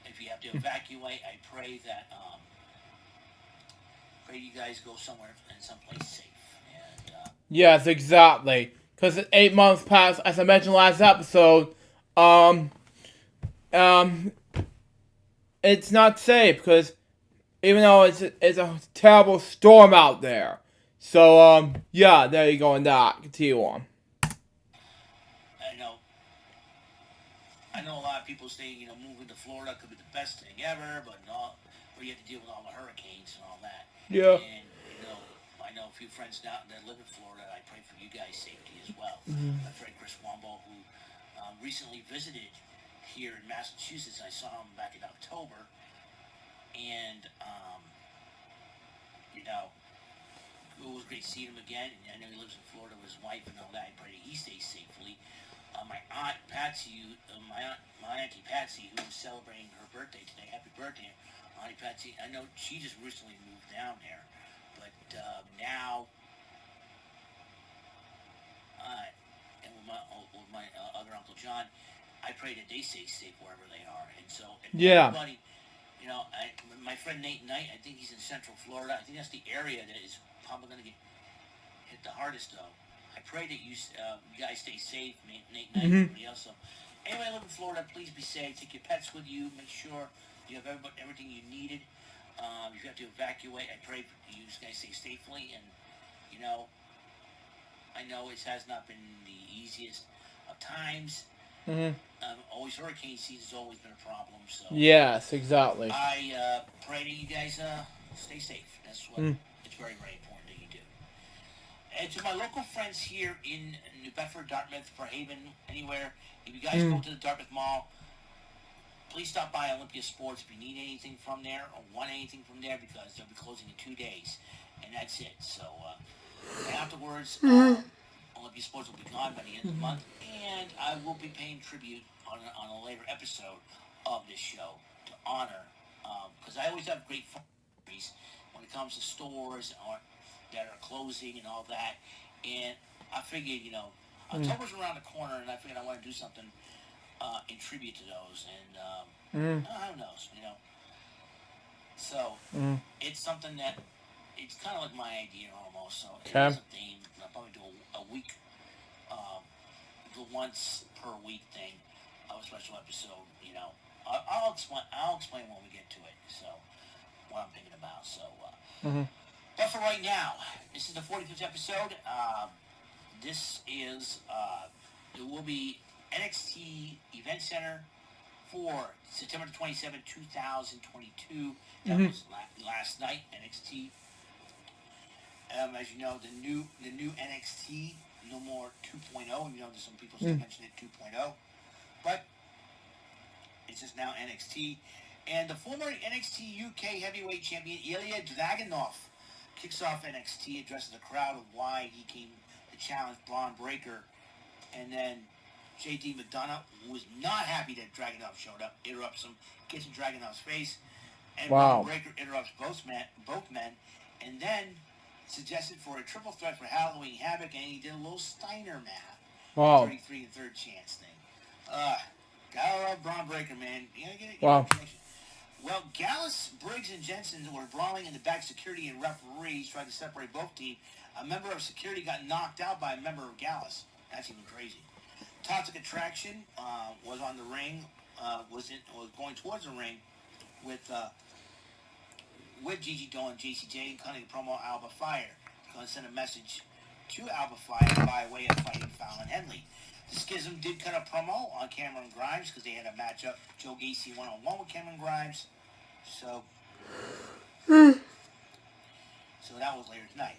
If you have to evacuate, I pray that you guys go somewhere and someplace safe. And Yes, exactly. Because 8 months past, as I mentioned last episode, it's not safe because even though it's a terrible storm out there. So, yeah, there you go on that. Continue on. I know a lot of people say, moving to Florida could be the best thing ever, but you have to deal with all the hurricanes and all that. Yeah. And, I know a few friends now that live in Florida. I pray for you guys' safety as well. My friend Chris Wombo, who recently visited here in Massachusetts, I saw him back in October, and, it was great seeing him again. And I know he lives in Florida with his wife and all that. I pray that he stays safely. My aunt Patsy, my auntie Patsy, who is celebrating her birthday today. Happy birthday, Auntie Patsy. I know she just recently moved down there, but now, and with my other Uncle John, I pray that they stay safe wherever they are. And so, everybody, my friend Nate Knight, I think he's in Central Florida. I think that's the area that is probably going to get hit the hardest, though. I pray that you guys stay safe, Nate and everybody else. So, anybody live in Florida, please be safe. Take your pets with you. Make sure you have everything you needed. If you have to evacuate, I pray you guys stay safely. And, I know it has not been the easiest of times. Always hurricane season's always been a problem. So Yes, exactly. I pray that you guys stay safe. That's what it's very, very important that you do. And to my local friends here in New Bedford, Dartmouth, Fairhaven, anywhere, if you guys go to the Dartmouth Mall, please stop by Olympia Sports if you need anything from there or want anything from there, because they'll be closing in 2 days, and that's it. So afterwards, Olympia Sports will be gone by the end of the month, and I will be paying tribute on a later episode of this show to honor, because I always have great fundraisers when it comes to stores that are closing and all that. And I figured, October's around the corner, and I figured I want to do something in tribute to those. And who knows, So it's something that it's kind of like my idea almost. So it's a theme. I'll probably do a week, do once per week thing of a special episode. I'll explain when we get to it. So what I'm thinking about. So. But for right now, this is the 45th episode. This is, there will be NXT Event Center for September 27, 2022. That was last night, NXT. As you know, the new NXT, no more 2.0. There's some people still mention it 2.0. But it's just now NXT. And the former NXT UK Heavyweight Champion, Ilya Dragunov, kicks off NXT, addresses the crowd of why he came to challenge Braun Breaker. And then JD McDonough, who was not happy that Dragunov showed up, interrupts him, gets in Dragunov's face. And Braun Breaker interrupts both men, and then suggested for a triple threat for Halloween Havoc, and he did a little Steiner math. 33 and third chance thing. Gotta love Braun Breaker, man. You gotta get it. Well, Gallus, Briggs, and Jensen were brawling in the back. Security and referees tried to separate both teams. A member of security got knocked out by a member of Gallus. That's even crazy. Toxic Attraction was on the ring, was going towards the ring with Gigi Dolan and JCJ, cutting a promo Alba Fire. Going to send a message to Alba Fire by way of fighting Fallon Henley. The Schism did cut a promo on Cameron Grimes because they had a matchup, Joe Gacy one-on-one with Cameron Grimes. So that was later tonight.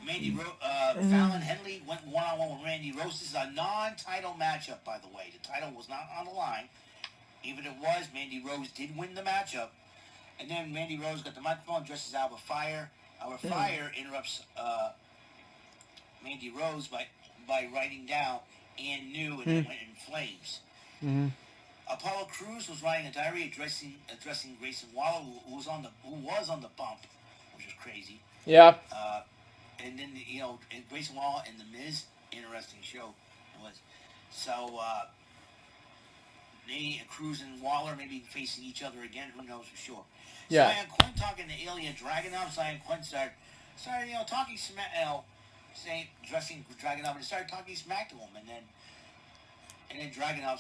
Fallon Henley went one-on-one with Randy Rose. This is a non-title matchup, by the way. The title was not on the line. Even if it was, Mandy Rose did win the matchup. And then Mandy Rose got the microphone, dresses Alba Fire. Alba Fire interrupts Mandy Rose by writing down and new, and then went in flames. Mm-hmm. Apollo Crews was writing a diary addressing Grayson Waller, who was on the bump, which was crazy. Yeah. And then and Grayson Waller and the Miz, interesting show it was. So they Cruz and Waller maybe facing each other again. Who knows for sure? Yeah. Cyan Quinn talking to Ilya Dragunov. Cyan Quinn started talking smack, saying dressing Dragunov, and started talking smack to him, and then Dragunov,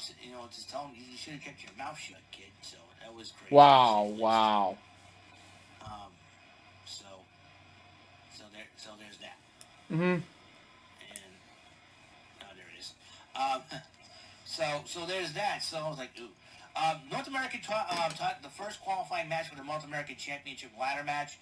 just telling him you should have kept your mouth shut, kid. So that was crazy. Wow. So there's that. Mm-hmm. And there it is. So there's that. So I was like, ooh. North American the first qualifying match for the North American Championship ladder match.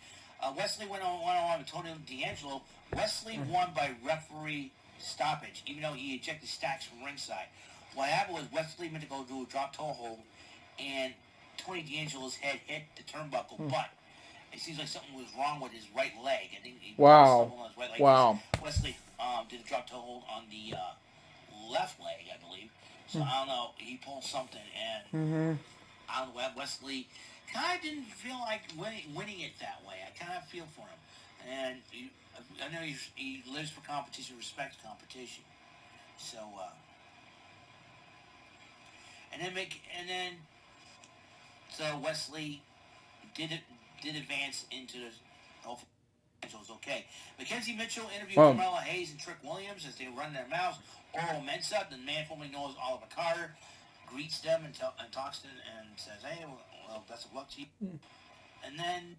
Wesley went on with Tony D'Angelo. Wesley won by referee stoppage, even though he ejected Stacks from ringside. What happened was Wesley meant to go do a drop toe hold, and Tony D'Angelo's head hit the turnbuckle, but it seems like something was wrong with his right leg. I think he Wow. on his right leg. Wow. Wesley did a drop toe hold on the left leg, I believe. So I don't know. He pulled something, and I don't know. Wesley kind of didn't feel like winning it that way. I kind of feel for him, and I know he lives for competition, respects competition. So so Wesley did advance into the. Hopefully, it was okay. Mackenzie Mitchell interviewed Carmella Hayes and Trick Williams as they run their mouths. Oral Mensah, the man formerly known as Oliver Carter, greets them and talks to them and says, "Hey, well, best of luck to you." And then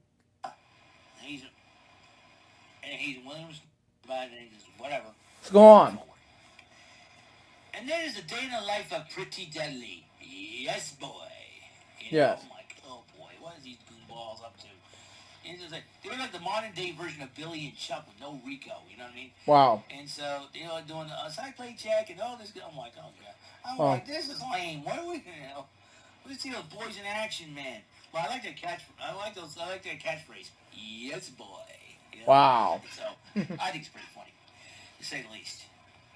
Hayes and Williams, whatever. Let's go on. And then there's a day in the life of Pretty Deadly. Yes, boy. Yes. I'm like, oh boy, what are these goofballs up to? And it's like, they were like the modern day version of Billy and Chuck with no Rico, you know what I mean? Wow. And so, doing a side play check and all this. I'm like, oh god. I'm like, this is lame. What are we, let's see those boys in action, man. Well, I like their catchphrase. Yes, boy. Wow. So, I think it's pretty funny, to say the least.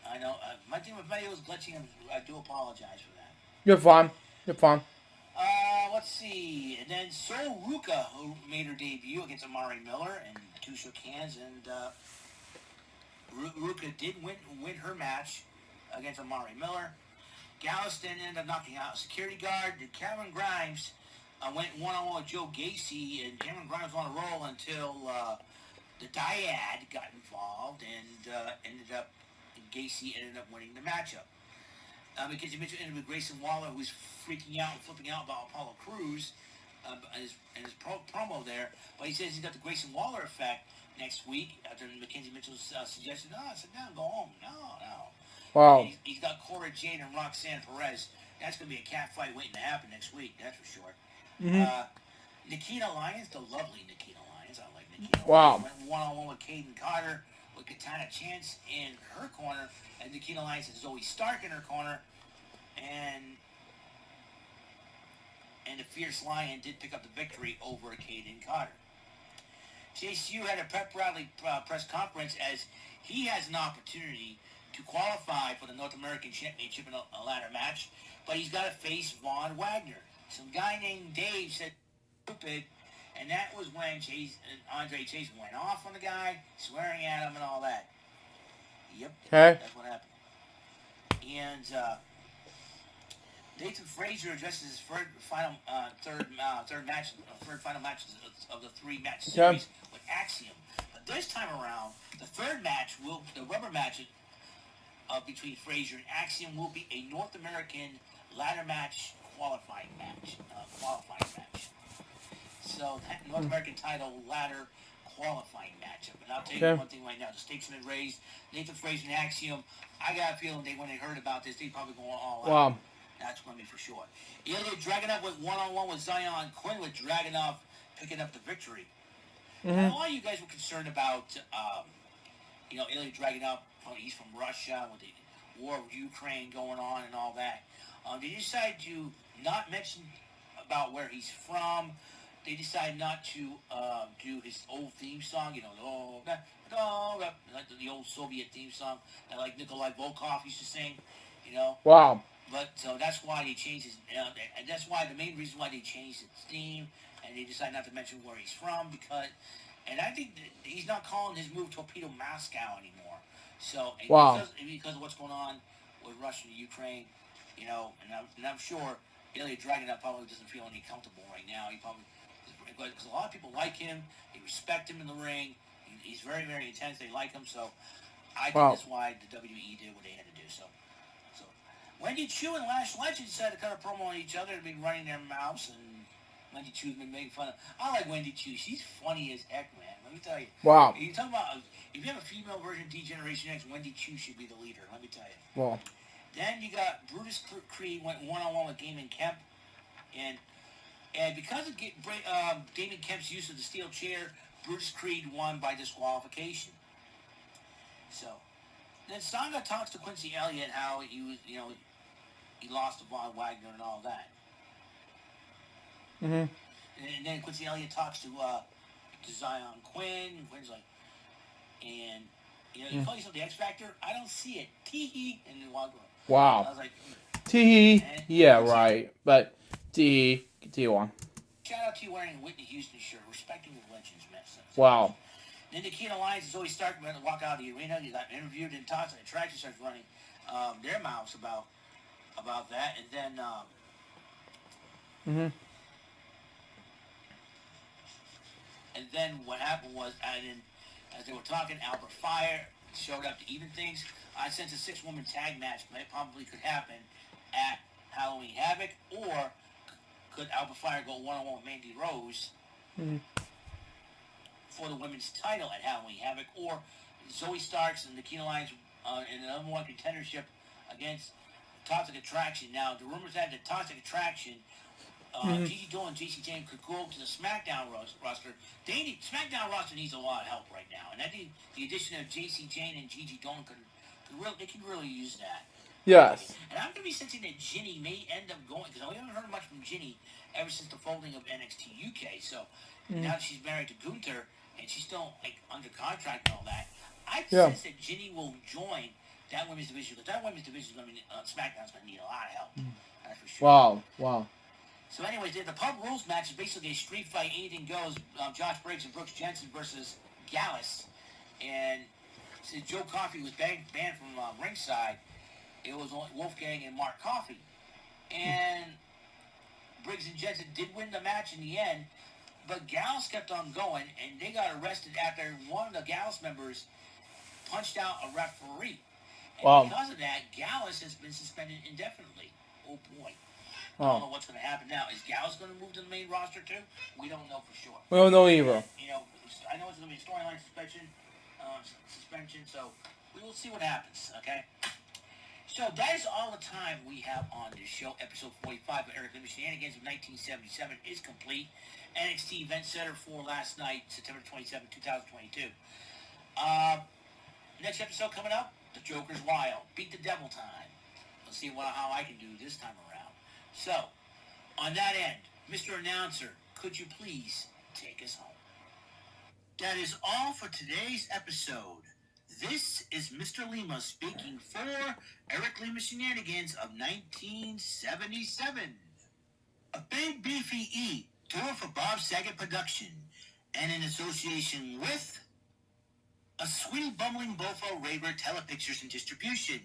I know, my video was glitching. I do apologize for that. You're fine. Let's see. And then Sol Ruka, who made her debut against Amari Miller, and two shook hands, and Ruka did win her match against Amari Miller. Galveston ended up knocking out a security guard. Cameron Grimes went one-on-one with Joe Gacy, and Cameron Grimes was on a roll until the Dyad got involved, and Gacy ended up winning the matchup. Mackenzie Mitchell ended with Grayson Waller, who was freaking out and flipping out about Apollo Crews and his promo there. But he says he's got the Grayson Waller effect next week after Mackenzie Mitchell's suggestion. No, sit down, go home. No. Wow. He's got Cora Jade and Roxanne Perez. That's going to be a cat fight waiting to happen next week, that's for sure. Nikita Lyons, the lovely Nikita Lyons. I like Nikita Lyons. Went one-on-one with Caden Carter, with Katana Chance in her corner, and Nikita Lyons has Zoe Stark in her corner, and the Fierce Lion did pick up the victory over Caden Carter. Chase U had a pep rally press conference as he has an opportunity to qualify for the North American Championship in a ladder match, but he's got to face Von Wagner. Some guy named Dave said stupid, and that was when Andre Chase went off on the guy, swearing at him and all that. Yep. Okay. That's what happened. And Nathan Frazier addresses his final match of the three-match series with Axiom. But this time around, the third match the rubber match between Frazier and Axiom will be a North American ladder match qualifying match. So that North American title ladder qualifying matchup. And I'll tell you one thing right now: the stakes have been raised. Nathan Frazier and Axiom. I got a feeling when they heard about this, they probably going all out. Wow. That's going to be for sure. Ilya Dragunov went one-on-one with Zion Quinn, with Dragunov picking up the victory. Now, a lot of you guys were concerned about, Ilya Dragunov. He's from Russia with the war of Ukraine going on and all that. They decided to not mention about where he's from. They decided not to do his old theme song, like the old Soviet theme song that like Nikolai Volkov used to sing. You know. Wow. But so that's why they changed his, and that's why the main reason why they changed his name, and they decided not to mention where he's from because, and I think that he's not calling his move Torpedo Moscow anymore. So and Wow. because of what's going on with Russia and Ukraine, you know, and I'm sure Ilya Dragunov probably doesn't feel any comfortable right now. He probably because a lot of people like him, they respect him in the ring. He's very very intense. They like him, so I think Wow. that's why the WWE did what they had to do. So. Wendy Chu and Lash Legend decided to cut a promo on each other. They've been running their mouths, and Wendy Chu's been making fun of. I like Wendy Chu. She's funny as heck, man. Let me tell you. Wow. You talk about if you have a female version of D-Generation X, Wendy Chu should be the leader. Let me tell you. Wow. Then you got Brutus Creed went one-on-one with Damon Kemp, and because of Damon Kemp's use of the steel chair, Brutus Creed won by disqualification. So then Sanga talks to Quincy Elliott how he was, you know. He lost to Von Wagner and all that. Mm-hmm. And then Quincy Elliott talks to Zion Quinn. And Quinn's like, and you know, you call yourself the X Factor? I don't see it. Tee-hee. And then walk away. Wow. I was like, Tee. Yeah, right. But Tee on. shout out to you wearing a Whitney Houston shirt, respecting the legends, man. Wow. Then the Keen Alliance is always starting to walk out of the arena. You got interviewed and talks, and Attraction starts running their mouths about that, and then and then what happened was, as they were talking, Albert Fire showed up to even things. I sense a 6-woman tag match probably could happen at Halloween Havoc, or could Albert Fire go one-on-one with Mandy Rose for the women's title at Halloween Havoc, or Zoe Starks and the Keen Alliance in the number one contendership against Toxic Attraction. Now, the rumors had that Toxic Attraction, Gigi Dolan and JC Jane could go to the SmackDown roster. SmackDown roster needs a lot of help right now, and I think the addition of JC Jane and Gigi Dolan could really use that. Yes. And I'm going to be sensing that Ginny may end up going, because we haven't heard much from Ginny ever since the folding of NXT UK. So now that she's married to Gunther and she's still under contract and all that, I sense that Ginny will join that women's division, because that women's division is going to be SmackDown's going to need a lot of help. That's for sure. Wow. So anyways, the Pub Rules match is basically a street fight, anything goes. Josh Briggs and Brooks Jensen versus Gallus. And since Joe Coffey was banned from ringside, it was only Wolfgang and Mark Coffey. And Briggs and Jensen did win the match in the end, but Gallus kept on going, and they got arrested after one of the Gallus members punched out a referee. And because of that, Gallus has been suspended indefinitely. Oh boy. I don't know what's going to happen now. Is Gallus going to move to the main roster too? We don't know for sure. We don't know either. You know, I know it's going to be a storyline suspension, so we will see what happens, okay? So that is all the time we have on this show. Episode 45 of Eric Limited Shenanigans of 1977 is complete. NXT Event Center for last night, September 27, 2022. Next episode coming up, The Joker's Wild. Beat the Devil time. Let's see how I can do this time around. So, on that end, Mr. Announcer, could you please take us home? That is all for today's episode. This is Mr. Lima speaking for Eric Lima Shenanigans of 1977. A Big Beefy E, tour for Bob Saget Production, and in association with a Sweetie Bumbling Bofo Raver Telepictures and Distribution.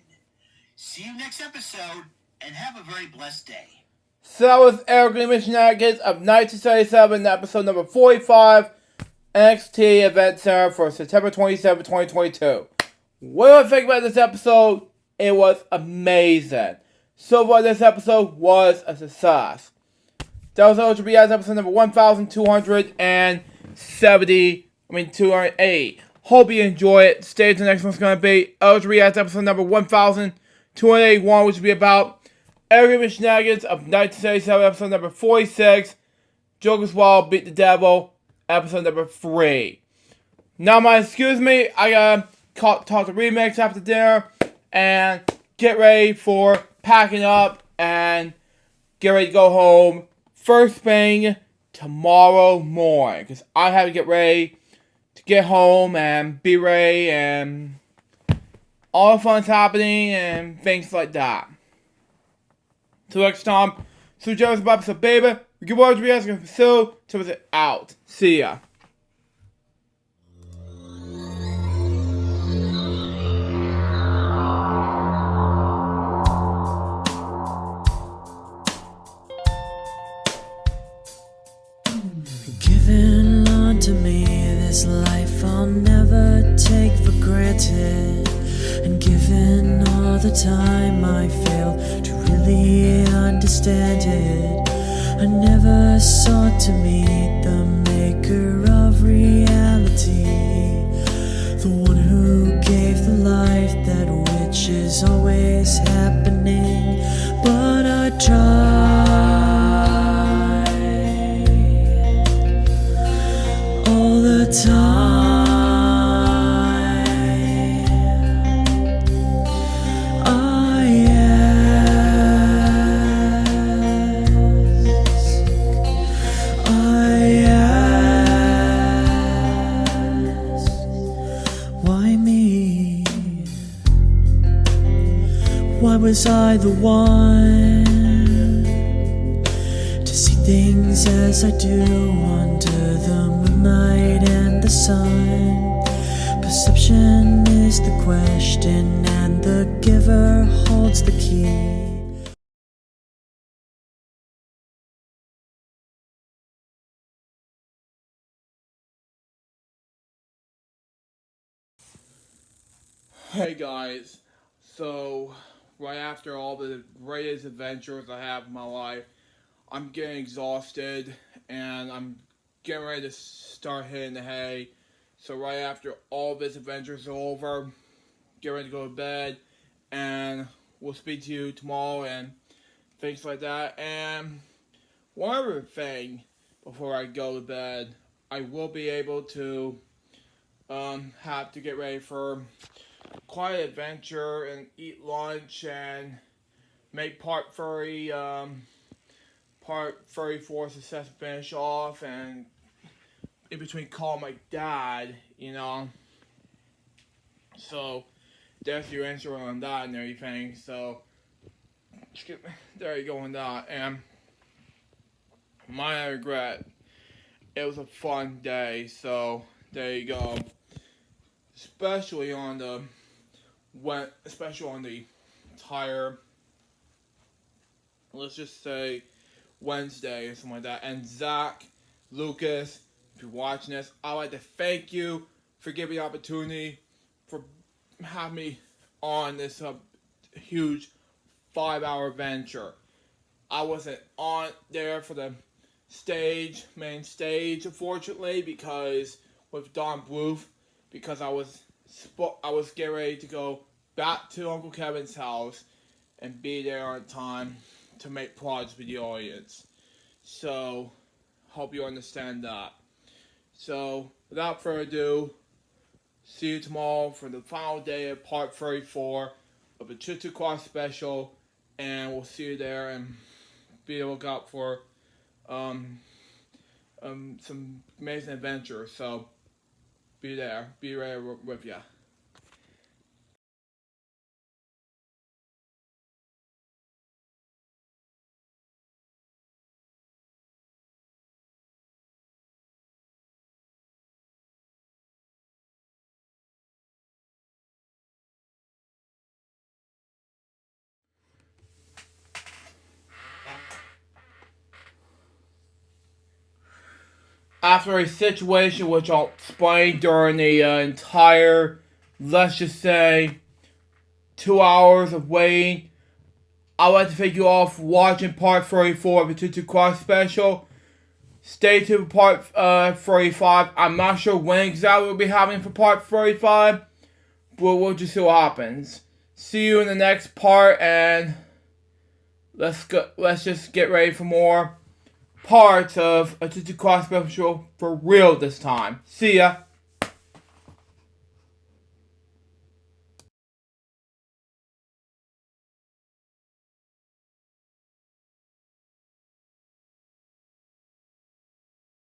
See you next episode, and have a very blessed day. So that was Eric Lehman Shenanigans of 1977, episode number 45, NXT Event Center for September 27, 2022. What do I think about this episode? It was amazing. So far, this episode was a success. That was LGBS episode number 208. Hope you enjoy it. Stay tuned. The next one's going to be LGBS episode number 1281, which will be about Eric Shenanigans of 1977, episode number 46. Joker's Wild Beat the Devil, episode number 3. Now, excuse me, I gotta talk to Remix after dinner and get ready for packing up and get ready to go home first thing tomorrow morning, because I have to get ready to get home and be ready and all the fun's happening and things like that. Till next time, so jealous about episode, baby. We can watch me asking so till it's out. See ya. Given unto me this life I'll never take for granted, and given all the time I fail to really understand it, I never sought to meet the maker of reality, the one who gave the life that which is always happening, but I tried all the time. I ask, why me? Why was I the one to see things as I do under the moonlight and the sun? Perception is the question, and the giver holds the key. Hey guys, so right after all the greatest adventures I have in my life, I'm getting exhausted and I'm getting ready to start hitting the hay. So right after all this adventures are over, get ready to go to bed, and we'll speak to you tomorrow and things like that. And one other thing before I go to bed, I will be able to have to get ready for quite an adventure and eat lunch and make part 34 success finish off, and in between call my dad, you know. So there's your answer on that and everything. So there you go on that. And my regret, it was a fun day. So there you go. Especially on the entire, let's just say, Wednesday or something like that. And Zach, Lucas, if you're watching this, I'd like to thank you for giving me the opportunity for having me on this huge 5-hour adventure. I wasn't on there for the main stage, unfortunately, because with Don Bluth, because I was getting ready to go back to Uncle Kevin's house and be there on time to make projects with the audience. So, hope you understand that. So, without further ado, see you tomorrow for the final day of part 34 of the Choo Quad special, and we'll see you there, and be able to look out for some amazing adventures. So, be there, be ready with ya. After a situation which I'll explain during the entire, let's just say, 2 hours of waiting, I'd like to thank you all for watching part 34 of the Tutu Quad special. Stay tuned for part 35. I'm not sure when exactly we'll be having for part 35, but we'll just see what happens. See you in the next part, and let's just get ready for more parts of a Tutu Quad special for real this time. See ya.